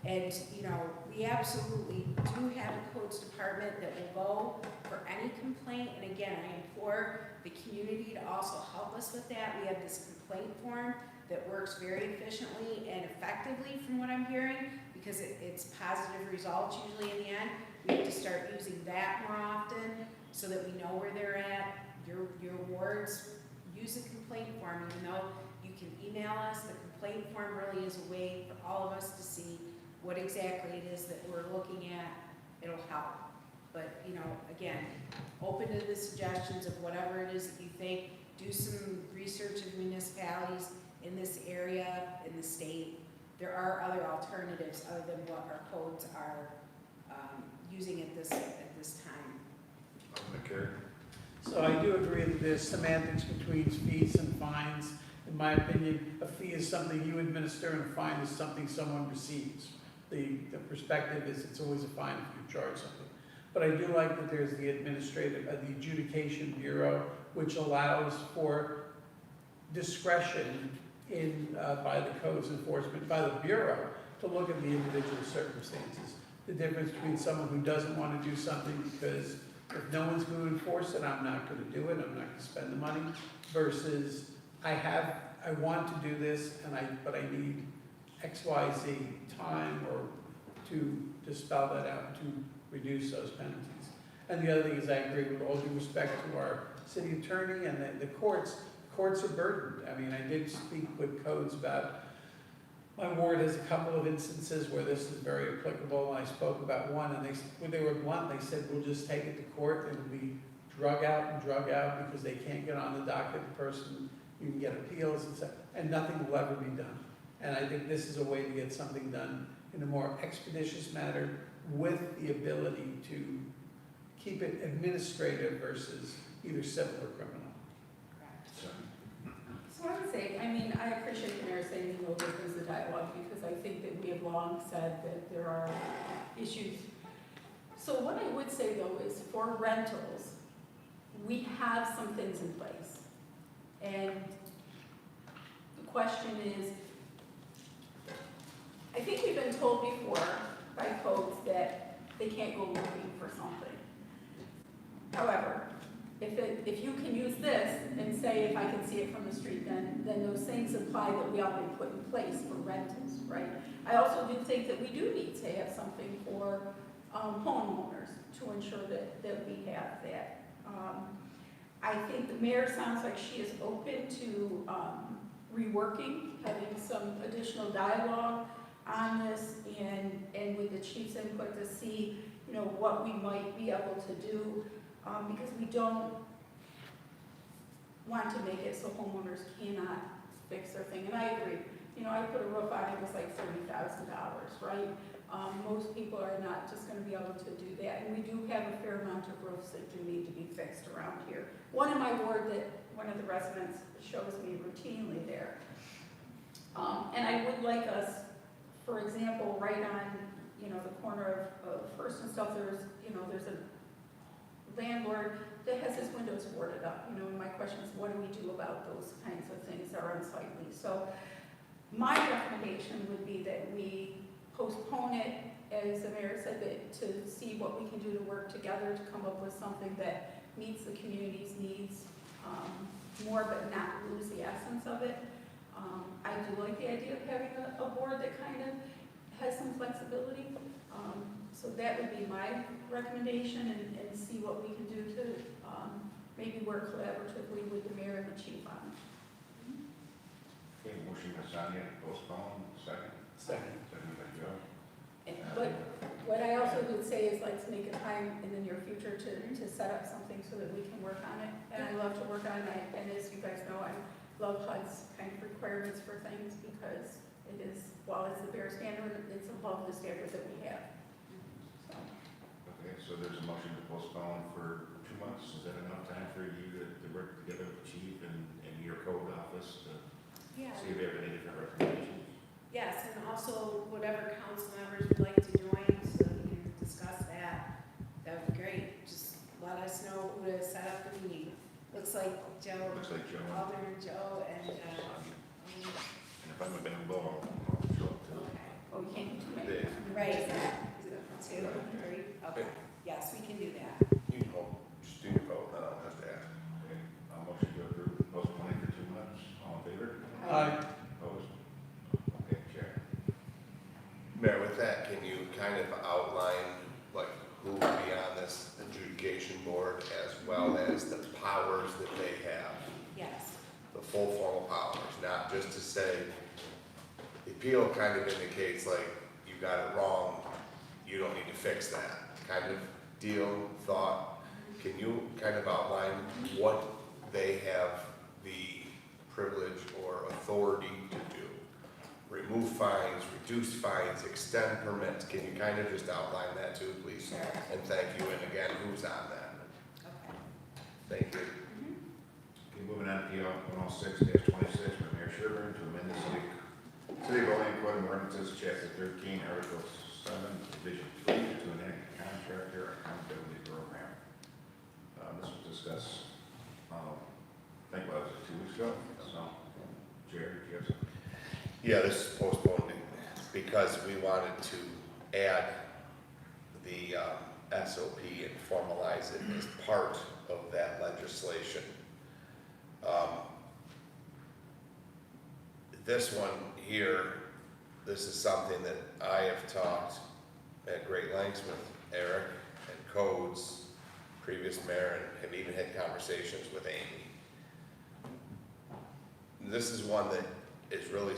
Speaker 10: And, you know, we absolutely do have a codes department that will go for any complaint. And again, I implore the community to also help us with that. We have this complaint form that works very efficiently and effectively from what I'm hearing, because it's positive results usually in the end. We have to start using that more often so that we know where they're at. Your wards use a complaint form, even though you can email us. The complaint form really is a way for all of us to see what exactly it is that we're looking at. It'll help. But, you know, again, open to the suggestions of whatever it is that you think. Do some research of municipalities in this area, in the state. There are other alternatives other than what our codes are using at this time.
Speaker 1: Carrie?
Speaker 2: So I do agree that there's semantics between fees and fines. In my opinion, a fee is something you administer and a fine is something someone receives. The perspective is it's always a fine if you charge something. But I do like that there's the the adjudication bureau, which allows for discretion by the codes enforcement, by the bureau, to look at the individual circumstances. The difference between someone who doesn't want to do something because if no one's going to enforce it, I'm not going to do it, I'm not going to spend the money, versus I want to do this, but I need X, Y, Z time or to spell that out, to reduce those penalties. And the other thing is I agree with all due respect to our city attorney and the courts. Courts are burdened. I mean, I did speak with codes about, my ward has a couple of instances where this is very applicable, and I spoke about one, and when they were blunt, they said, we'll just take it to court, and it'll be drug out because they can't get on the docket, the person, you can get appeals and stuff, and nothing will ever be done. And I think this is a way to get something done in a more expeditious manner with the ability to keep it administrative versus either civil or criminal.
Speaker 3: So I would say, I mean, I appreciate the mayor saying, you know, that there's a dialogue, because I think that we have long said that there are issues. So what I would say though is for rentals, we have some things in place. And the question is, I think we've been told before by codes that they can't go looking for something. However, if you can use this and say, if I can see it from the street, then those things imply that we already put in place for rentals, right? I also do think that we do need to have something for homeowners to ensure that we have that. I think the mayor sounds like she is open to reworking, having some additional dialogue on this, and with the chief's input to see, you know, what we might be able to do. Because we don't want to make it so homeowners cannot fix their thing. And I agree. You know, I put a roof on, it was like $30,000, right? Most people are not just going to be able to do that. And we do have a fair amount of roofs that do need to be fixed around here. One in my ward that one of the residents shows me routinely there. And I would like us, for example, right on, you know, the corner of First and stuff, there's a landlord that has his windows boarded up, you know, and my question is, what do we do about those kinds of things that are unsightly? So my recommendation would be that we postpone it, as the mayor said, to see what we can do to work together to come up with something that meets the community's needs more, but not lose the essence of it. I do like the idea of having a board that kind of has some flexibility. So that would be my recommendation, and see what we can do to maybe work collaboratively with the mayor and the chief on.
Speaker 6: Okay, motion by Sonia to postpone, second.
Speaker 7: Second.
Speaker 6: Second by Joe.
Speaker 3: But what I also would say is let's make a time in the near future to set up something so that we can work on it. And I love to work on it, and as you guys know, I love HUD's kind of requirements for things because it is, while it's the bare standard, it's above the standard that we have. So,
Speaker 6: Okay, so there's a motion to postpone for 2 months. Is that enough time for you to work together with the chief and your code office to
Speaker 10: Yeah.
Speaker 6: see if they have any different recommendations?
Speaker 10: Yes, and also whatever council members would like to join, so we can discuss that. That would be great. Just let us know who to set up the meeting. Looks like Joe.
Speaker 6: Looks like Joe.
Speaker 10: Alderman Joe and,
Speaker 6: And if I'm available, I'll show up too.
Speaker 10: okay.
Speaker 3: oh, you can't do too many.
Speaker 6: Dave.
Speaker 10: Right, is it 2, 3? Okay, yes, we can do that.
Speaker 1: You can vote, just do your vote, then I'll have to ask.
Speaker 6: Okay, I'll motion to approve postponing for 2 months. All in favor?
Speaker 7: Aye.
Speaker 6: Opposed? Okay, Chair.
Speaker 1: Mayor, with that, can you kind of outline, like, who will be on this adjudication board as well as the powers that they have?
Speaker 10: Yes.
Speaker 1: The full formal powers, not just to say, the appeal kind of indicates like, you got it wrong, you don't need to fix that, kind of deal, thought. Can you kind of outline what they have the privilege or authority to do? Remove fines, reduce fines, extend permits, can you kind of just outline that too, please?
Speaker 10: Sure.
Speaker 1: And thank you, and again, who's on that?
Speaker 10: Okay.
Speaker 1: Thank you.
Speaker 6: Okay, moving on to PL 106-26 from Mayor Sherburne to amend the City of Olean Code of Ordinances, Chapter 13, Article 7, Division 3, to enact a contractor accountability program. This was discussed, I think, what was it, 2 weeks ago? So, Jared, do you have something?
Speaker 1: Yeah, this is postponed because we wanted to add the SOP and formalize it as part of that legislation. This one here, this is something that I have talked at great lengths with Eric and Codes, previous mayor, and have even had conversations with Amy. This is one that is really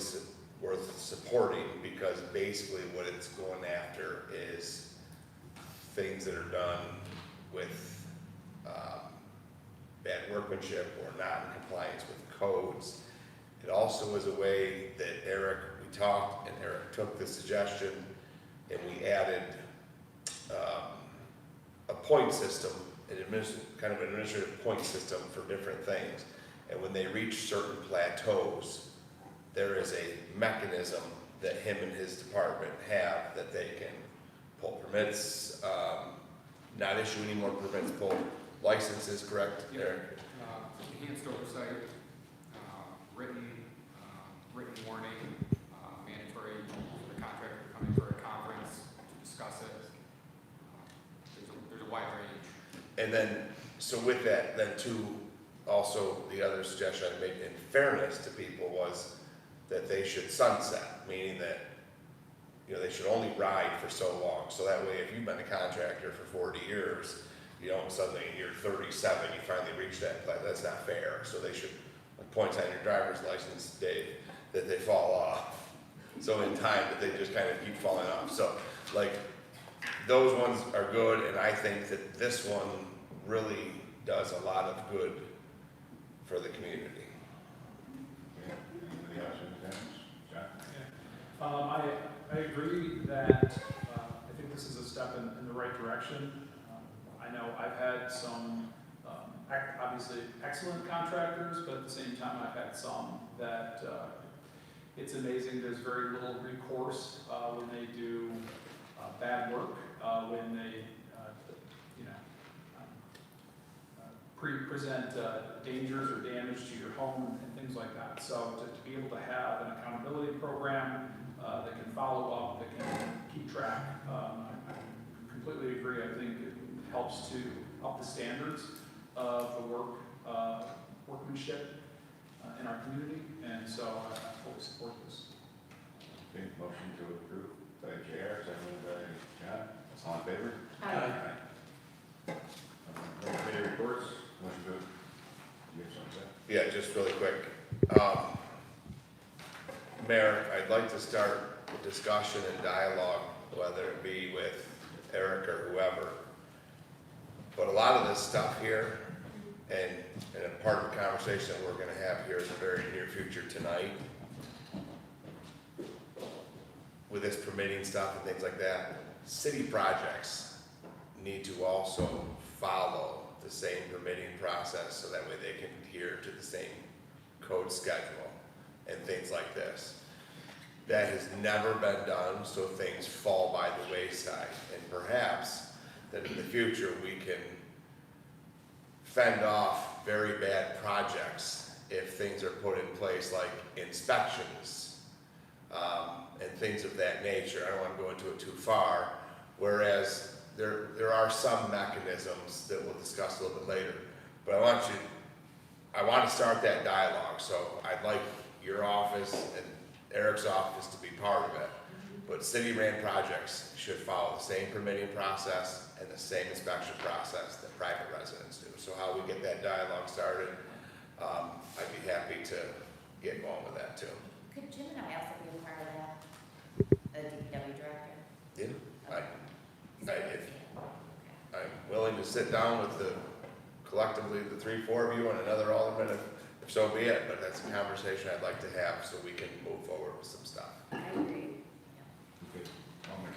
Speaker 1: worth supporting because basically what it's going after is things that are done with bad workmanship or not in compliance with codes. It also is a way that we talked and Eric took the suggestion and we added a point system, kind of an administrative point system for different things. And when they reach certain plateaus, there is a mechanism that him and his department have that they can pull permits, not issue any more permits, pull licenses, correct, Eric?
Speaker 11: Enhanced oversight, written warning, mandatory for the contractor to come in for a conference to discuss it. There's a wide range.
Speaker 1: And then, so with that, then too, also the other suggestion I made in fairness to people was that they should sunset, meaning that, they should only ride for so long. So that way, if you've been a contractor for 40 years, suddenly in year 37, you finally reach that place. That's not fair. So they should, like points on your driver's license, Dave, that they fall off. So in time, that they just kind of keep falling off. So like, those ones are good, and I think that this one really does a lot of good for the community.
Speaker 6: Okay, anybody else in attendance? John?
Speaker 5: I agree that, I think this is a step in the right direction. I know I've had some, obviously excellent contractors, but at the same time, I've had some that, it's amazing, there's very little recourse, when they do, bad work, when they, present dangers or damage to your home and things like that. So to be able to have an accountability program that can follow up, that can keep track, I completely agree. I think it helps to up the standards of the workmanship in our community, and so I fully support this.
Speaker 6: Okay, motion to approve by JR, seconded by John. All in favor?
Speaker 3: Aye.
Speaker 6: Committee reports, motion to
Speaker 1: Yeah, just really quick. Mayor, I'd like to start a discussion and dialogue, whether it be with Eric or whoever. But a lot of this stuff here, and a part of the conversation that we're gonna have here in the very near future tonight, with this permitting stuff and things like that, city projects need to also follow the same permitting process so that way they can adhere to the same code schedule and things like this. That has never been done, so things fall by the wayside. And perhaps that in the future we can fend off very bad projects if things are put in place like inspections and things of that nature. I don't want to go into it too far, whereas there are some mechanisms that we'll discuss a little bit later. But I want to start that dialogue, so I'd like your office and Eric's office to be part of it. But city-ran projects should follow the same permitting process and the same inspection process that private residents do. So how we get that dialogue started, I'd be happy to get going with that too.
Speaker 22: Could Jim and I also be a part of that? The DPW director?
Speaker 1: Yeah, I'm willing to sit down with collectively the 3-4 of you and another alderman if so be it, but that's a conversation I'd like to have so we can move forward with some stuff.
Speaker 22: I agree.
Speaker 6: Okay,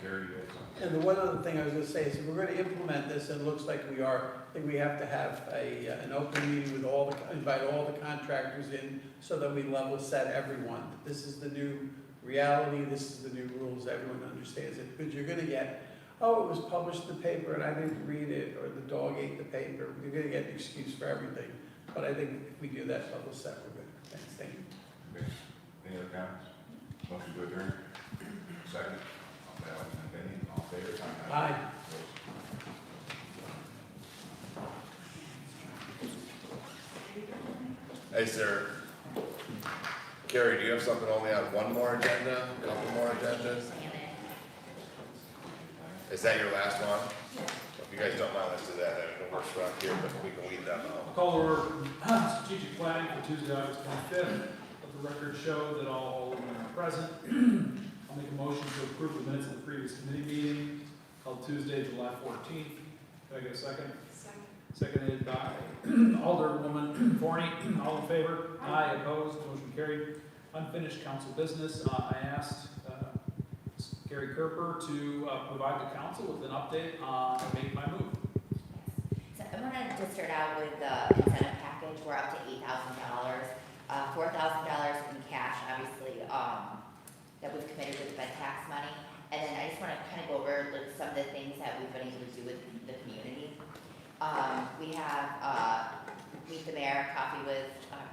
Speaker 6: Carrie, you have something?
Speaker 2: And the one other thing I was gonna say is if we're gonna implement this, and it looks like we are, I think we have to have an open meeting with invite all the contractors in so that we level set everyone. This is the new reality, this is the new rules, everyone understands it. Because you're gonna get, oh, it was published in the paper and I didn't read it, or the dog ate the paper. You're gonna get an excuse for everything. But I think if we do that level set, we're good. Thanks, thank you.
Speaker 6: Okay. Any other comments? Motion to adjourn? Second. All in favor?
Speaker 2: Aye.
Speaker 1: Hey, sir. Carrie, do you have something only on one more agenda, a couple more agendas? Is that your last one? If you guys don't mind, let's do that. I don't know what's around here, but we can weed them out.
Speaker 5: Call order strategic planning for Tuesday, August 25th. Let the record show that all aldermen are present. I'll make a motion to approve the minutes of the previous committee meeting held Tuesday, July 14th. Can I get a second?
Speaker 3: Second.
Speaker 5: Seconded by Alderwoman Forney. All in favor? Aye. Opposed? Motion carried. Unfinished council business. I asked Gary Kerper to provide the council with an update on Make My Move.
Speaker 22: So I wanted to start out with the incentive package. We're up to $8,000, $4,000 in cash, obviously, that we've committed with the tax money. And then I just want to kind of go over like, some of the things that we've been able to do with the community. We have Meet the Mayor, coffee with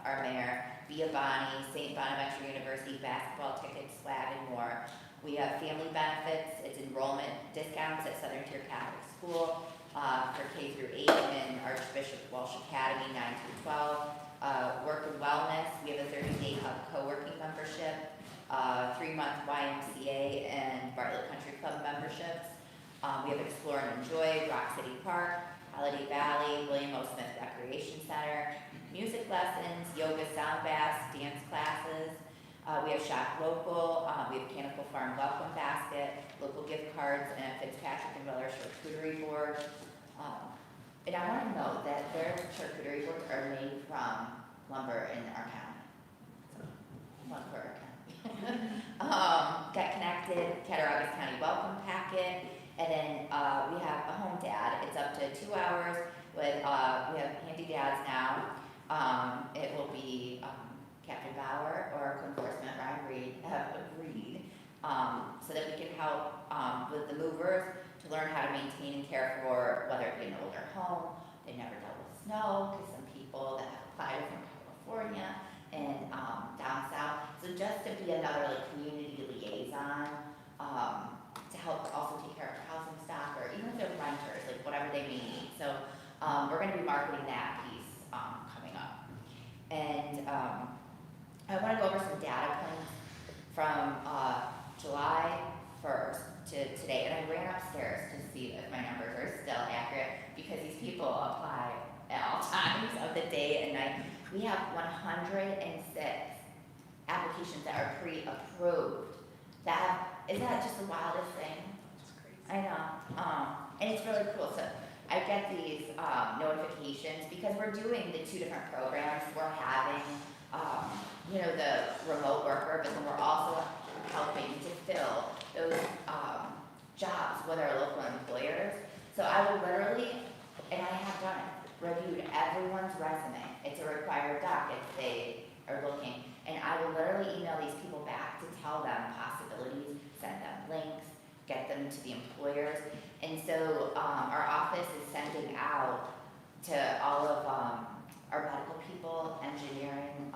Speaker 22: our mayor, Via Bonnie, St. Bonaventure University basketball tickets, swag, and more. We have family benefits, it's enrollment discounts at Southern Tier Catholic School for K through 8 and Archbishop Walsh Academy 9 through 12. Work and wellness, we have a 30-day hub co-working membership, 3-month YMCA and Bartlett Country Club memberships. We have Explore and Enjoy, Rock City Park, Holiday Valley, William O. Smith Recreation Center, music lessons, yoga, sound baths, dance classes. We have Shop Local, we have Canonical Farm Welcome Basket, local gift cards, and a Fitzpatrick and Miller charcuterie board. And I want to note that their charcuterie boards are made from lumber in our county. So, one for our county. Get Connected, Cattaraugus County Welcome Packet, and then we have a home dad. It's up to 2 hours with, we have handy dads now. It will be Captain Bauer or Code Enforcement Ryan Reed have agreed so that we can help with the movers to learn how to maintain and care for whether it be an older home. They never dealt with snow because some people that have applied from California and down south. So just to be another like community liaison to help also take care of housing stock or even if they're renters, like whatever they may need. So we're going to be marketing that piece coming up. And I want to go over some data points from July 1st to today, and I ran upstairs to see if my numbers are still accurate because these people apply at all times of the day and night. we have 106 applications that are pre-approved. Isn't that just the wildest thing? I know, and it's really cool, so I get these, notifications, because we're doing the 2 different programs, we're having, the remote worker, but then we're also helping to fill those, jobs with our local employers. So I will literally, and I have done it, reviewed everyone's resume, it's a required doc if they are looking, and I will literally email these people back to tell them possibilities, send them links, get them to the employers. And so our office is sending out to all of our medical people, engineering,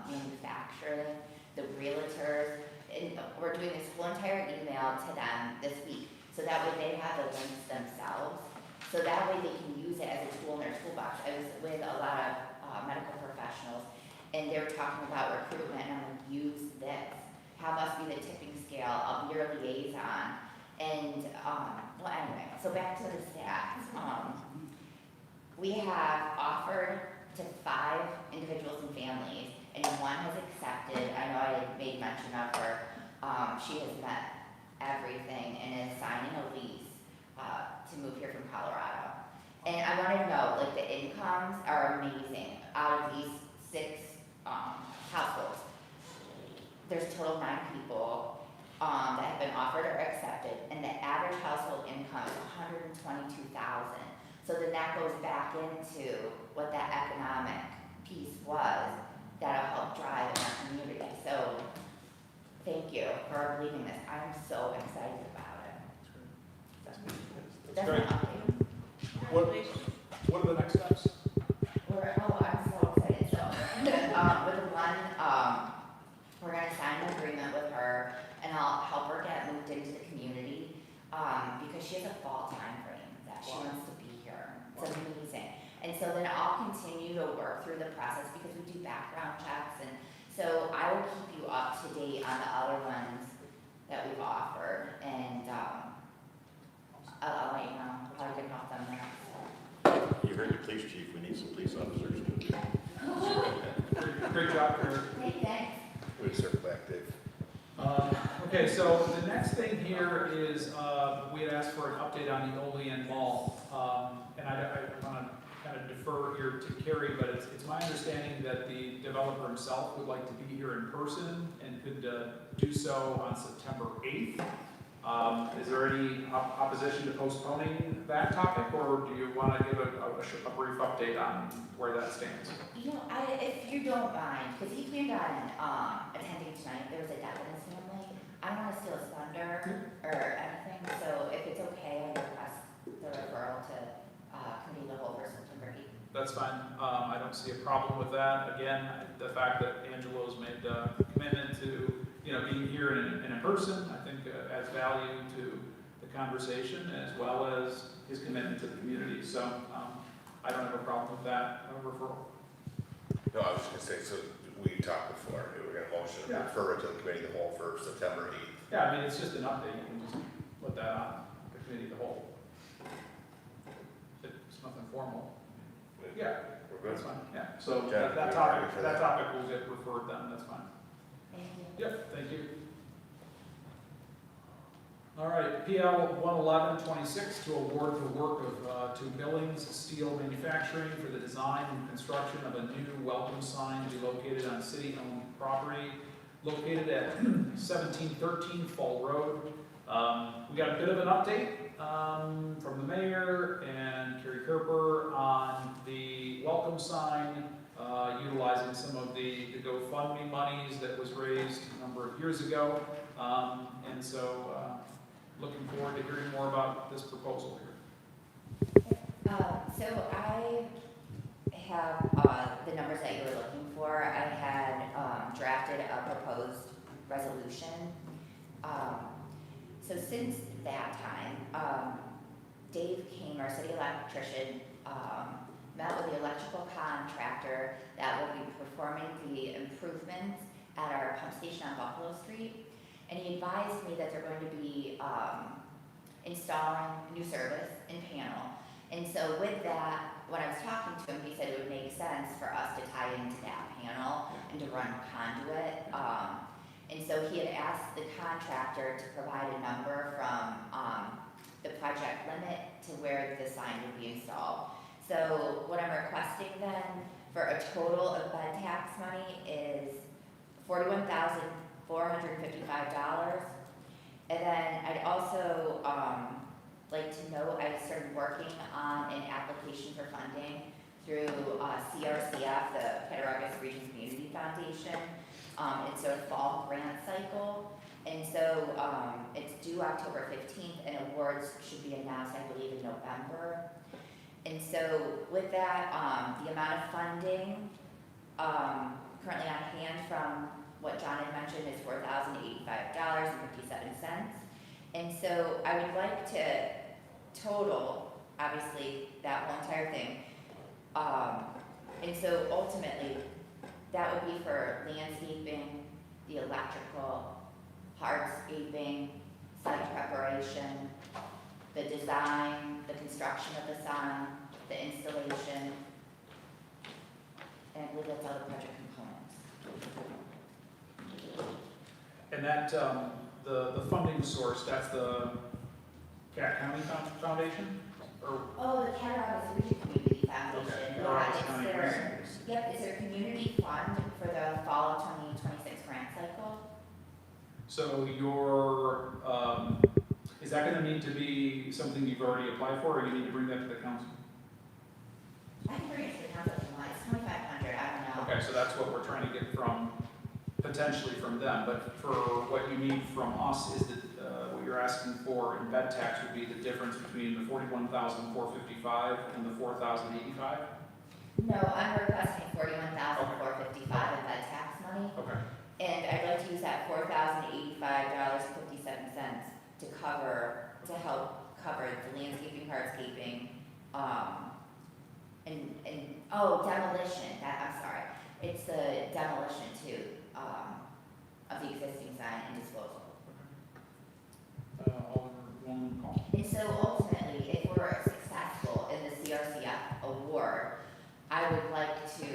Speaker 22: manufacturing, the realtors, and we're doing this whole entire email to them this week. So that way they have the links themselves. So that way they can use it as a tool in their toolbox. I was with a lot of medical professionals, and they were talking about recruitment, and I'm like, use this. Have us be the tipping scale. I'll be your liaison. And, well, anyway, so back to the stats. We have offered to 5 individuals and families, and 1 has accepted. I know I made mention of her. She has met everything and is signing a lease to move here from Colorado. And I want to know, like, the incomes are amazing. Out of these 6 households, there's a total of 9 people that have been offered or accepted, and the average household income is $122,000. So then that goes back into what that economic piece was that'll help drive in our community. So thank you for believing this. I'm so excited about it. That's
Speaker 5: great.
Speaker 22: my update.
Speaker 5: What are the next steps?
Speaker 22: I'm so excited. So with the one, we're gonna sign an agreement with her, and I'll help her get moved into the community, because she has a fall time frame that she wants to be here. It's amazing. And so then I'll continue to work through the process, because we do background checks, and so I will keep you up to date on the other ones that we've offered, and I'll let you know how to get off them next.
Speaker 6: You heard the police chief, we need some police officers too.
Speaker 5: Great job, Kurt.
Speaker 22: Hey, thanks.
Speaker 1: We circle back, Dave.
Speaker 5: Okay, so the next thing here is, we had asked for an update on the Olean Mall. And I want to kind of defer here to Carrie, but it's my understanding that the developer himself would like to be here in person and could do so on September 8th. Is there any opposition to postponing that topic, or do you want to give a brief update on where that stands?
Speaker 22: You know, if you don't mind, because he planned on attending tonight, there was a death in his family. I don't want to steal his thunder or anything, so if it's okay, I request the referral to committee of the whole for September 8th.
Speaker 5: That's fine. I don't see a problem with that. Again, the fact that Angelo's made a commitment to, being here in person, I think adds value to the conversation as well as his commitment to the community. So I don't have a problem with that referral.
Speaker 1: No, I was just gonna say, so we talked before, we were gonna motion to refer it to the committee of the whole for September 8th.
Speaker 5: Yeah, I mean, it's just an update. You can just put that on the committee of the whole. It's nothing formal. Yeah,
Speaker 1: We're good.
Speaker 5: that's fine. Yeah, so
Speaker 1: Jen,
Speaker 5: that
Speaker 1: you
Speaker 5: topic,
Speaker 1: ready for
Speaker 5: that
Speaker 1: that?
Speaker 5: topic will get referred then, that's fine.
Speaker 22: Thank you.
Speaker 5: Yep, thank you. All right, PL 11126 to award the work of to Billings Steel Manufacturing for the design and construction of a new welcome sign to be located on city-owned property located at 1713 Fall Road. We got a bit of an update from the mayor and Carrie Kerper on the welcome sign, utilizing some of the GoFundMe monies that was raised a number of years ago. And so looking forward to hearing more about this proposal here.
Speaker 22: So I have the numbers that you were looking for. I had drafted a proposed resolution. So since that time, Dave King, our city electrician, met with the electrical contractor that will be performing the improvements at our pump station on Buffalo Street. And he advised me that they're going to be installing new service and panel. And so with that, when I was talking to him, he said it would make sense for us to tie into that panel and to run conduit. And so he had asked the contractor to provide a number from the project limit to where the sign would be installed. So what I'm requesting then for a total of bed tax money is $41,455. And then I'd also like to note I started working on an application for funding through CRCF, the Cattaraugus Region Community Foundation. It's a fall grant cycle. And so it's due October 15th and awards should be announced, I believe, in November. And so with that, the amount of funding currently on hand from what John had mentioned is $4,085.57. And so I would like to total, obviously, that whole entire thing. And so ultimately, that would be for landscaping, the electrical, hardscaping, site preparation, the design, the construction of the sign, the installation, and I believe that's all the project components.
Speaker 5: And that, the funding source, that's the Cat County Foundation? Or,
Speaker 22: Oh, the Cattaraugus Region Community Foundation.
Speaker 5: Okay,
Speaker 22: Yeah,
Speaker 5: Cattaraugus
Speaker 22: it's
Speaker 5: County
Speaker 22: their,
Speaker 5: Resources.
Speaker 22: yep, it's their community fund for the fall of 2026 grant cycle.
Speaker 5: so your, is that gonna need to be something you've already applied for, or you need to bring that to the council?
Speaker 22: I can bring it to the council if you want, it's 2,500, I don't know.
Speaker 5: Okay, so that's what we're trying to get from, potentially from them, but for what you need from us is that, what you're asking for in bed tax would be the difference between the $41,455 and the $4,085?
Speaker 22: No, I'm requesting $41,455 in bed tax money.
Speaker 5: Okay.
Speaker 22: And I'd like to use that $4,085.57 to help cover the landscaping, hardscaping, demolition, I'm sorry. It's the demolition too, of the existing sign and disposal.
Speaker 5: One call.
Speaker 22: And so ultimately, if we're successful in the CRCF award, I would like to,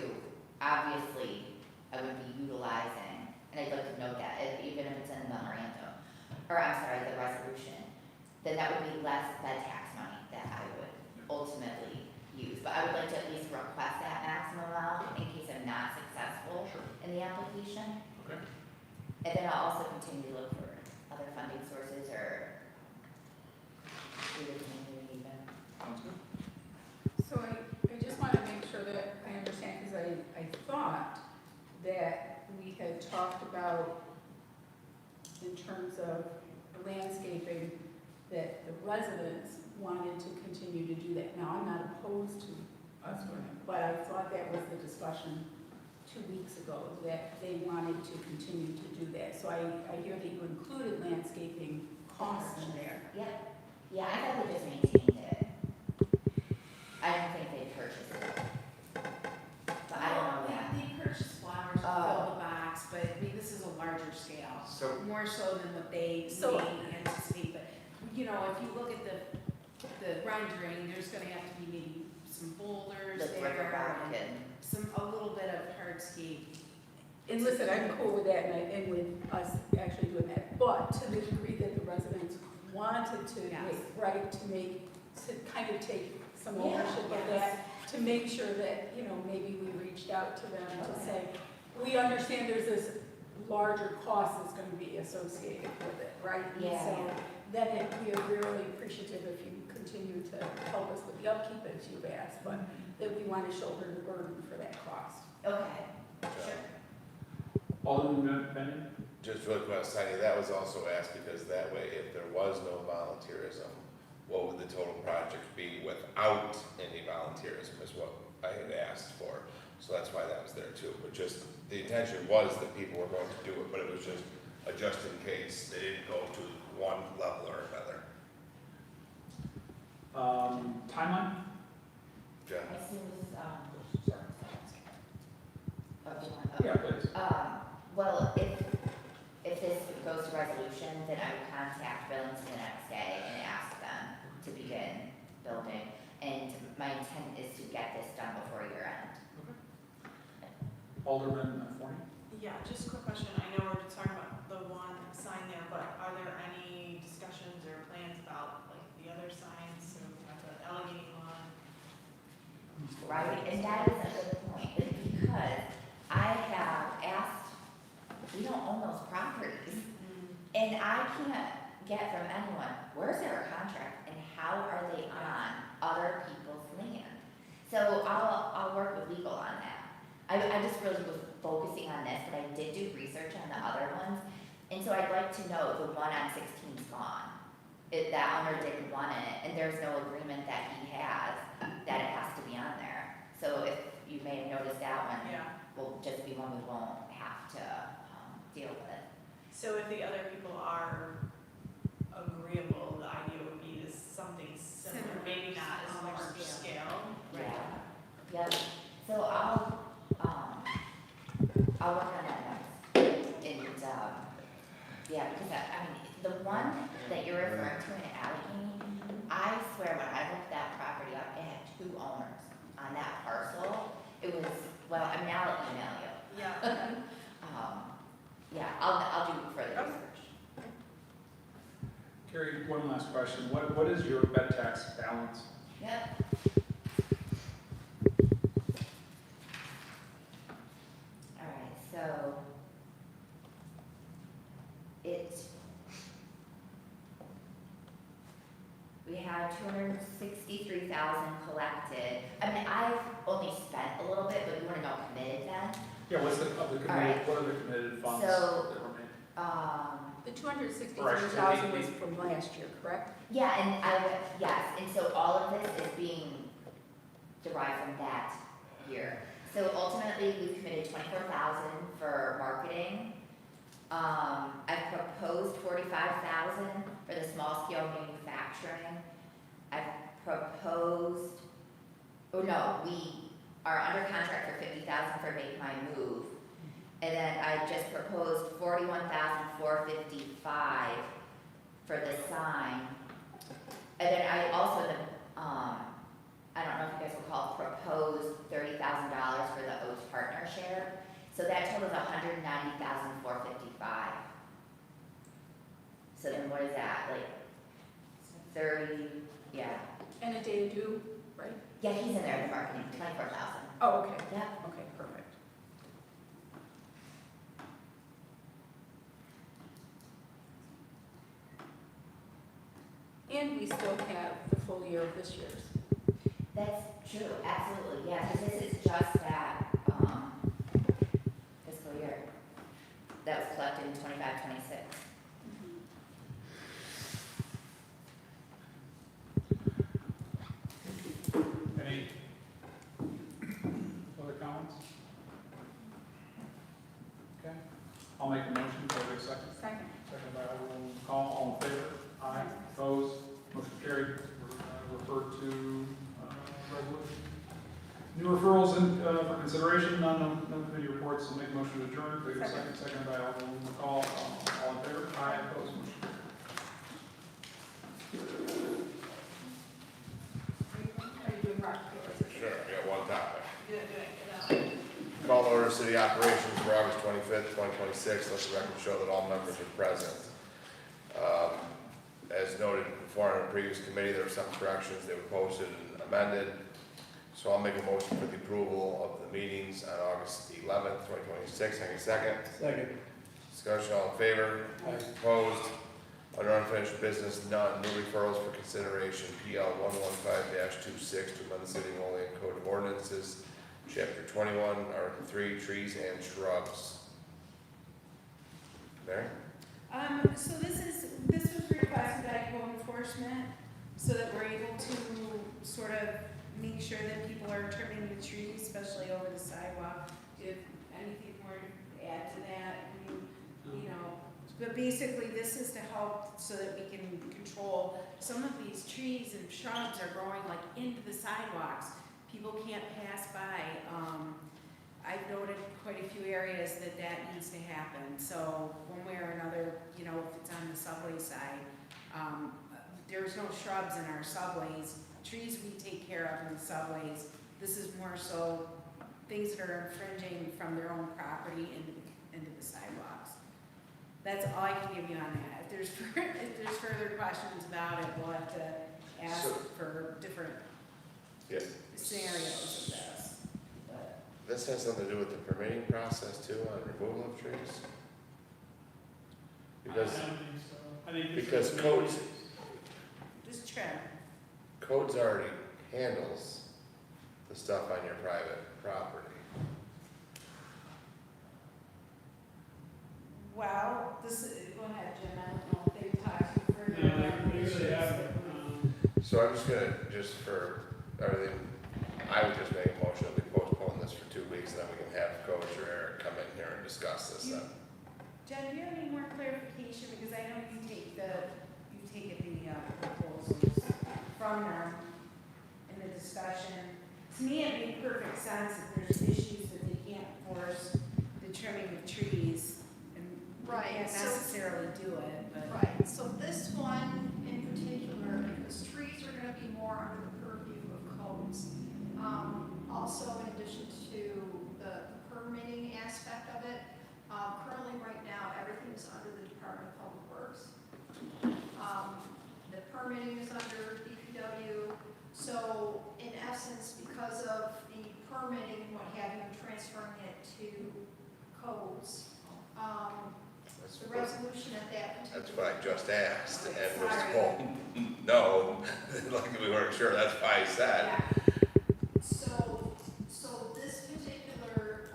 Speaker 22: obviously, I would be utilizing, and I'd like to note that, even if it's in the memorandum, or I'm sorry, the resolution, then that would be less bed tax money that I would ultimately use. But I would like to at least request that maximum amount in case I'm not successful in the application.
Speaker 5: Okay.
Speaker 22: And then I'll also continue to look for other funding sources or
Speaker 5: Sounds good.
Speaker 3: So I just want to make sure that I understand, because I thought that we had talked about, in terms of landscaping, that the residents wanted to continue to do that. Now, I'm not opposed to us doing it, but I thought that was the discussion 2 weeks ago, that they wanted to continue to do that. So I hear that you included landscaping costs in there.
Speaker 22: Yep. Yeah, I thought they just maintained it. I don't think they purchased it. But I don't know that.
Speaker 10: They purchased flowers to fill the box, but I mean, this is a larger scale,
Speaker 11: So,
Speaker 10: more so than what they may anticipate. But, you know, if you look at the rendering, there's gonna have to be maybe some boulders
Speaker 22: Like
Speaker 10: there,
Speaker 22: riverbank and
Speaker 10: a little bit of hardscape.
Speaker 3: And listen, I'm cool with that and with us actually doing that, but to the degree that the residents wanted to to kind of take some ownership of that, to make sure that, you know, maybe we reached out to them to say, we understand there's this larger cost that's gonna be associated with it, right? And
Speaker 22: Yeah.
Speaker 3: so then we are really appreciative if you continue to help us with the upkeep as you've asked, but that we want to shoulder the burden for that cost.
Speaker 22: Okay, sure.
Speaker 5: Alderman Benyon?
Speaker 1: Just real quick, Heidi, that was also asked because that way, if there was no volunteerism, what would the total project be without any volunteerism is what I had asked for. So that's why that was there too. But just, the intention was that people were going to do it, but it was just a just in case they didn't go to one level or another.
Speaker 5: Timeline?
Speaker 1: Jen?
Speaker 22: As soon as,
Speaker 5: Yeah, please.
Speaker 22: well, if this goes to resolution, then I would contact Billings the next day and ask them to begin building. and my intent is to get this done before year end.
Speaker 5: Alderman Forney?
Speaker 12: Yeah, just a quick question. I know we're just talking about the one sign there, but are there any discussions or plans about like the other signs, so we have the Allegheny one?
Speaker 22: Right, and that is a good point, because I have asked, we don't own those properties, and I can't get from anyone, where's their contract and how are they on other people's land? So I'll work with legal on that. I just really was focusing on this, but I did do research on the other ones, and so I'd like to know the one on 16's gone. That owner didn't want it, and there's no agreement that he has that it has to be on there. So if you may have noticed that one, will just be one we won't have to deal with.
Speaker 12: So if the other people are agreeable, the idea would be to something similar, maybe not as large scale.
Speaker 22: Yeah. Yep. So I'll work on that next. And, yeah, because I mean, the one that you're referring to in Allegheny, I swear when I looked that property up, it had 2 owners on that parcel. It was, well, I mean, I'll email you.
Speaker 12: Yeah.
Speaker 22: Yeah, I'll do further research.
Speaker 5: Carrie, one last question. What is your bed tax balance?
Speaker 22: Yep. All right, so we have 263,000 collected. I mean, I've only spent a little bit, but you want to know committed then?
Speaker 5: Yeah, what's the committed,
Speaker 22: right.
Speaker 5: what are the committed funds
Speaker 22: So,
Speaker 5: that remain?
Speaker 3: The 263,000 was from last year, correct?
Speaker 22: Yeah, and yes, and so all of this is being derived from that year. So ultimately, we've committed 24,000 for marketing. I've proposed 45,000 for the small scale manufacturing. I've proposed, oh no, we are under contract for 50,000 for Make My Move. And then I just proposed 41,455 for the sign. And then I also, I don't know if you guys will call it, proposed $30,000 for the Oats partner share. So that totals 190,455. So then what is that, like 30, yeah.
Speaker 3: And a day to do, right?
Speaker 22: Yeah, he's in there, the marketing, 24,000.
Speaker 3: Oh, okay.
Speaker 22: Yeah.
Speaker 3: Okay, perfect. And we still have the full year of this year's.
Speaker 22: That's true, absolutely, yeah, because this is just that fiscal year that was collected in 25-26.
Speaker 5: Any other comments? Okay, I'll make a motion for a second.
Speaker 3: Second.
Speaker 5: Second by Alderman McCall, all in favor? Aye. Opposed? Motion carried. Refer to resolution. New referrals for consideration, no committee reports, so make a motion to adjourn. Take a second. Second by Alderman McCall, all in favor? Aye. Opposed? Motion
Speaker 3: Are you doing rock, paper, scissors?
Speaker 1: Sure, I got one topic.
Speaker 12: Good.
Speaker 1: Call to order city operations for August 25th, 2026. Let the record show that all members are present. As noted before in a previous committee, there were some corrections that were posted and amended. So I'll make a motion for the approval of the meetings on August 11th, 2026. Hang a second.
Speaker 7: Second.
Speaker 1: Discussion, all in favor?
Speaker 7: Aye.
Speaker 1: Opposed? Under unfinished business, none. New referrals for consideration, PL 115-26 to amend the City of Olean Code of Ordinances, Chapter 21, Article 3, Trees and Shrubs. Mary?
Speaker 10: So this was requested by code enforcement, so that we're able to sort of make sure that people are trimming the trees, especially over the sidewalk. If anything more to add to that, you know, but basically this is to help so that we can control, some of these trees and shrubs are growing like into the sidewalks. People can't pass by. I've noted quite a few areas that needs to happen. So one way or another, you know, if it's on the subway side, there's no shrubs in our subways. trees we take care of in the subways. This is more so things that are infringing from their own property into the sidewalks. That's all I can give you on that. If there's, if there's further questions about it, we'll have to ask for different
Speaker 1: Yeah.
Speaker 10: scenarios of this. But
Speaker 1: This has something to do with the permitting process too, on removal of trees? Because,
Speaker 2: I don't think so. I think this
Speaker 1: because
Speaker 2: is-
Speaker 1: codes,
Speaker 10: just trim.
Speaker 1: codes already handles the stuff on your private property.
Speaker 10: Well, this, go ahead, Jim, I don't know if they've talked to you further.
Speaker 2: No,
Speaker 10: about
Speaker 2: they
Speaker 10: the
Speaker 2: usually
Speaker 10: issues.
Speaker 2: have,
Speaker 1: So I'm just gonna, just for everything, I would just make a motion that we postpone this for 2 weeks, and then we can have Coach or Eric come in here and discuss this then.
Speaker 10: Jen, do you have any more clarification, because I know you take the proposals from them in the discussion. To me, it made perfect sense if there's issues that they can't force the trimming of trees, and they
Speaker 13: Right,
Speaker 10: can't
Speaker 13: so-
Speaker 10: necessarily do it, but.
Speaker 13: Right, so this one in particular, because trees are gonna be more under the purview of codes. Also, in addition to the permitting aspect of it, currently right now, everything is under the Department of Public Works. The permitting is under DPW, so in essence, because of the permitting and what have you, transferring it to codes, the resolution at that particular.
Speaker 1: That's what I just asked, and was
Speaker 13: Sorry.
Speaker 1: told, no, like we weren't sure, that's why I said.
Speaker 13: Yeah. So this particular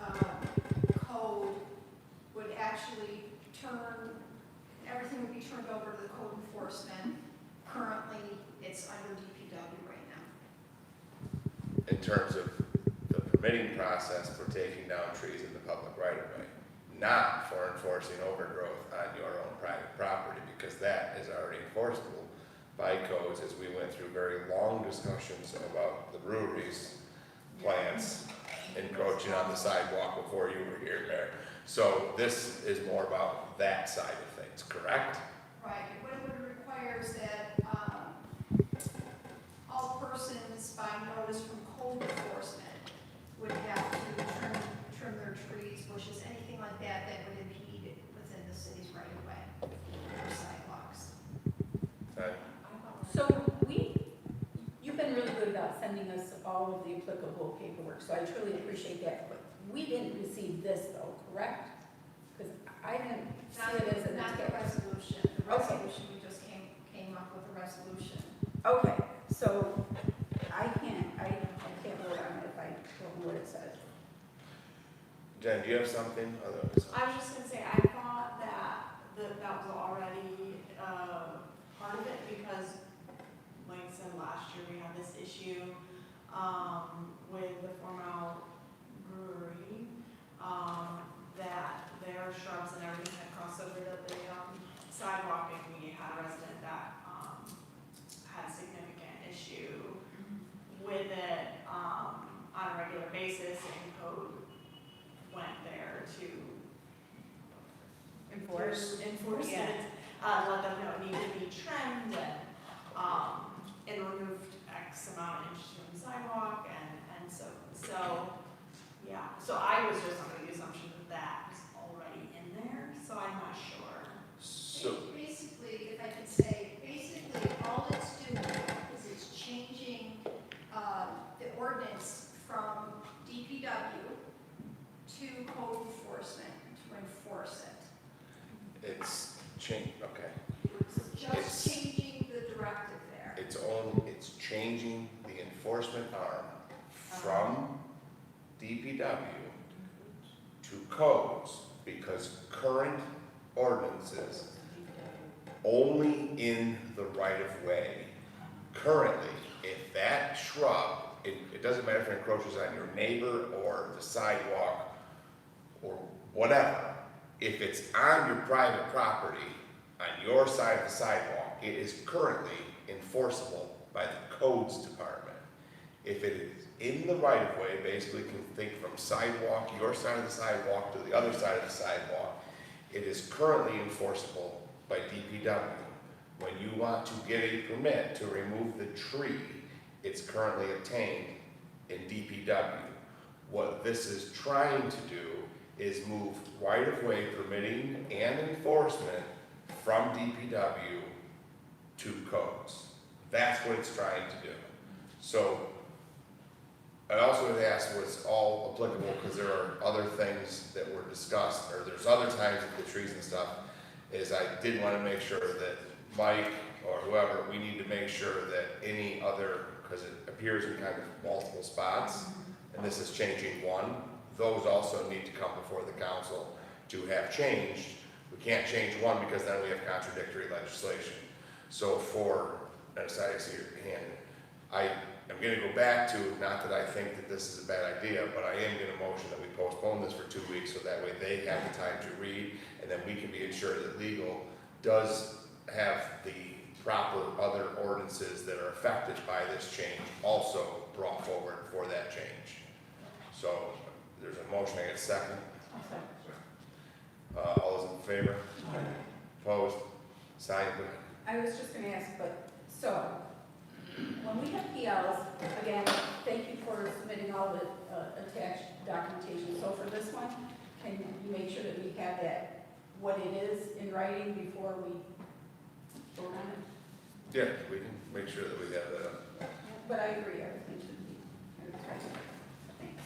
Speaker 13: code would actually turn, everything would be turned over to the code enforcement. Currently, it's under DPW right now.
Speaker 1: In terms of the permitting process for taking down trees in the public right of way, not for enforcing overgrowth on your own private property, because that is already enforceable by codes, as we went through very long discussions about the breweries, plants, encroaching on the sidewalk before you were here, Mayor. So this is more about that side of things, correct?
Speaker 13: Right, what it would require is that all persons by notice from code enforcement would have to trim their trees, bushes, anything like that that would impede within the city's right of way or sidewalks.
Speaker 1: Okay.
Speaker 3: So you've been really good about sending us all of the applicable paperwork, so I truly appreciate that. But we didn't receive this though, correct? Because I didn't see it as an
Speaker 13: Not the
Speaker 3: attachment.
Speaker 13: resolution, the
Speaker 3: Okay.
Speaker 13: resolution, we just came up with a resolution.
Speaker 3: Okay, so I can't vote on it if I don't know what it says.
Speaker 1: Jen, do you have something? Otherwise,
Speaker 12: I was just gonna say, I thought that was already, part of it, because, like I said, last year we had this issue, with the Formal Brewery, that their shrubs and everything had crossed over to the, sidewalk, and we had a resident that, had a significant issue with it, on a regular basis, and code went there to
Speaker 10: Enforce.
Speaker 12: enforce
Speaker 10: Yeah.
Speaker 12: it, let them know it needed to be trimmed, and removed X amount of inches from the sidewalk, and so, yeah. So I was just under the assumption that that was already in there, so I'm not sure.
Speaker 1: so,
Speaker 13: Basically, if I could say, basically, all it's doing is it's changing the ordinance from DPW to code enforcement to enforce it.
Speaker 1: it's okay.
Speaker 13: It's just changing the directive there.
Speaker 1: It's changing the enforcement arm from DPW to codes, because current ordinances only in the right of way. Currently, if that shrub, it doesn't matter if it encroaches on your neighbor or the sidewalk or whatever, if it's on your private property, on your side of the sidewalk, it is currently enforceable by the codes department. If it is in the right of way, basically can think from sidewalk, your side of the sidewalk to the other side of the sidewalk, it is currently enforceable by DPW. When you want to get a permit to remove the tree it's currently obtained in DPW. What this is trying to do is move right-of-way permitting and enforcement from DPW to codes. That's what it's trying to do. So I also had asked was all applicable because there are other things that were discussed, or there's other times with the trees and stuff, is I did want to make sure that Mike or whoever, we need to make sure that any other, because it appears in kind of multiple spots, and this is changing one, those also need to come before the council to have changed. We can't change one because then we have contradictory legislation. So for, and I see your hand, I am going to go back to, not that I think that this is a bad idea, but I am going to motion that we postpone this for 2 weeks so that way they have the time to read, and then we can be assured that legal does have the proper other ordinances that are affected by this change also brought forward for that change. So there's a motion, I get a second. All those in favor? Opposed? Signed.
Speaker 3: I was just gonna ask, but, so, when we have PLs, again, thank you for submitting all the attached documentation. So for this one, can you make sure that we have that, what it is in writing before we vote on it?
Speaker 1: Yeah, we can make sure that we have that.
Speaker 3: But I agree, everything should be in writing. Thanks.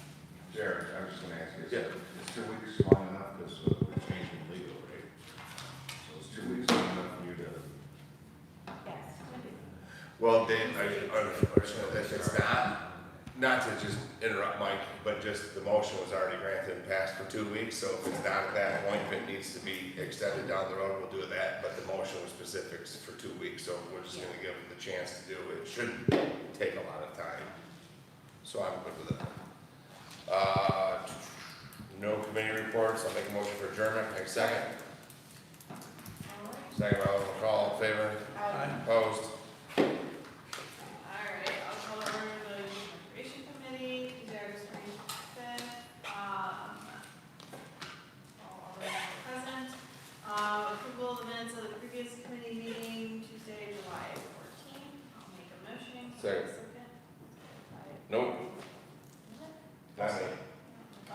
Speaker 6: Jared, I was just gonna ask you,
Speaker 1: Yeah.
Speaker 6: is 2 weeks long enough, because we're changing legal, right? So is 2 weeks long enough for you to?
Speaker 3: Yes.
Speaker 1: Well, Dan, unfortunately, if it's not to just interrupt Mike, but just the motion was already granted and passed for 2 weeks, so if it's not at that point, if it needs to be extended down the road, we'll do that, but the motion was specific for 2 weeks, so we're just gonna give them the chance to do it. It shouldn't take a lot of time, so I'm good with it. No committee reports, I'll make a motion for adjournment, take a second. Second by Alderman McCall, all in favor? Opposed?
Speaker 12: Alright, I'll call over the Recreation Committee, Tuesday, August 25th. All present. Approval of the minutes of the previous committee meeting, Tuesday, July 14th. I'll make a motion.
Speaker 1: Second. Nope. Not me.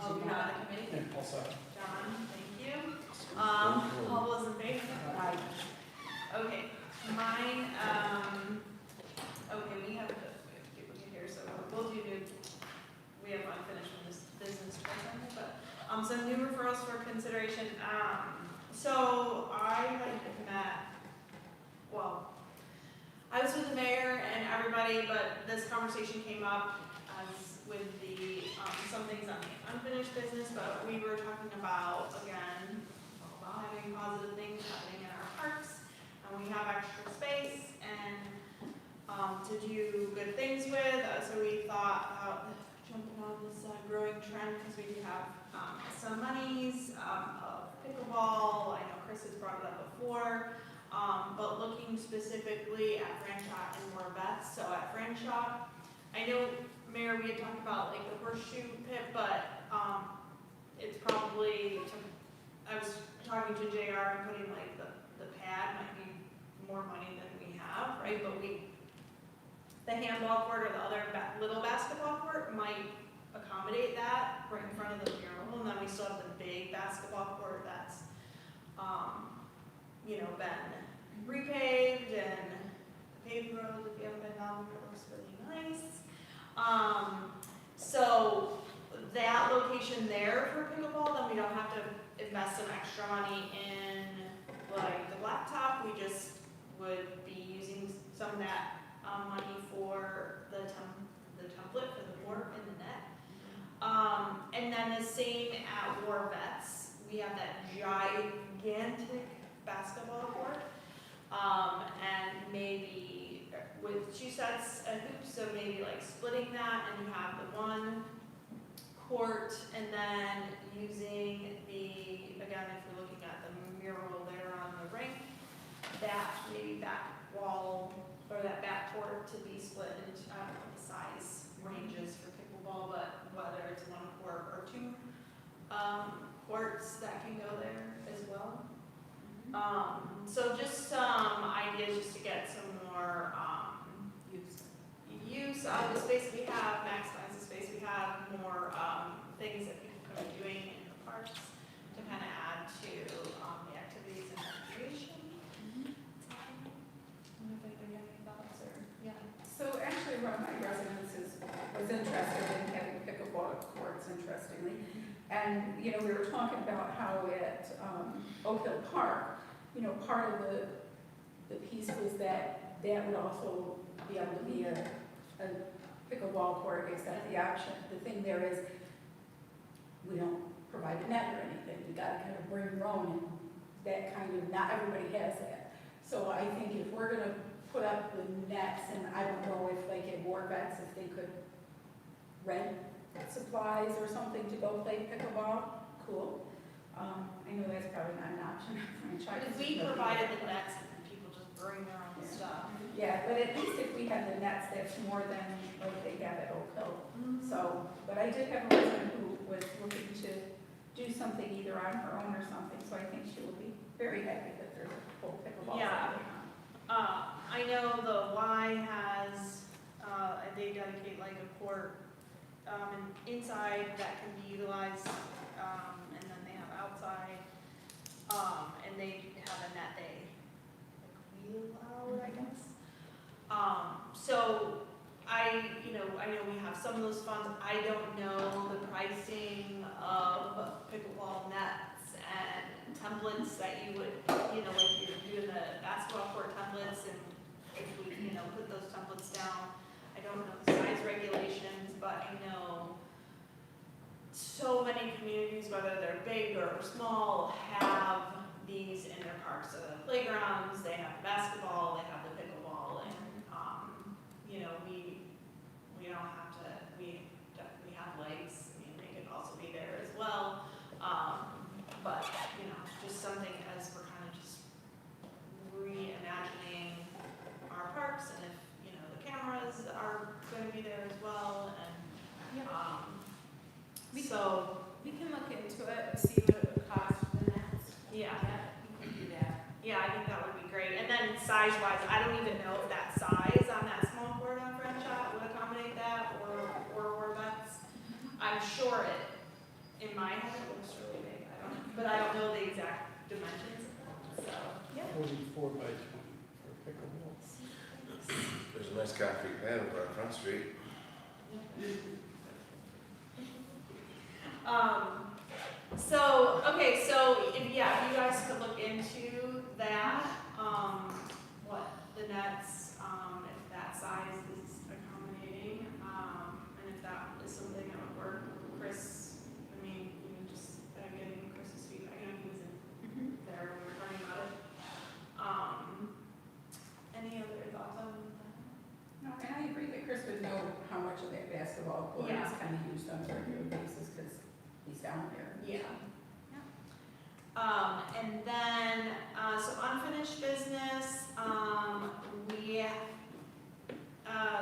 Speaker 12: Oh, you're not the committee?
Speaker 5: Also.
Speaker 12: John, thank you. All those in favor?
Speaker 3: Aye.
Speaker 12: Okay, mine, okay, we have people here, so we'll do new, we have unfinished business present, but, so new referrals for consideration, so I had met, well, I was with the mayor and everybody, but this conversation came up as with the, some things on the unfinished business, but we were talking about, again, about having positive things happening in our parks. We have extra space and to do good things with, so we thought about jumping on this growing trend because we do have some monies of pickleball. I know Chris has brought it up before, but looking specifically at Franchot and Morvette. So at Franchot, I know, Mayor, we had talked about like the horseshoe pit, but it's probably, I was talking to JR and putting like the pad might be more money than we have, right? But the handball court or the other little basketball court might accommodate that right in front of the mural, and then we still have the big basketball court that's, been repaved and the paved road, if you haven't been down there, looks really nice. So that location there for pickleball, then we don't have to invest some extra money in like the blacktop. We just would be using some of that money for the template for the board and the net. And then the same at War Vets. We have that gigantic basketball court. And maybe with 2 sets of hoops, so maybe like splitting that and you have the one court and then using the, again, if you're looking at the mural there on the rink, that maybe back wall or that back court to be split into, I don't know the size ranges for pickleball, but whether it's 1 court or 2 courts that can go there as well. So just some ideas just to get some more use use the space we have, maximize the space we have, more things that people can be doing in the parks to kind of add to the activities and recreation. I don't know if anybody had any thoughts or, yeah.
Speaker 3: So actually, one of my residents was interested in having pickleball courts, interestingly. And, you know, we were talking about how at Oak Hill Park, you know, part of the piece was that would also be able to be a pickleball court, except the option. The thing there is, we don't provide a net or anything. You gotta kind of bring your own, and that kind of, not everybody has that. So I think if we're gonna put up the nets, and I don't know if like at War Vets, if they could rent supplies or something to go play pickleball, cool. I know that's probably not an option for franchise.
Speaker 12: If we provided the nets, and people just bring their own stuff.
Speaker 3: Yeah, but at least if we have the nets, that's more than like they have at Oak Hill. So, but I did have a resident who was looking to do something either on her own or something, so I think she will be very happy that there's a full pickleball.
Speaker 12: Yeah. I know the Y has, they dedicate like a court inside that can be utilized, and then they have outside, and they have a net day, like wheel hour, I guess. So I know we have some of those funds. I don't know the pricing of pickleball nets and templates that you would, like you're doing the basketball court templates, and if we, put those templates down. I don't know the size regulations, but I know so many communities, whether they're big or small, have these in their parks. So the playgrounds, they have basketball, they have the pickleball, and we don't have to. We definitely have legs. I mean, they could also be there as well. But just something as we're kind of just reimagining our parks, and if the cameras are going to be there as well, and
Speaker 10: We can look into it and see what it would cost for the nets.
Speaker 12: Yeah.
Speaker 10: We can do that.
Speaker 12: Yeah, I think that would be great. And then size-wise, I don't even know if that size on that small court on French Shot would accommodate that, or that's. I'm sure in my head it looks really big. But I don't know the exact dimensions of that. So yeah.
Speaker 2: 44 by 20 for pickleball.
Speaker 1: There's a nice concrete pad over on Front Street.
Speaker 12: So if you guys could look into that, what the nets, if that size is accommodating, and if that is something that would work. Chris, I mean, just getting Chris's feedback, he was in there when we were talking about it. Any other thoughts on that?
Speaker 3: No, and I agree that Chris would know how much of that basketball court is kind of used on a regular basis, because he's down there.
Speaker 12: Yeah. And then, so unfinished business,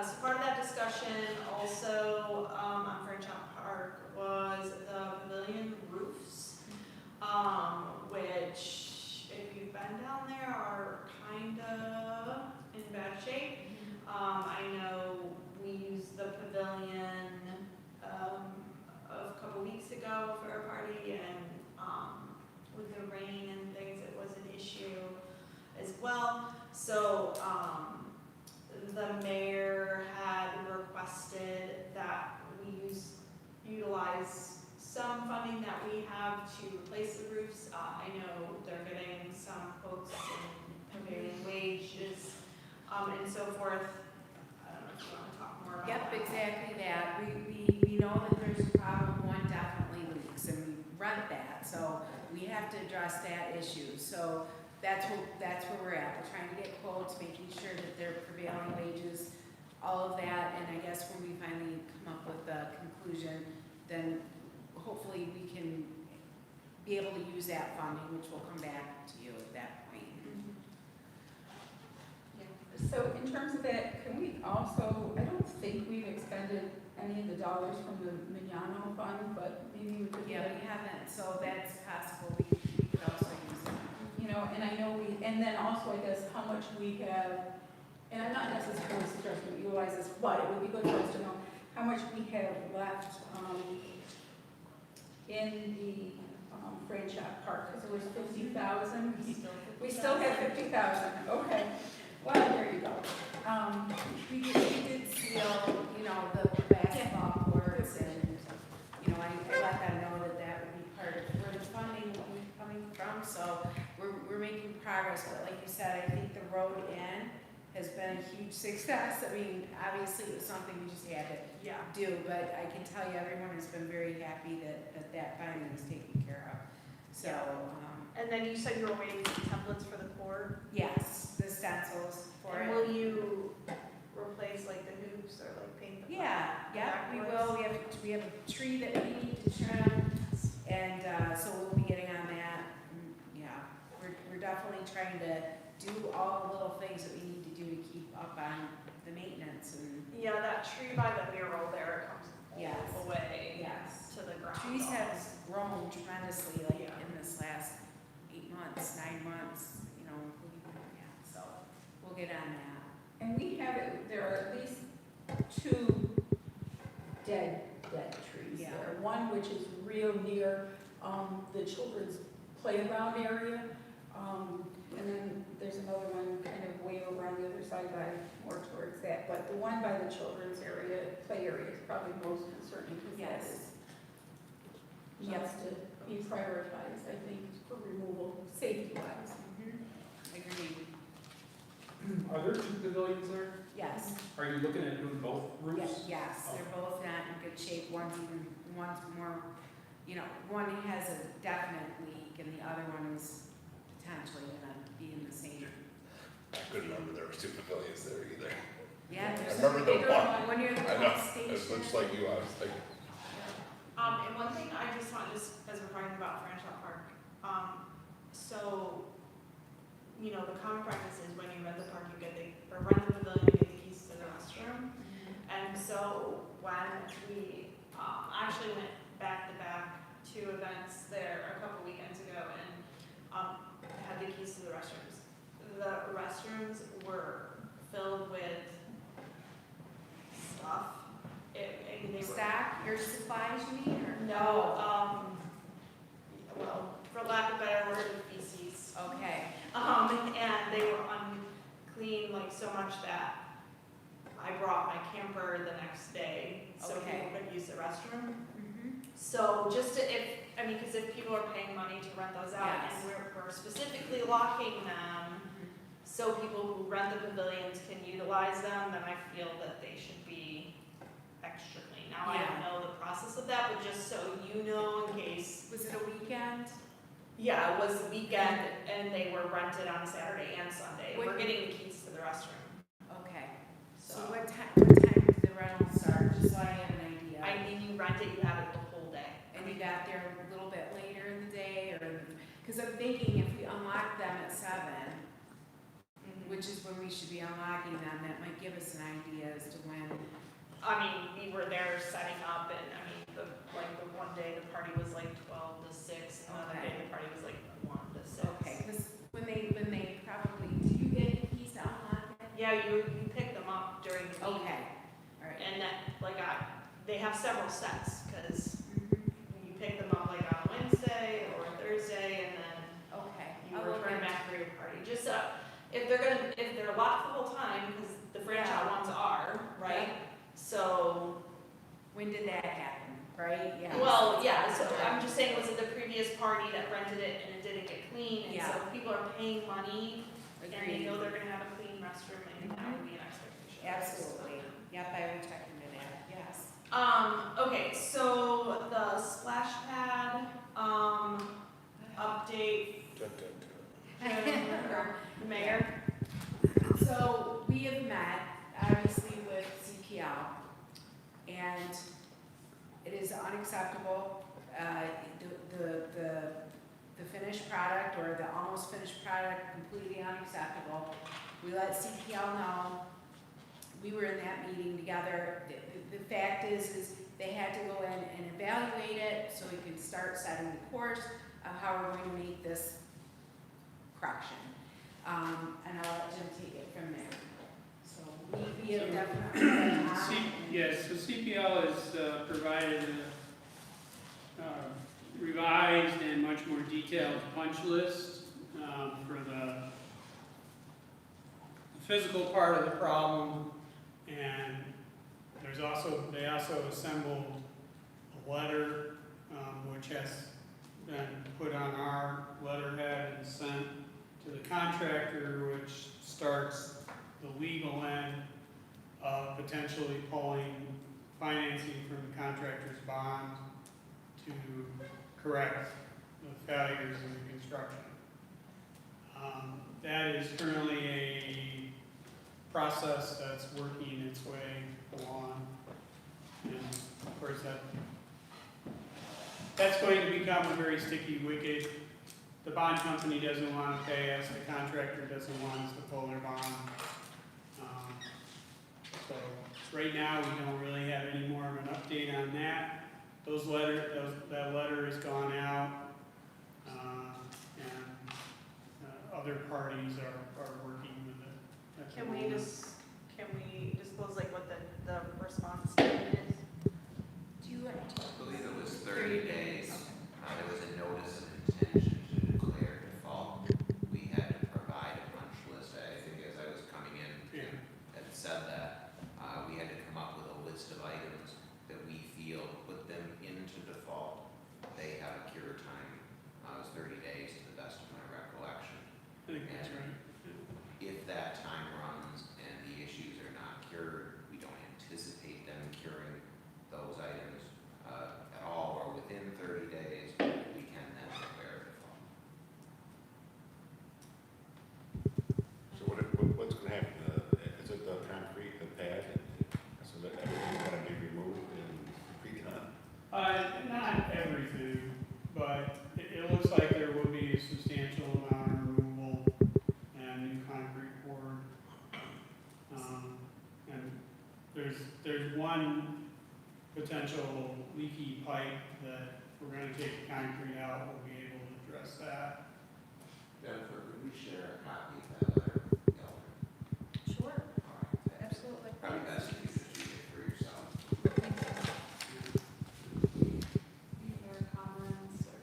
Speaker 12: so part of that discussion also, on French Park was the pavilion roofs, which, if you've been down there, are kinda in bad shape. I know we used the pavilion, a couple weeks ago for a party, and, with the rain and things, it was an issue as well. So, the mayor had requested that we utilize some funding that we have to replace the roofs. I know they're getting some quotes and prevailing wages, and so forth. I don't know if you want to talk more about that.
Speaker 10: Yep, exactly that. We know that there's a problem, one definitely leaks, and we rent that, so we have to address that issue. So that's where we're at. We're trying to get quotes, making sure that they're prevailing wages, all of that, and I guess when we finally come up with a conclusion, then hopefully we can be able to use that funding, which will come back to you at that point.
Speaker 3: So in terms of that, can we also, I don't think we've expended any of the dollars from the Mignano fund, but maybe we could.
Speaker 10: Yeah, we haven't, so that's possible. We could also use it.
Speaker 3: And I know and then also I guess how much we have and I'm not necessarily suggesting we utilize this, but it would be good for us to know how much we have left in the franchise park, because it was 50,000. We still have 50,000, okay. Well, there you go.
Speaker 10: We did seal, you know, the basketball courts and, you know, I let them know that that would be part of where the funding will be coming from, so we're making progress, but like you said, I think the road in has been a huge success. I mean, obviously it was something we just had to do, but I can tell you everyone has been very happy that finally was taken care of. So,
Speaker 12: And then you said you were waiting for templates for the court.
Speaker 10: yes, the stencils for
Speaker 12: And
Speaker 10: it.
Speaker 12: will you replace like the hoops or like paint the
Speaker 10: We will. We have a tree that we need to trim, and so we'll be getting on that. Yeah, we're definitely trying to do all the little things that we need to do to keep up on the maintenance and.
Speaker 12: Yeah, that tree by the mural there comes
Speaker 10: Yes.
Speaker 12: all the way
Speaker 10: Yes.
Speaker 12: to the ground.
Speaker 10: Trees have
Speaker 12: almost.
Speaker 10: grown tremendously, like in this last 8 months, 9 months, you know, so we'll get on that.
Speaker 3: And we have, there are at least 2 dead trees
Speaker 10: Yeah.
Speaker 3: there. One which is real near the children's playground area. And then there's another one kind of way over on the other side by more towards that. But the one by the children's area, play area, is probably most concerning because that is needs to be prioritized, I think, for removal, safety-wise.
Speaker 10: Agreed.
Speaker 5: Are there 2 pavilions there?
Speaker 10: Yes.
Speaker 5: Are you looking at doing both roofs?
Speaker 10: Yes, they're both not in good shape. One's more, you know, one has a definite leak and the other one is potentially gonna be in the same.
Speaker 1: I couldn't remember there were 2 pavilions there either.
Speaker 10: Yeah,
Speaker 1: I
Speaker 10: there's
Speaker 1: remember
Speaker 10: a
Speaker 1: the
Speaker 10: bigger
Speaker 1: one.
Speaker 10: one near the
Speaker 1: I know,
Speaker 10: police
Speaker 1: it was
Speaker 10: station.
Speaker 1: much like you, I was like,
Speaker 12: And one thing I just want, just as we're talking about Franchot Park, so, you know, the common practice is when you rent the park, you get or rent the pavilion, you get the keys to the restroom. And so when we, actually went back to back 2 events there a couple weekends ago and, had the keys to the restrooms. The restrooms were filled with stuff. I mean, they were.
Speaker 10: Stock, your supplies you mean, or?
Speaker 12: No, well, for lack of a better word, feces.
Speaker 10: Okay.
Speaker 12: And they were unclean, like so much that I brought my camper the next day so
Speaker 10: Okay.
Speaker 12: people could use the restroom. So just to, because if people are paying money to rent those out
Speaker 10: Yes.
Speaker 12: and we're specifically locking them so people who rent the pavilions can utilize them, then I feel that they should be extra clean. Now, I don't know the process of that, but just so you know in case.
Speaker 10: Was it a weekend?
Speaker 12: Yeah, it was the weekend and they were rented on Saturday and Sunday.
Speaker 10: What-
Speaker 12: We're getting the keys to the restroom.
Speaker 10: Okay. So
Speaker 12: So
Speaker 10: what time did the rental start, just so I have an idea?
Speaker 12: I mean, you rent it, you have it the whole day.
Speaker 10: And you got there a little bit later in the day, or, because I'm thinking if we unlock them at 7, which is when we should be unlocking them, that might give us an idea as to when.
Speaker 12: I mean, we were there setting up and the one day the party was like 12 to 6 and the other day the party was like 1 to 6.
Speaker 10: Okay, because when they probably, do you get keys to unlock it?
Speaker 12: Yeah, you pick them up during the week.
Speaker 10: Okay, all right.
Speaker 12: And that, they have several sets, because you pick them up like on Wednesday or Thursday, and then you
Speaker 10: I'll look
Speaker 12: return
Speaker 10: into
Speaker 12: back for your party. Just, if they're locked the whole time, because the franchise ones are, right? So.
Speaker 10: When did that happen, right? Yeah.
Speaker 12: Well, yeah, so I'm just saying, was it the previous party that rented it and it didn't get clean? And so if people are paying money, and they know they're gonna have a clean restroom, and that would be an expectation.
Speaker 10: Absolutely. Yep, I would check into that, yes.
Speaker 12: Okay, so the splash pad, update. Mayor?
Speaker 10: So we have met, obviously, with CPL, and it is unacceptable. The finished product or the almost finished product, completely unacceptable. We let CPL know. We were in that meeting together. The fact is they had to go in and evaluate it so we could start setting the course of how we're going to make this correction. And I'll let Jim take it from there.
Speaker 3: we have definitely been on.
Speaker 2: Yes, so CPL has provided a revised and much more detailed punch list for the physical part of the problem, and they also assembled a letter which has been put on our letterhead and sent to the contractor, which starts the legal end of potentially pulling financing from the contractor's bond to correct the failures in the construction. That is currently a process that's working its way along. And of course that's going to become a very sticky wicket. The bond company doesn't want to pay us, the contractor doesn't want us to pull their bond. So right now, we don't really have any more of an update on that. That letter has gone out, and other parties are working with it. at the
Speaker 12: Can we
Speaker 2: moment.
Speaker 12: disclose like what the response time is?
Speaker 3: Do you want to?
Speaker 16: I believe it was 30 days. There was a notice of intention to declare default. We had to provide a punch list. I think as I was coming in, Tim had said that. We had to come up with a list of items that we feel put them into default. They have a cure time. It was 30 days to the best of my recollection.
Speaker 2: I think that's right.
Speaker 16: If that time runs and the issues are not cured, we don't anticipate them curing those items at all or within 30 days, we can then declare default.
Speaker 6: So what's going to happen? Is it the concrete, the pad, so that everything's going to be removed and redone?
Speaker 2: Not everything, but it looks like there will be a substantial amount of removal and new concrete poured. And there's one potential leaky pipe that if we're gonna take the concrete out, we'll be able to address that.
Speaker 16: Jennifer, could we share a copy of that letter with the elder?
Speaker 12: Sure,
Speaker 16: All right.
Speaker 12: absolutely.
Speaker 16: Probably best if you just read it for yourself.
Speaker 12: Any other comments or?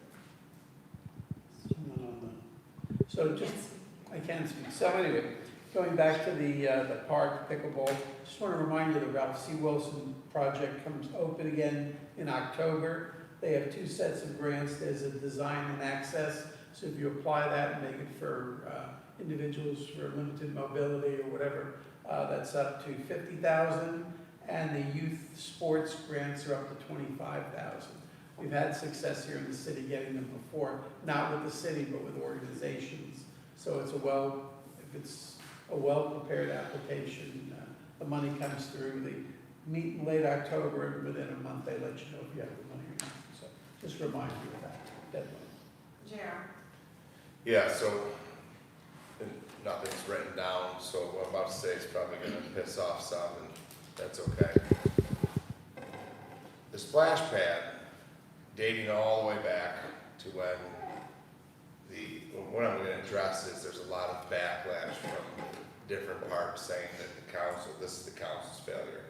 Speaker 18: So just, I can speak. So anyway, going back to the park pickleball, just want to remind you the Ralph C. Wilson project comes open again in October. They have 2 sets of grants. There's a design and access. So if you apply that and make it for individuals for limited mobility or whatever, that's up to $50,000. And the youth sports grants are up to $25,000. We've had success here in the city getting them before, not with the city, but with organizations. So it's if it's a well-prepared application, the money comes through. They meet in late October, and within a month, they let you know if you have the money or not. So just remind you of that deadline.
Speaker 12: JR.
Speaker 1: Yeah, so nothing's written down, so what I'm about to say is probably gonna piss off some, and that's okay. The splash pad, dating all the way back to when what I'm gonna address is there's a lot of backlash from different parts saying that this is the council's failure.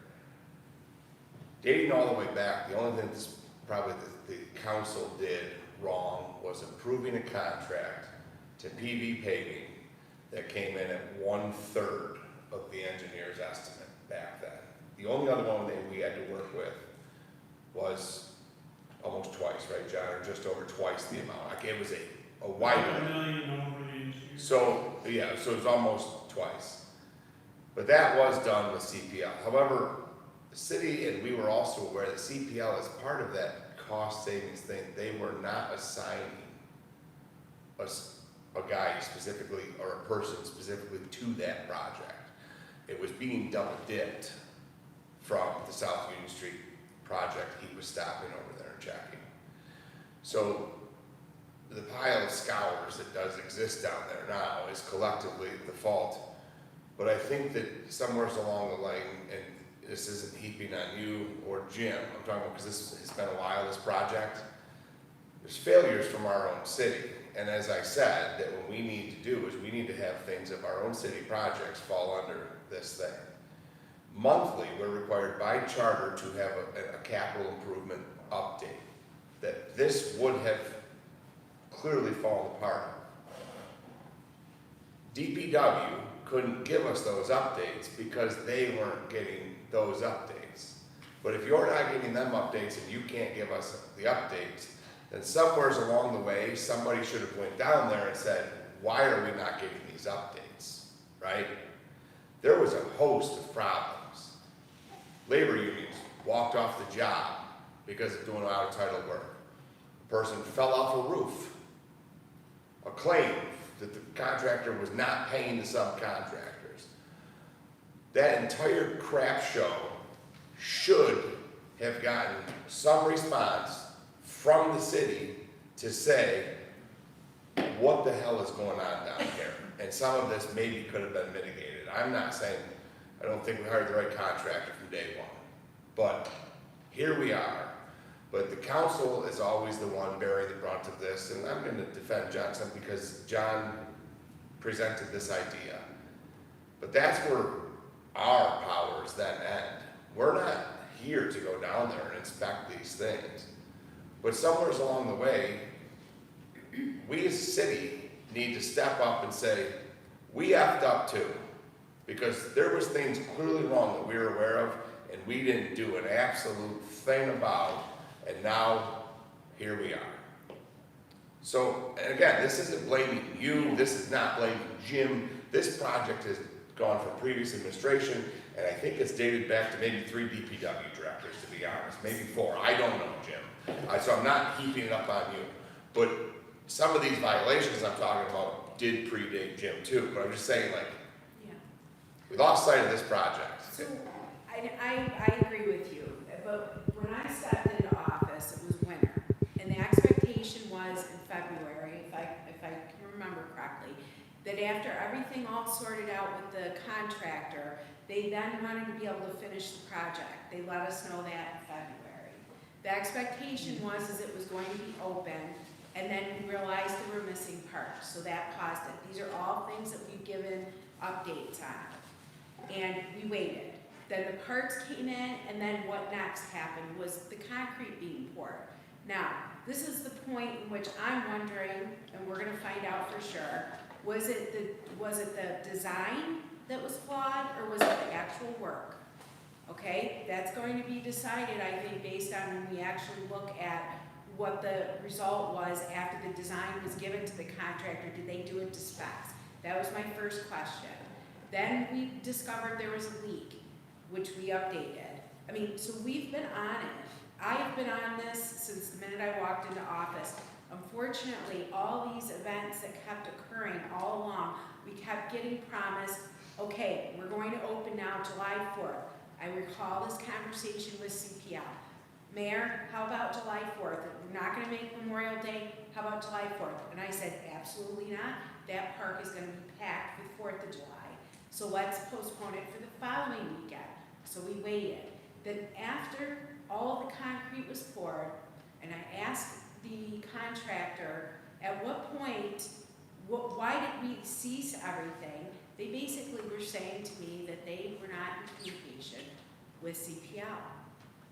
Speaker 1: Dating all the way back, the only thing that's probably the council did wrong was approving a contract to PV Paving that came in at 1/3 of the engineer's estimate back then. The only other one that we had to work with was almost twice, right, John, or just over twice the amount. Like it was a wide
Speaker 2: $1 million over the issue.
Speaker 1: So, yeah, so it's almost twice. But that was done with CPL. However, the city, and we were also aware that CPL is part of that cost savings thing. They were not assigning a guy specifically, or a person specifically to that project. It was being double dipped from the South Union Street project he was stopping over there and checking. So the pile of scours that does exist down there now is collectively the fault. But I think that somewhere along the line, and this isn't heaping on you or Jim, I'm talking about because this has been a while, this project, there's failures from our own city. And as I said, that what we need to do is we need to have things of our own city projects fall under this thing. monthly, we're required by charter to have a capital improvement update. That this would have clearly fallen apart. DPW couldn't give us those updates because they weren't getting those updates. But if you're not getting them updates and you can't give us the updates, then somewhere along the way, somebody should have went down there and said, why are we not getting these updates, right? There was a host of problems. Labor unions walked off the job because of doing out of title work. A person fell off a roof. A claim that the contractor was not paying the subcontractors. That entire crap show should have gotten some response from the city to say, what the hell is going on down here? And some of this maybe could have been mitigated. I'm not saying, I don't think we hired the right contractor from day one. But here we are. But the council is always the one bearing the brunt of this, and I'm gonna defend Johnson because John presented this idea. But that's where our powers then end. We're not here to go down there and inspect these things. But somewhere along the way, we as a city need to step up and say, we effed up too. Because there was things clearly wrong that we were aware of, and we didn't do an absolute thing about, and now here we are. So, and again, this isn't blaming you, this is not blaming Jim. This project has gone from previous administration, and I think it's dated back to maybe 3 DPW directors, to be honest, maybe 4, I don't know, Jim. So I'm not heaping it up on you. But some of these violations I'm talking about did predate Jim too, but I'm just saying, like, we lost sight of this project.
Speaker 10: So, I agree with you, but when I stepped into office, it was winter, and the expectation was in February, if I can remember correctly, that after everything all sorted out with the contractor, they then wanted to be able to finish the project. They let us know that in February. The expectation was it was going to be open, and then we realized there were missing parts, so that paused it. These are all things that we've given updates on, and we waited. Then the parts came in, and then what next happened was the concrete being poured. Now, this is the point in which I'm wondering, and we're gonna find out for sure, was it the design that was flawed, or was it the actual work? Okay, that's going to be decided, I think, based on when we actually look at what the result was after the design was given to the contractor. Did they do it to specs? That was my first question. Then we discovered there was a leak, which we updated. I mean, so we've been on it. I have been on this since the minute I walked into office. Unfortunately, all these events that kept occurring all along, we kept getting promised, okay, we're going to open now July 4th. I recall this conversation with CPL. Mayor, how about July 4th? We're not gonna make Memorial Day, how about July 4th? And I said, absolutely not. That park is gonna be packed with 4th of July. So let's postpone it for the following weekend. So we waited. Then after all of the concrete was poured, and I asked the contractor, at what point, why did we cease everything? They basically were saying to me that they were not in communication with CPL.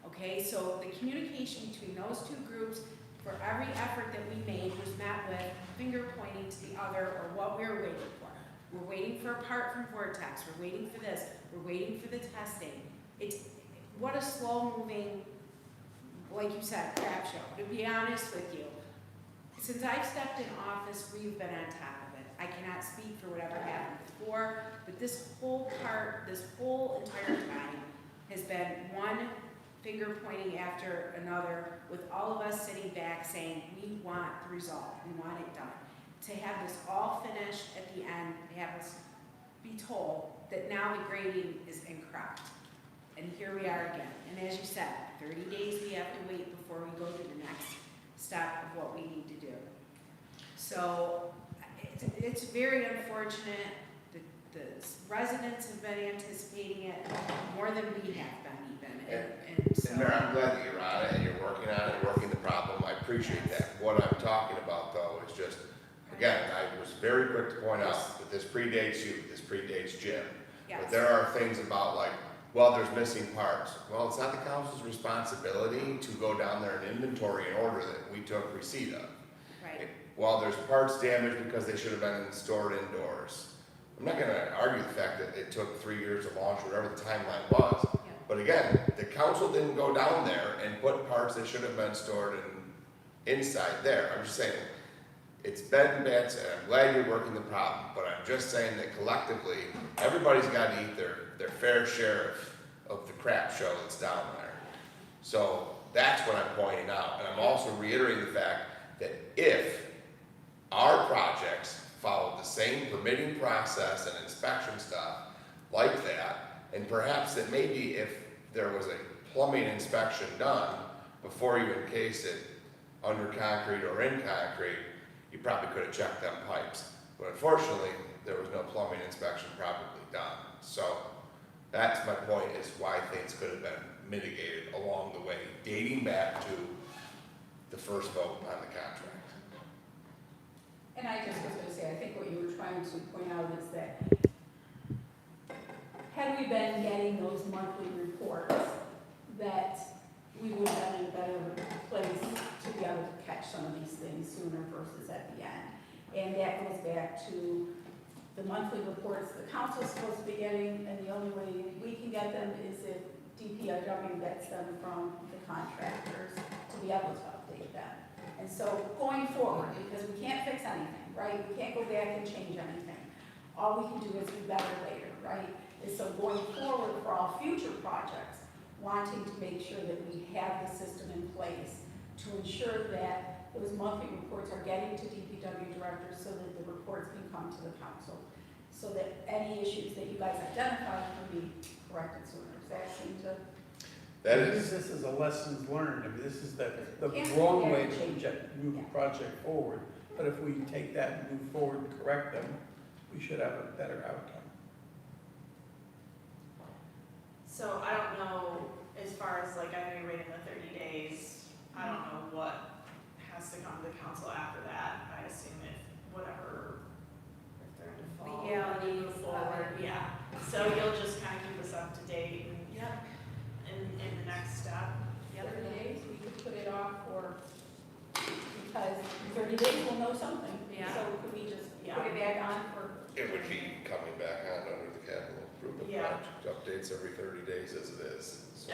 Speaker 10: Okay, so the communication between those two groups for every effort that we made was met with finger pointing to the other or what we were waiting for. We're waiting for a part from Vortex, we're waiting for this, we're waiting for the testing. It's, what a slow moving, like you said, crap show. To be honest with you, since I've stepped in office, we've been on top of it. I cannot speak for whatever happened before, but this whole entire time has been one finger pointing after another, with all of us sitting back saying, we want the result, we want it done. To have this all finished at the end, have us be told that now the grading is incorrect. And here we are again. And as you said, 30 days we have to wait before we go to the next step of what we need to do. So it's very unfortunate. The residents have been anticipating it more than we have been even.
Speaker 1: And Mayor, I'm glad that you're on it and you're working on it, working the problem. I appreciate that. What I'm talking about though is just, again, I was very quick to point out that this predates you, this predates Jim.
Speaker 10: Yes.
Speaker 1: But there are things about like well, there's missing parts. Well, it's not the council's responsibility to go down there and inventory an order that we took receipt of.
Speaker 10: Right.
Speaker 1: Well, there's parts damaged because they should have been stored indoors. I'm not gonna argue the fact that it took 3 years to launch, whatever the timeline was. But again, the council didn't go down there and put parts that should have been stored inside there. I'm just saying, it's bed and beds, and I'm glad you're working the problem, but I'm just saying that collectively, everybody's gotta eat their fair share of the crap show that's down there. So that's what I'm pointing out, and I'm also reiterating the fact that if our projects followed the same permitting process and inspection stuff like that, and perhaps that maybe if there was a plumbing inspection done before you encased it under concrete or in concrete, you probably could have checked them pipes. But unfortunately, there was no plumbing inspection probably done. So that's my point, is why things could have been mitigated along the way, dating back to the first vote on the contract.
Speaker 3: And I just was gonna say, I think what you were trying to point out is that had we been getting those monthly reports, that we would have been in a better place to be able to catch some of these things sooner versus at the end. And that goes back to the monthly reports the council's supposed to be getting, and the only way we can get them is if DPW gets them from the contractors to be able to update them. And so going forward, because we can't fix anything, right? We can't go back and change anything. All we can do is do better later, right? And so going forward for all future projects, wanting to make sure that we have the system in place to ensure that those monthly reports are getting to DPW directors so that the reports can come to the council, so that any issues that you guys identify can be corrected sooner. Does that seem to?
Speaker 1: That
Speaker 18: I
Speaker 1: is,
Speaker 18: think this is a lessons learned. I mean, this is the
Speaker 3: Can't
Speaker 18: wrong
Speaker 3: do
Speaker 18: way
Speaker 3: that.
Speaker 18: to move a project forward. But if we take that and move forward and correct them, we should have a better outcome.
Speaker 12: So I don't know, as far as like, I know you're waiting the 30 days, I don't know what has to come to the council after that. I assume if whatever, if they're in default,
Speaker 10: Legalities,
Speaker 12: move forward, yeah. So you'll just kind of keep us up to date and in the next step.
Speaker 3: 30 days, we could put it off for, because in 30 days we'll know something.
Speaker 10: Yeah.
Speaker 3: So could we just put it back on for?
Speaker 1: it would be coming back on under the capital improvement
Speaker 12: Yeah.
Speaker 1: project, updates every 30 days as it is. So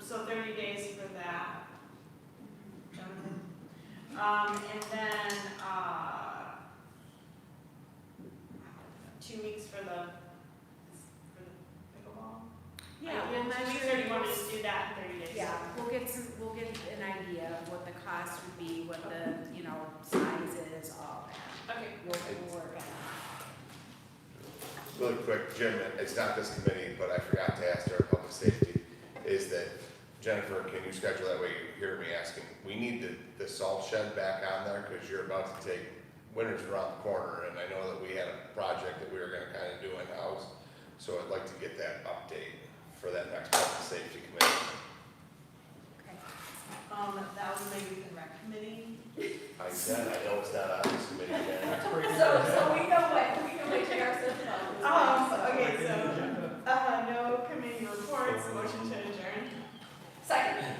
Speaker 12: So 30 days for that. Jonathan. And then, 2 weeks for the pickleball?
Speaker 10: Yeah,
Speaker 12: We'll
Speaker 10: we'll
Speaker 12: measure,
Speaker 10: measure.
Speaker 12: you want me to just do that in 30 days?
Speaker 10: Yeah, we'll get an idea of what the cost would be, what the, size is, all that.
Speaker 12: Okay.
Speaker 10: We'll work on that.
Speaker 1: really quick, Jim, it's not this committee, but I forgot to ask our public safety, is that Jennifer, can you schedule that way? You hear me asking, we need the salt shed back on there because you're about to take, winter's around the corner, and I know that we had a project that we were gonna kind of do in-house. So I'd like to get that update for that next public safety committee.
Speaker 12: That was the youth and rec committee.
Speaker 1: I said, I know it's not on this committee yet.
Speaker 3: So we know what JR says no.
Speaker 12: Okay, so, no committee reports, motion to adjourn.
Speaker 3: Second.